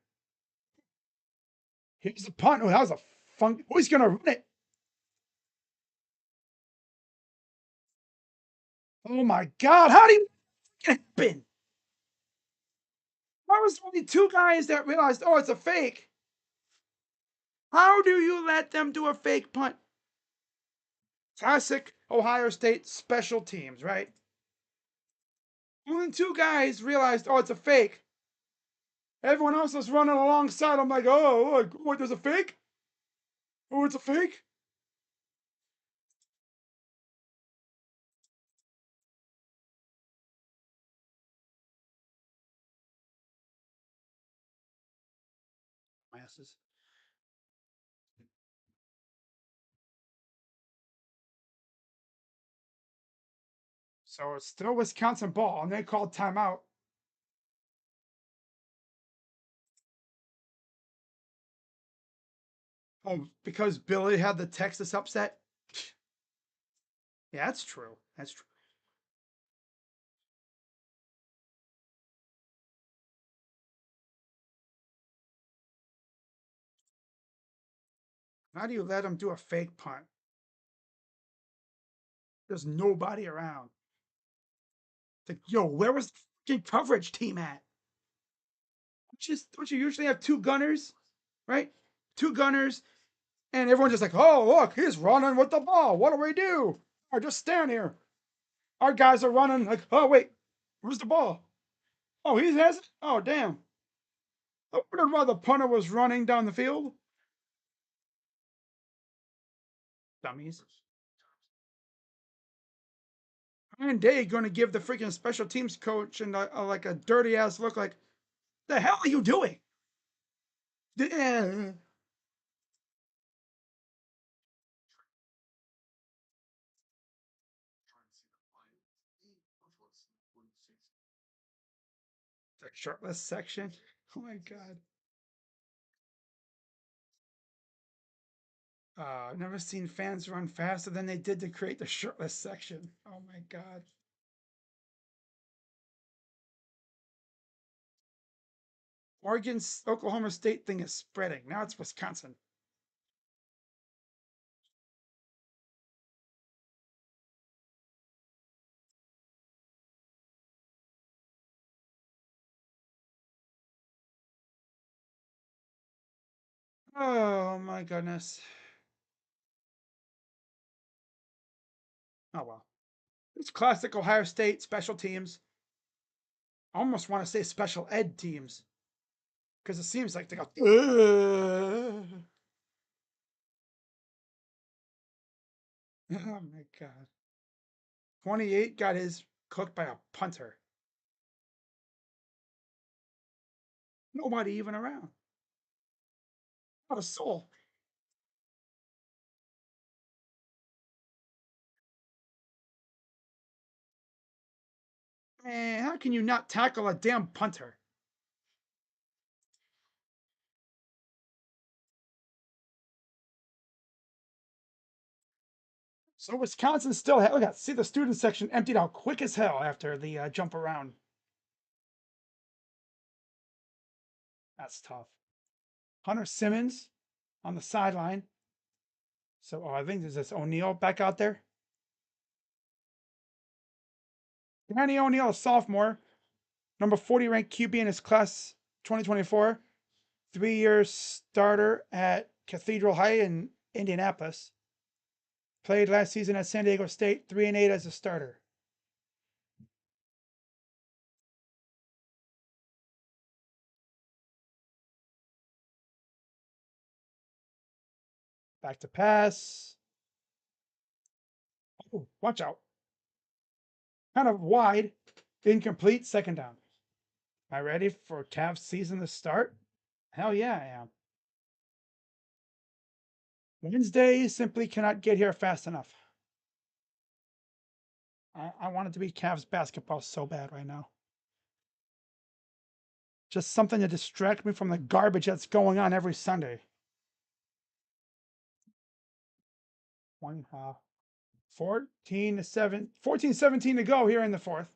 Speaker 1: Here's the punt. Oh, that was a fun. Who's going to run it? Oh my God. How do you get it happen? There was only two guys that realized, oh, it's a fake. How do you let them do a fake punt? Classic Ohio State special teams, right? Only two guys realized, oh, it's a fake. Everyone else was running alongside. I'm like, oh, what, there's a fake? Oh, it's a fake? Masses. So it's still Wisconsin ball, and they called timeout. Oh, because Billy had the Texas upset? Yeah, that's true. That's true. How do you let them do a fake punt? There's nobody around. It's like, yo, where was the coverage team at? Just don't you usually have two gunners, right? Two gunners, and everyone's just like, oh, look, he's running with the ball. What do we do? Or just stand here. Our guys are running like, oh, wait, where's the ball? Oh, he has it? Oh, damn. I wondered why the punter was running down the field. Dummies. Ryan Day going to give the freaking special teams coach and like a dirty ass look like, the hell are you doing? Like shirtless section. Oh my God. I've never seen fans run faster than they did to create the shirtless section. Oh my God. Oregon's Oklahoma State thing is spreading. Now it's Wisconsin. Oh my goodness. Oh well. It's classic Ohio State special teams. I almost want to say special ed teams because it seems like they go. Oh my God. 28 got his cooked by a punter. Nobody even around. Not a soul. Man, how can you not tackle a damn punter? So Wisconsin still had, look at, see the student section emptied out quick as hell after the jump around. That's tough. Hunter Simmons on the sideline. So I think there's this O'Neal back out there. Danny O'Neal, a sophomore, number 40 ranked QB in his class 2024, 3-year starter at Cathedral High in Indianapolis. Played last season at San Diego State, 3-8 as a starter. Back to pass. Oh, watch out. Kind of wide, incomplete, second down. Am I ready for Cavs season to start? Hell yeah, I am. Wednesday simply cannot get here fast enough. I want it to be Cavs basketball so bad right now. Just something to distract me from the garbage that's going on every Sunday. One 14-17 to go here in the fourth.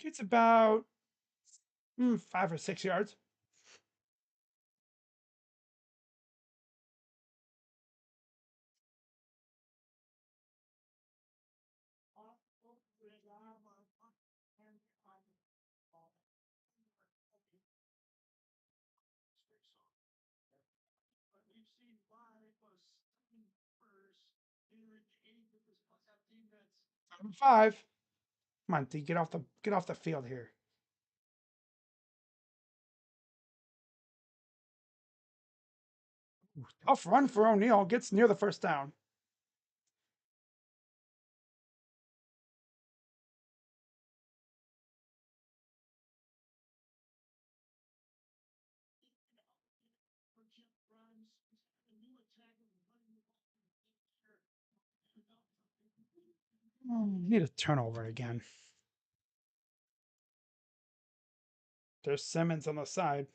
Speaker 1: Gets about 5 or 6 yards. Number 5. Come on, D, get off the field here. Tough run for O'Neal. Gets near the first down. Need a turnover again. There's Simmons on the side.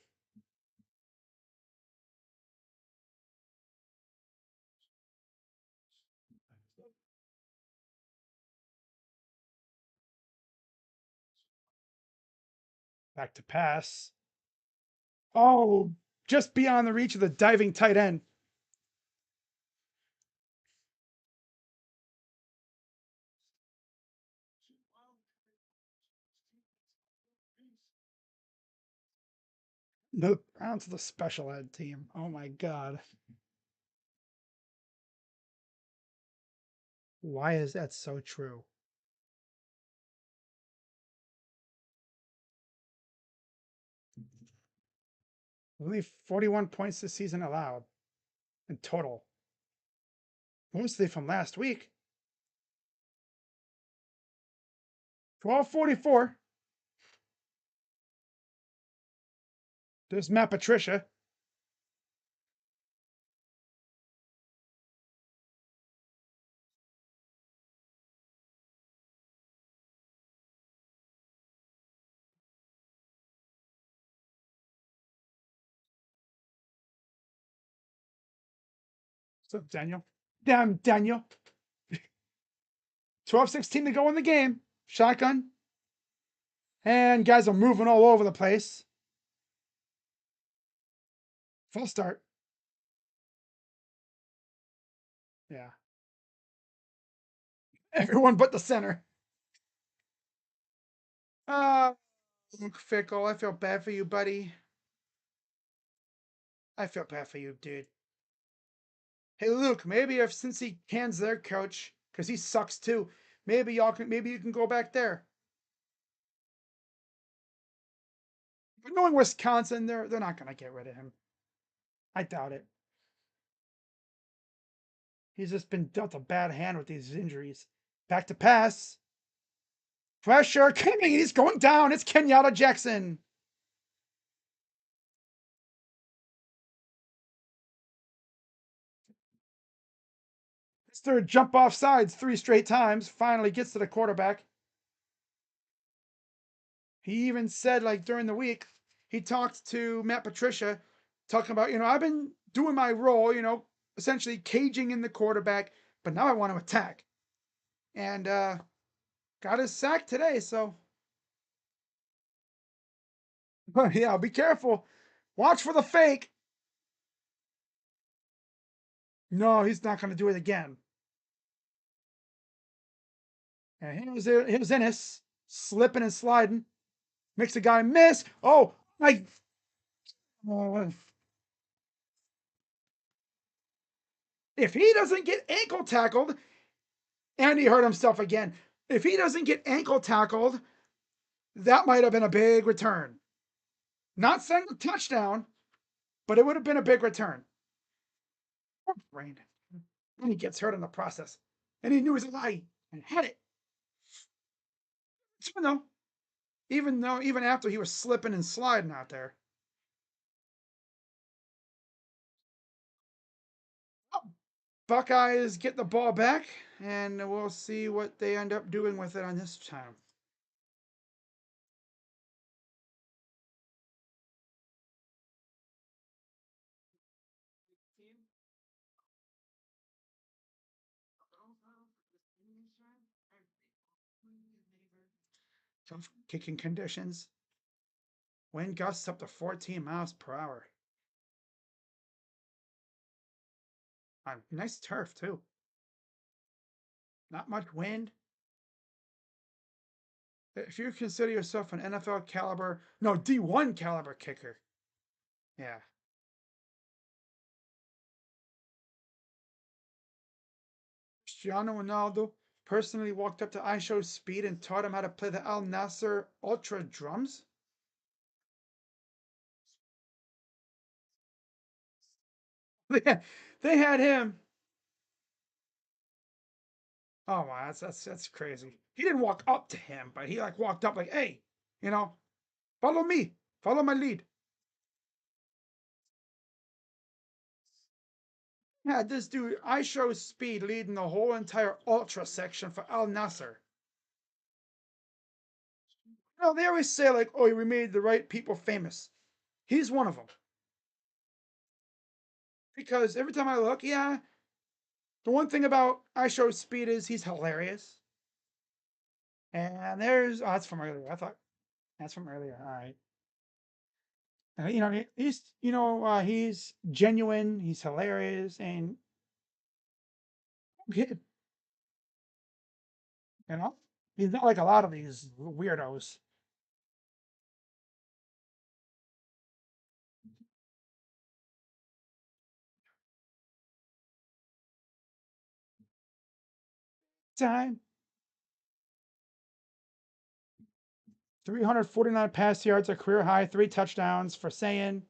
Speaker 1: Back to pass. Oh, just beyond the reach of the diving tight end. No, round to the special ed team. Oh my God. Why is that so true? Only 41 points this season allowed in total. Mostly from last week. 12:44. There's Matt Patricia. What's up, Daniel? Damn, Daniel. 12:16 to go in the game. Shotgun. And guys are moving all over the place. Full start. Yeah. Everyone but the center. Uh, Luke Fickle, I feel bad for you, buddy. I feel bad for you, dude. Hey, Luke, maybe if since he hands their coach, because he sucks too, maybe you can go back there. But knowing Wisconsin, they're not gonna get rid of him. I doubt it. He's just been dealt a bad hand with these injuries. Back to pass. Pressure coming. He's going down. It's Kenyatta Jackson. His third jump off sides 3 straight times. Finally gets to the quarterback. He even said, like during the week, he talked to Matt Patricia, talking about, I've been doing my role, essentially caging in the quarterback, but now I want to attack. And got his sack today, so yeah, be careful. Watch for the fake. No, he's not going to do it again. And here's Ennis slipping and sliding, makes the guy miss. Oh, my! Oh, if he doesn't get ankle tackled, and he hurt himself again. If he doesn't get ankle tackled, that might have been a big return. Not saying a touchdown, but it would have been a big return. Poor Brandon. And he gets hurt in the process. And he knew his lie and had it. Even after he was slipping and sliding out there. Buckeyes get the ball back, and we'll see what they end up doing with it on this time. Tough kicking conditions. Wind gusts up to 14 miles per hour. Nice turf, too. Not much wind. If you consider yourself an NFL caliber, no, D1 caliber kicker. Yeah. Cristiano Ronaldo personally walked up to Aisho's speed and taught him how to play the Al Nasser Ultra drums. They had him. Oh my, that's crazy. He didn't walk up to him, but he like walked up like, hey, follow me, follow my lead. Yeah, this dude, Aisho's speed leading the whole entire ultra section for Al Nasser. They always say like, oh, we made the right people famous. He's one of them. Because every time I look, yeah, the one thing about Aisho's speed is he's hilarious. And that's from earlier. I thought that's from earlier. All right. He's genuine. He's hilarious, and you know, he's not like a lot of these weirdos. Time 349 pass yards, a career high, 3 touchdowns for Sayan.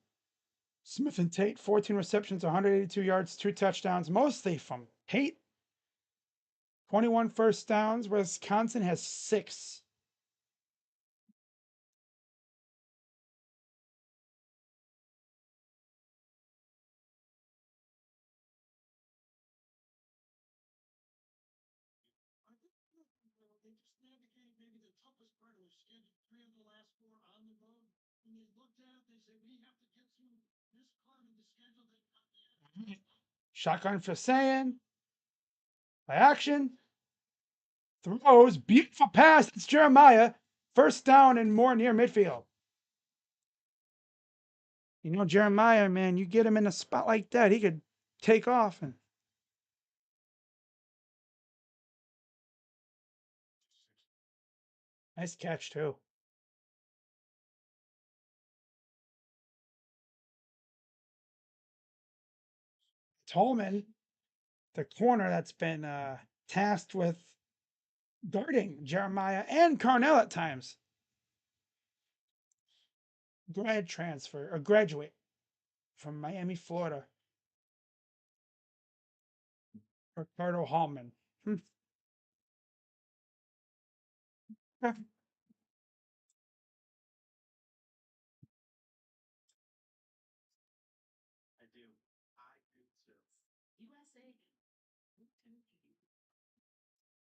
Speaker 1: Smith and Tate, 14 receptions, 182 yards, 2 touchdowns, mostly from Tate. 21 first downs. Wisconsin has 6. Shotgun for Sayan. By action. Throws. Beautiful pass. It's Jeremiah. First down and more near midfield. Jeremiah, man, you get him in a spot like that, he could take off. And nice catch, too. Tolman, the corner that's been tasked with guarding Jeremiah and Carnell at times. Grad transfer or graduate from Miami, Florida. Ricardo Hallman.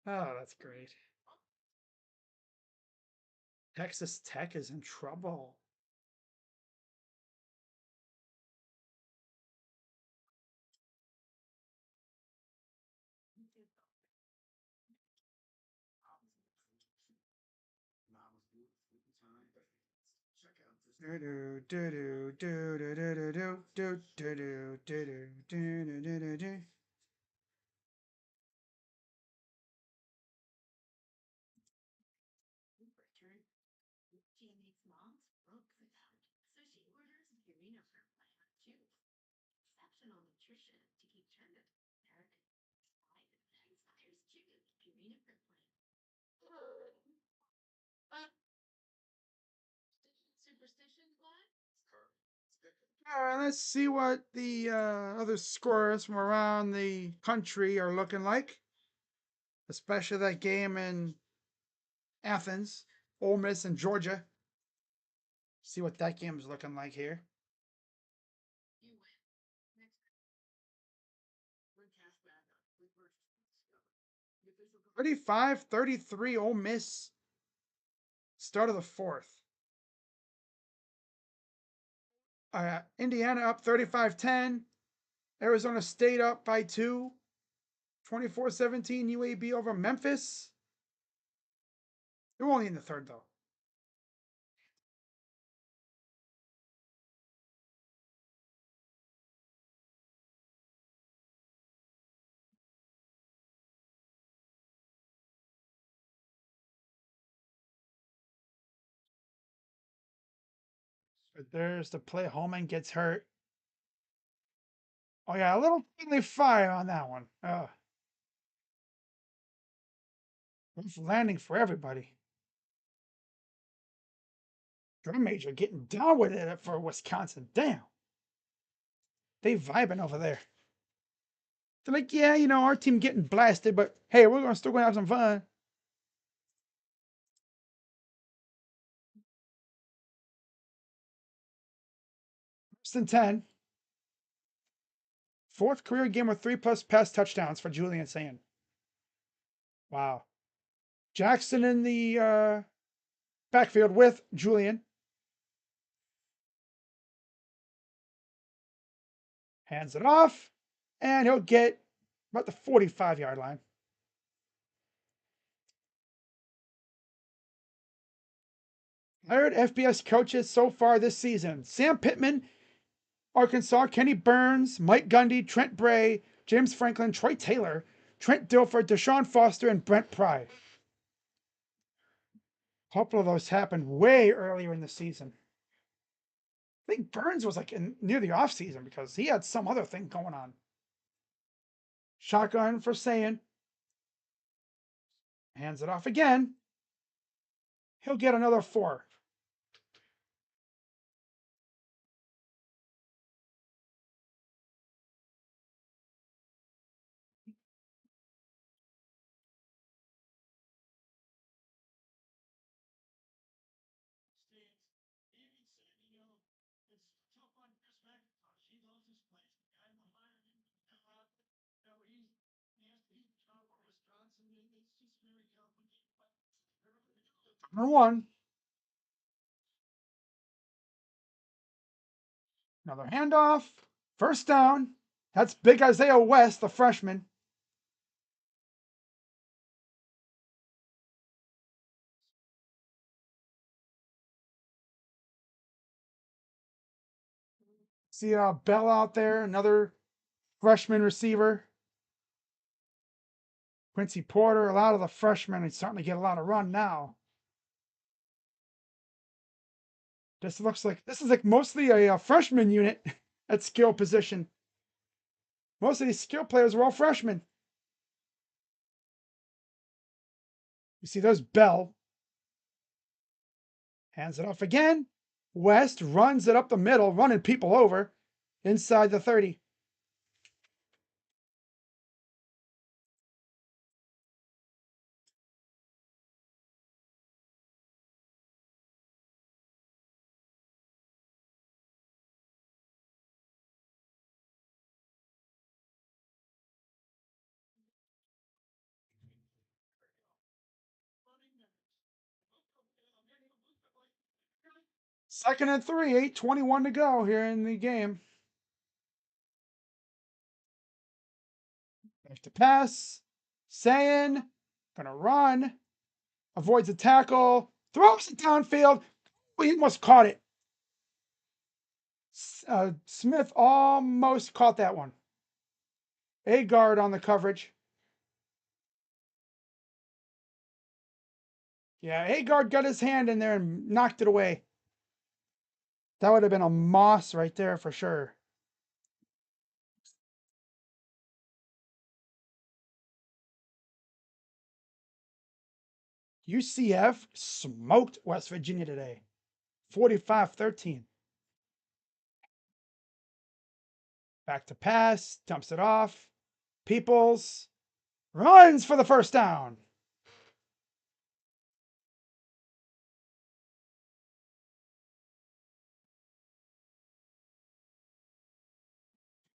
Speaker 1: Oh, that's great. Texas Tech is in trouble. All right, let's see what the other scores from around the country are looking like, especially that game in Athens, Ole Miss and Georgia. See what that game is looking like here. 35-33 Ole Miss. Start of the fourth. Indiana up 35-10. Arizona State up by 2. 24-17 UAB over Memphis. They're only in the third, though. But there's the play. Holman gets hurt. Oh, yeah, a little friendly fire on that one. Rough landing for everybody. Drum major getting down with it for Wisconsin. Damn. They vibing over there. They're like, yeah, you know, our team getting blasted, but hey, we're still going to have some fun. First and 10. Fourth career game with 3+ pass touchdowns for Julian Sand. Wow. Jackson in the backfield with Julian. Hands it off, and he'll get about the 45-yard line. Hired FBS coaches so far this season: Sam Pittman, Arkansas; Kenny Burns, Mike Gundy, Trent Bray, James Franklin, Troy Taylor, Trent Dilfer, Deshaun Foster, and Brent Pry. A couple of those happened way earlier in the season. I think Burns was like near the offseason because he had some other thing going on. Shotgun for Sayin. Hands it off again. He'll get another 4. Number 1. Another handoff. First down. That's big Isaiah West, the freshman. See Bell out there, another freshman receiver. Quincy Porter, a lot of the freshmen are starting to get a lot of run now. This is like mostly a freshman unit at skill position. Most of these skill players are all freshmen. You see, there's Bell. Hands it off again. West runs it up the middle, running people over. Inside the 30. Second and 3, 8:21 to go here in the game. Back to pass. Sayin, gonna run. Avoids the tackle. Throws it downfield. Oh, he almost caught it. Smith almost caught that one. A guard on the coverage. Yeah, A guard got his hand in there and knocked it away. That would have been a Moss right there for sure. UCF smoked West Virginia today. 45-13. Back to pass, dumps it off. Peoples runs for the first down.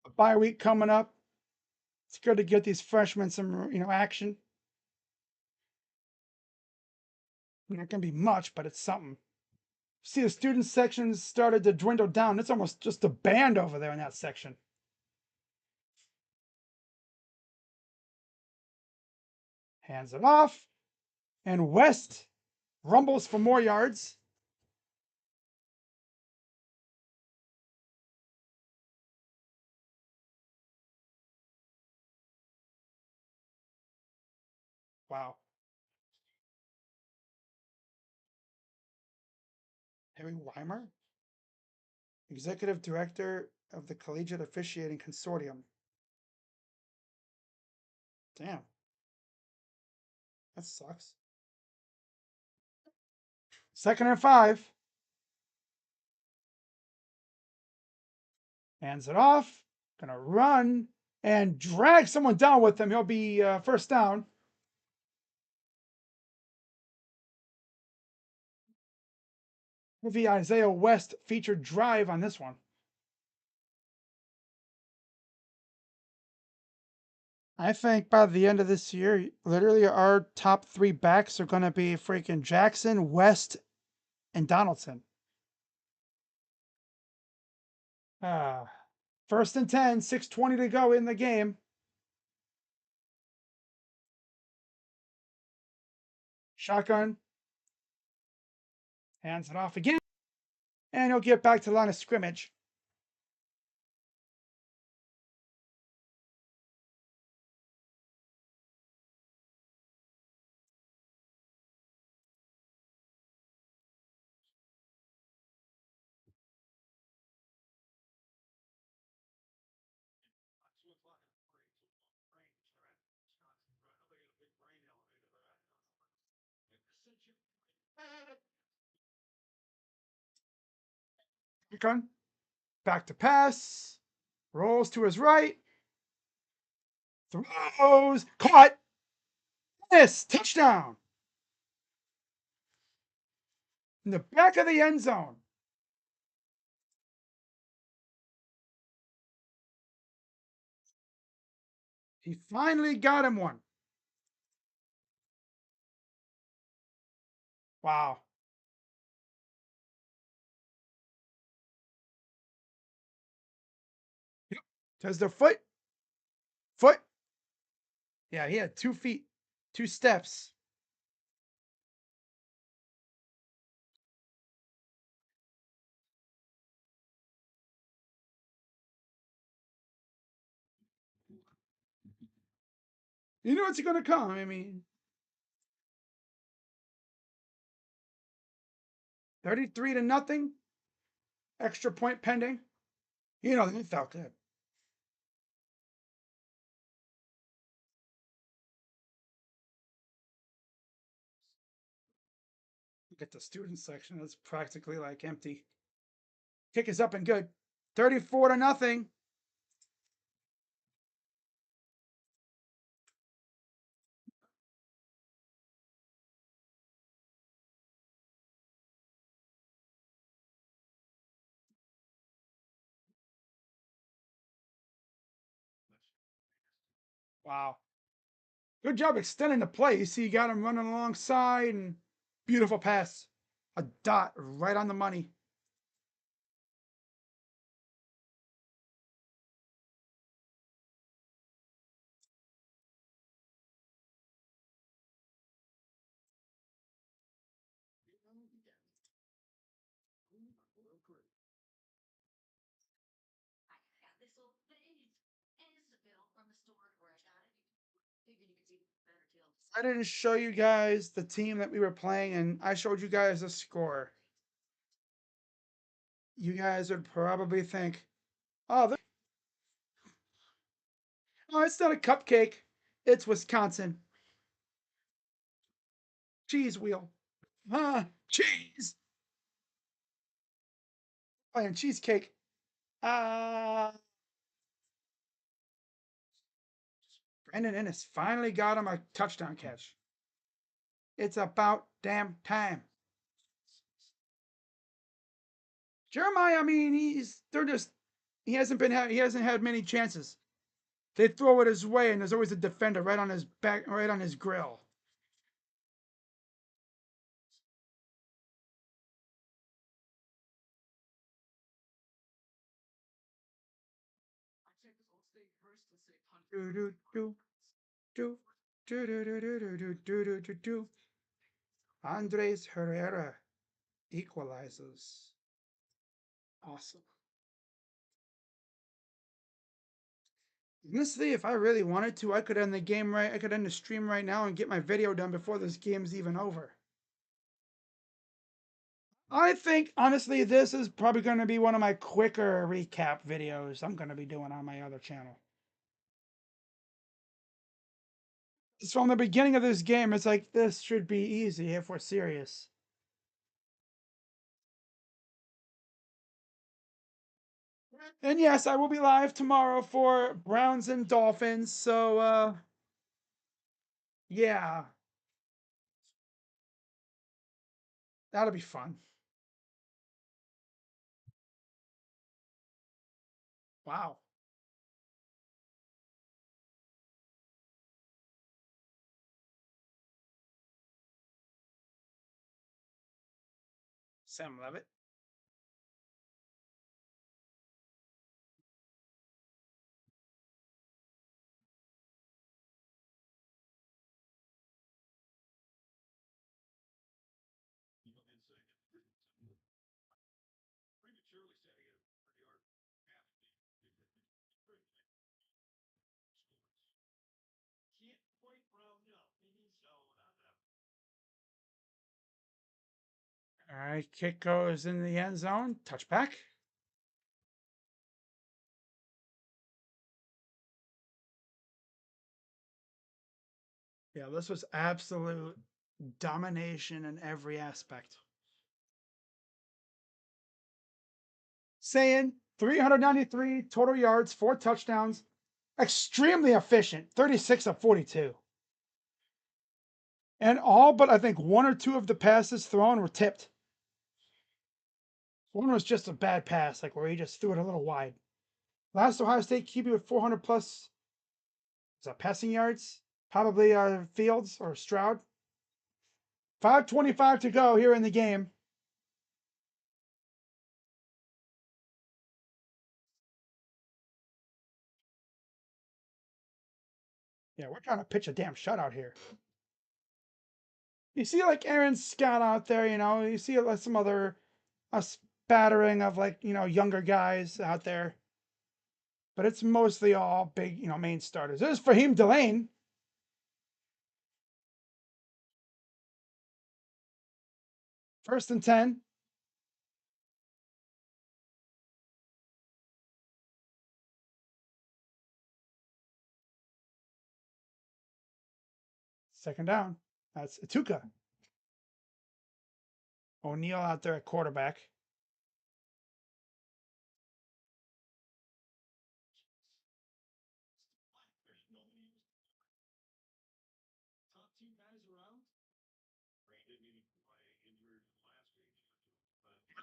Speaker 1: A bye week coming up. It's good to get these freshmen some, action. Not gonna be much, but it's something. See, the student sections started to dwindle down. It's almost just a band over there in that section. Hands it off, and West rumbles for more yards. Wow. Harry Weimer, Executive Director of the Collegiate Officiating Consortium. Damn. That sucks. Second and 5. Hands it off. Gonna run and drag someone down with him. He'll be first down. Movie Isaiah West featured drive on this one. I think by the end of this year, literally our top 3 backs are going to be freaking Jackson, West, and Donaldson. First and 10, 6:20 to go in the game. Shotgun. Hands it off again. And he'll get back to the line of scrimmage. Shotgun. Back to pass. Rolls to his right. Throws. Caught. Miss. Touchdown. In the back of the end zone. He finally got him one. Wow. Yep. Does the foot. Foot. Yeah, he had 2 feet, 2 steps. You know what's going to come. I mean, 33-0. Extra point pending. It felt good. Look at the student section. It's practically like empty. Kick is up and good. 34-0. Wow. Good job extending the play. You see, you got him running alongside and beautiful pass. A dot right on the money. I didn't show you guys the team that we were playing, and I showed you guys the score. You guys would probably think, oh, oh, it's not a cupcake. It's Wisconsin. Cheese wheel. Cheese. Playing cheesecake. Brandon Ennis finally got him a touchdown catch. It's about damn time. Jeremiah, I mean, he hasn't had many chances. They throw it his way, and there's always a defender right on his back, right on his grill. Do do do do do do do do do do do do. Andres Herrera equalizes. Awesome. Honestly, if I really wanted to, I could end the game right. I could end the stream right now and get my video done before this game's even over. I think, honestly, this is probably going to be one of my quicker recap videos I'm going to be doing on my other channel. It's from the beginning of this game, it's like, this should be easy if we're serious. And yes, I will be live tomorrow for Browns and Dolphins, so, yeah. That'll be fun. Wow. Sam Levitt. All right, kick goes in the end zone. Touchback. Yeah, this was absolute domination in every aspect. Saying 393 total yards, 4 touchdowns, extremely efficient, 36 of 42. And all but I think 1 or 2 of the passes thrown were tipped. One was just a bad pass, like where he just threw it a little wide. Last Ohio State QB with 400 plus is that passing yards? Probably Fields or Stroud. 5:25 to go here in the game. Yeah, we're trying to pitch a damn shutout here. You see, like Aaron Scott out there, you see some other a spattering of like younger guys out there, but it's mostly all big main starters. This is Fahim Delane. First and 10. Second down. That's Atuka. O'Neal out there at quarterback.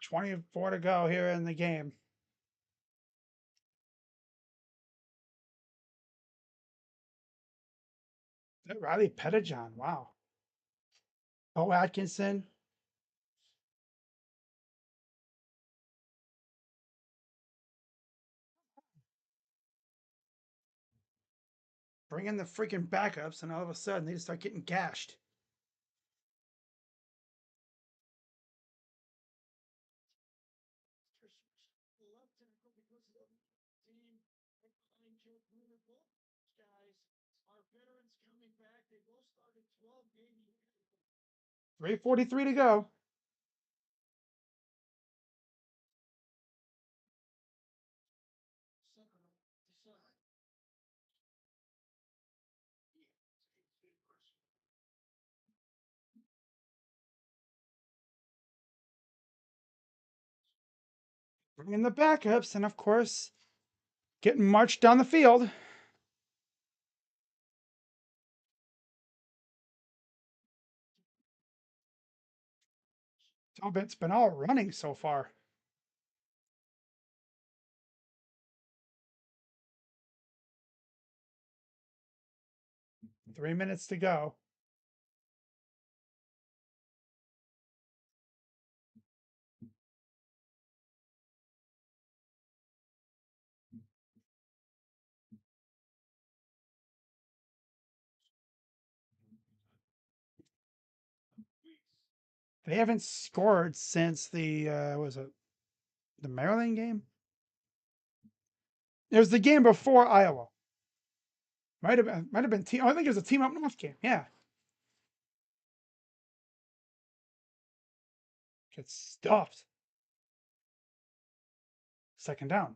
Speaker 1: 24 to go here in the game. Is that Riley Pettijohn? Wow. Oh, Atkinson. Bring in the freaking backups, and all of a sudden they just start getting gashed. .343 to go. Bring in the backups, and of course, getting marched down the field. It's been all running so far. Three minutes to go. They haven't scored since the was it the Maryland game? It was the game before Iowa. Might have been team. I think it was a team up north game. Yeah. Gets stuffed. Second down.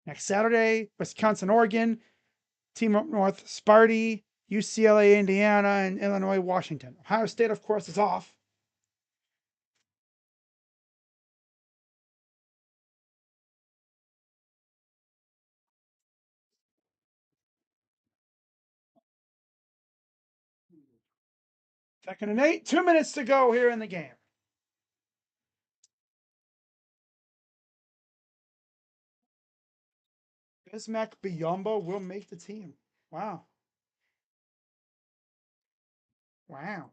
Speaker 1: Next Saturday, Wisconsin, Oregon, team up north, Sparty, UCLA, Indiana, and Illinois, Washington. Ohio State, of course, is off. Second and 8. 2 minutes to go here in the game. Bismack Biyombo will make the team. Wow. Wow.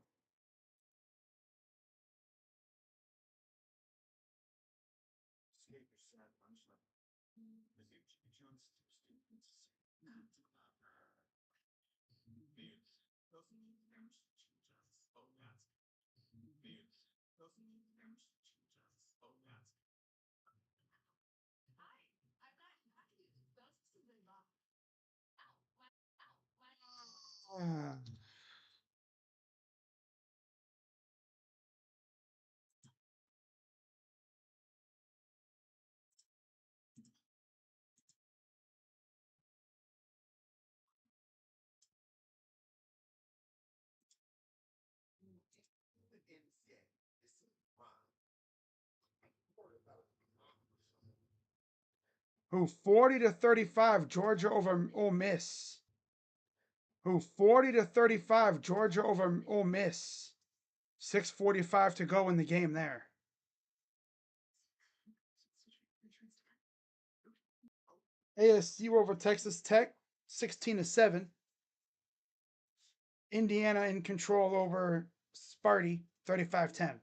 Speaker 1: Ah. Who 40 to 35 Georgia over Ole Miss. Who 40 to 35 Georgia over Ole Miss. 6:45 to go in the game there. ASU over Texas Tech 16 to 7. Indiana in control over Sparty 35-10.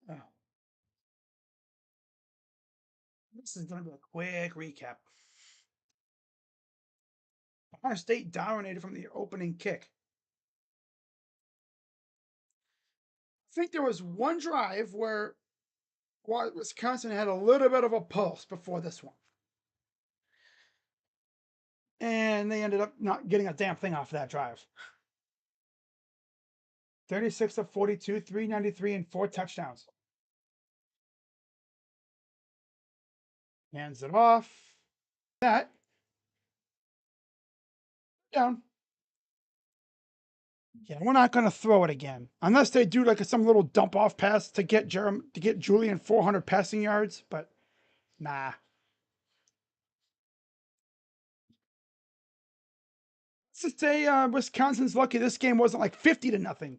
Speaker 1: Oh, this is going to be a quick recap. Ohio State dominated from the opening kick. I think there was one drive where Wisconsin had a little bit of a pulse before this one. And they ended up not getting a damn thing off that drive. 36 of 42, 393, and 4 touchdowns. Hands it off. That down. Yeah, we're not going to throw it again unless they do like some little dump off pass to get Julian 400 passing yards. But nah. Let's just say Wisconsin's lucky this game wasn't like 50-0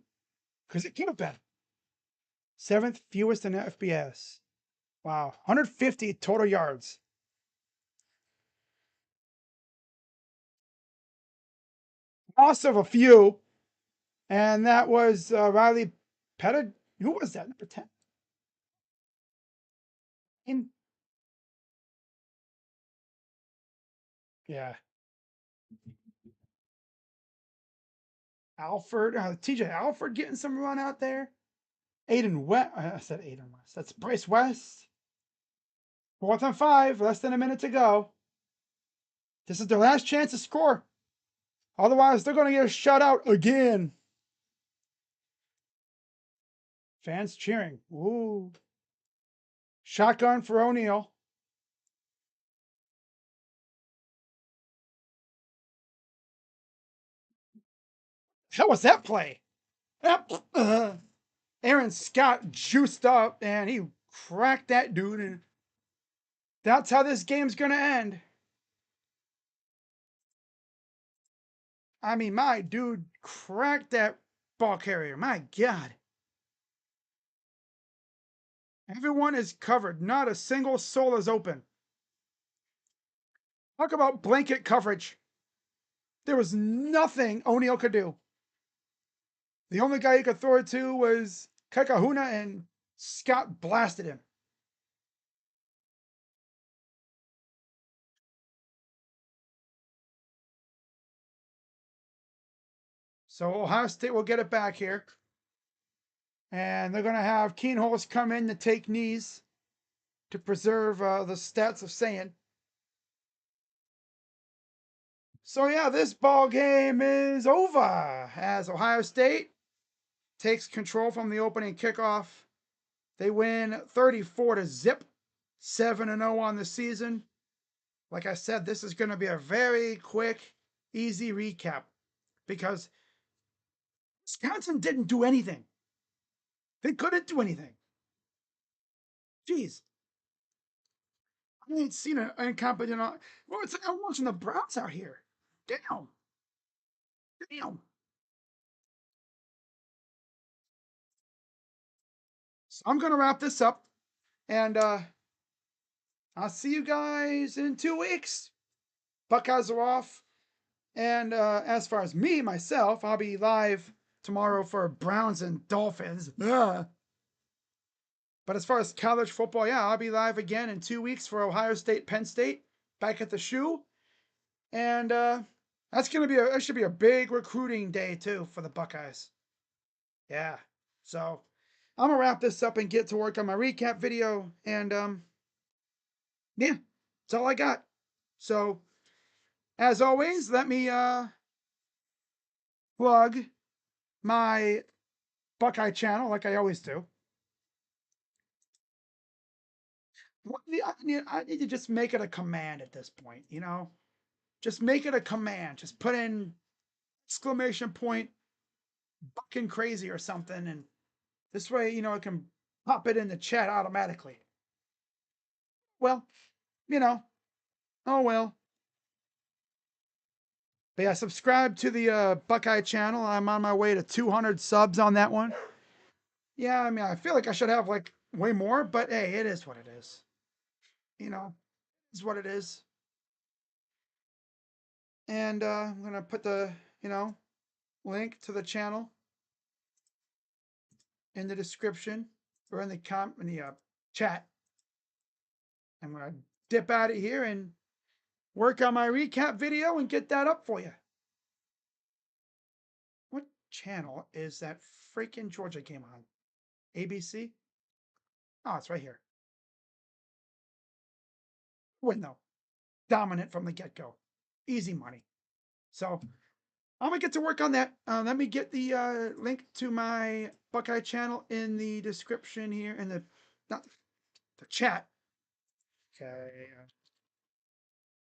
Speaker 1: because it could have been. 7th fewest in FBS. Wow, 150 total yards. Loss of a few, and that was Riley Pettit. Who was that? Number 10. Yeah. Alford, TJ Alford getting some run out there. Aiden West. I said Aiden West. That's Bryce West. 4th and 5, less than a minute to go. This is their last chance to score. Otherwise, they're going to get a shutout again. Fans cheering. Ooh. Shotgun for O'Neal. How was that play? Aaron Scott juiced up and he cracked that dude, and that's how this game's going to end. I mean, my dude cracked that ball carrier. My God. Everyone is covered. Not a single soul is open. Talk about blanket coverage. There was nothing O'Neal could do. The only guy he could throw it to was Kakahuna, and Scott blasted him. So Ohio State will get it back here. And they're going to have Keenholz come in to take knees to preserve the stats of saying. So yeah, this ball game is over as Ohio State takes control from the opening kickoff. They win 34-0, 7-0 on the season. Like I said, this is going to be a very quick, easy recap because Wisconsin didn't do anything. They couldn't do anything. Jeez. I ain't seen an incompetent. Well, it's like I'm watching the Browns out here. Damn. Damn. So I'm going to wrap this up, and I'll see you guys in 2 weeks. Buckeyes are off. And as far as me, myself, I'll be live tomorrow for Browns and Dolphins. Ugh. But as far as college football, yeah, I'll be live again in 2 weeks for Ohio State, Penn State, back at the shoe. And that should be a big recruiting day too for the Buckeyes. Yeah. So I'm gonna wrap this up and get to work on my recap video. And yeah, that's all I got. So as always, let me plug my Buckeye channel like I always do. I need to just make it a command at this point, you know? Just make it a command. Just put in exclamation point bucking crazy or something, and this way, you know, it can pop it in the chat automatically. Well, you know, oh well. But yeah, subscribe to the Buckeye channel. I'm on my way to 200 subs on that one. Yeah, I mean, I feel like I should have like way more, but hey, it is what it is. You know, it's what it is. And I'm gonna put the, you know, link to the channel in the description or in the chat. I'm going to dip out of here and work on my recap video and get that up for you. What channel is that freaking Georgia game on? ABC? Oh, it's right here. Win though. Dominant from the get-go. Easy money. So I'm going to get to work on that. Let me get the link to my Buckeye channel in the description here, in the, not the chat. Okay.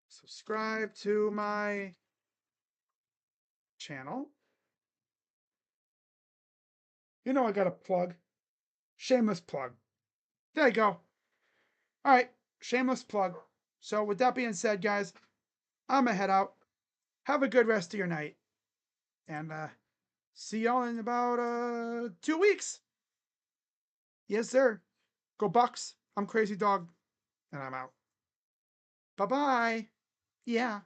Speaker 1: Subscribe to my channel. You know I got a plug. Shameless plug. There you go. All right. Shameless plug. So with that being said, guys, I'm going to head out. Have a good rest of your night. And see y'all in about 2 weeks. Yes, sir. Go Bucks. I'm Crazy Dog. And I'm out. Bye-bye. Yeah.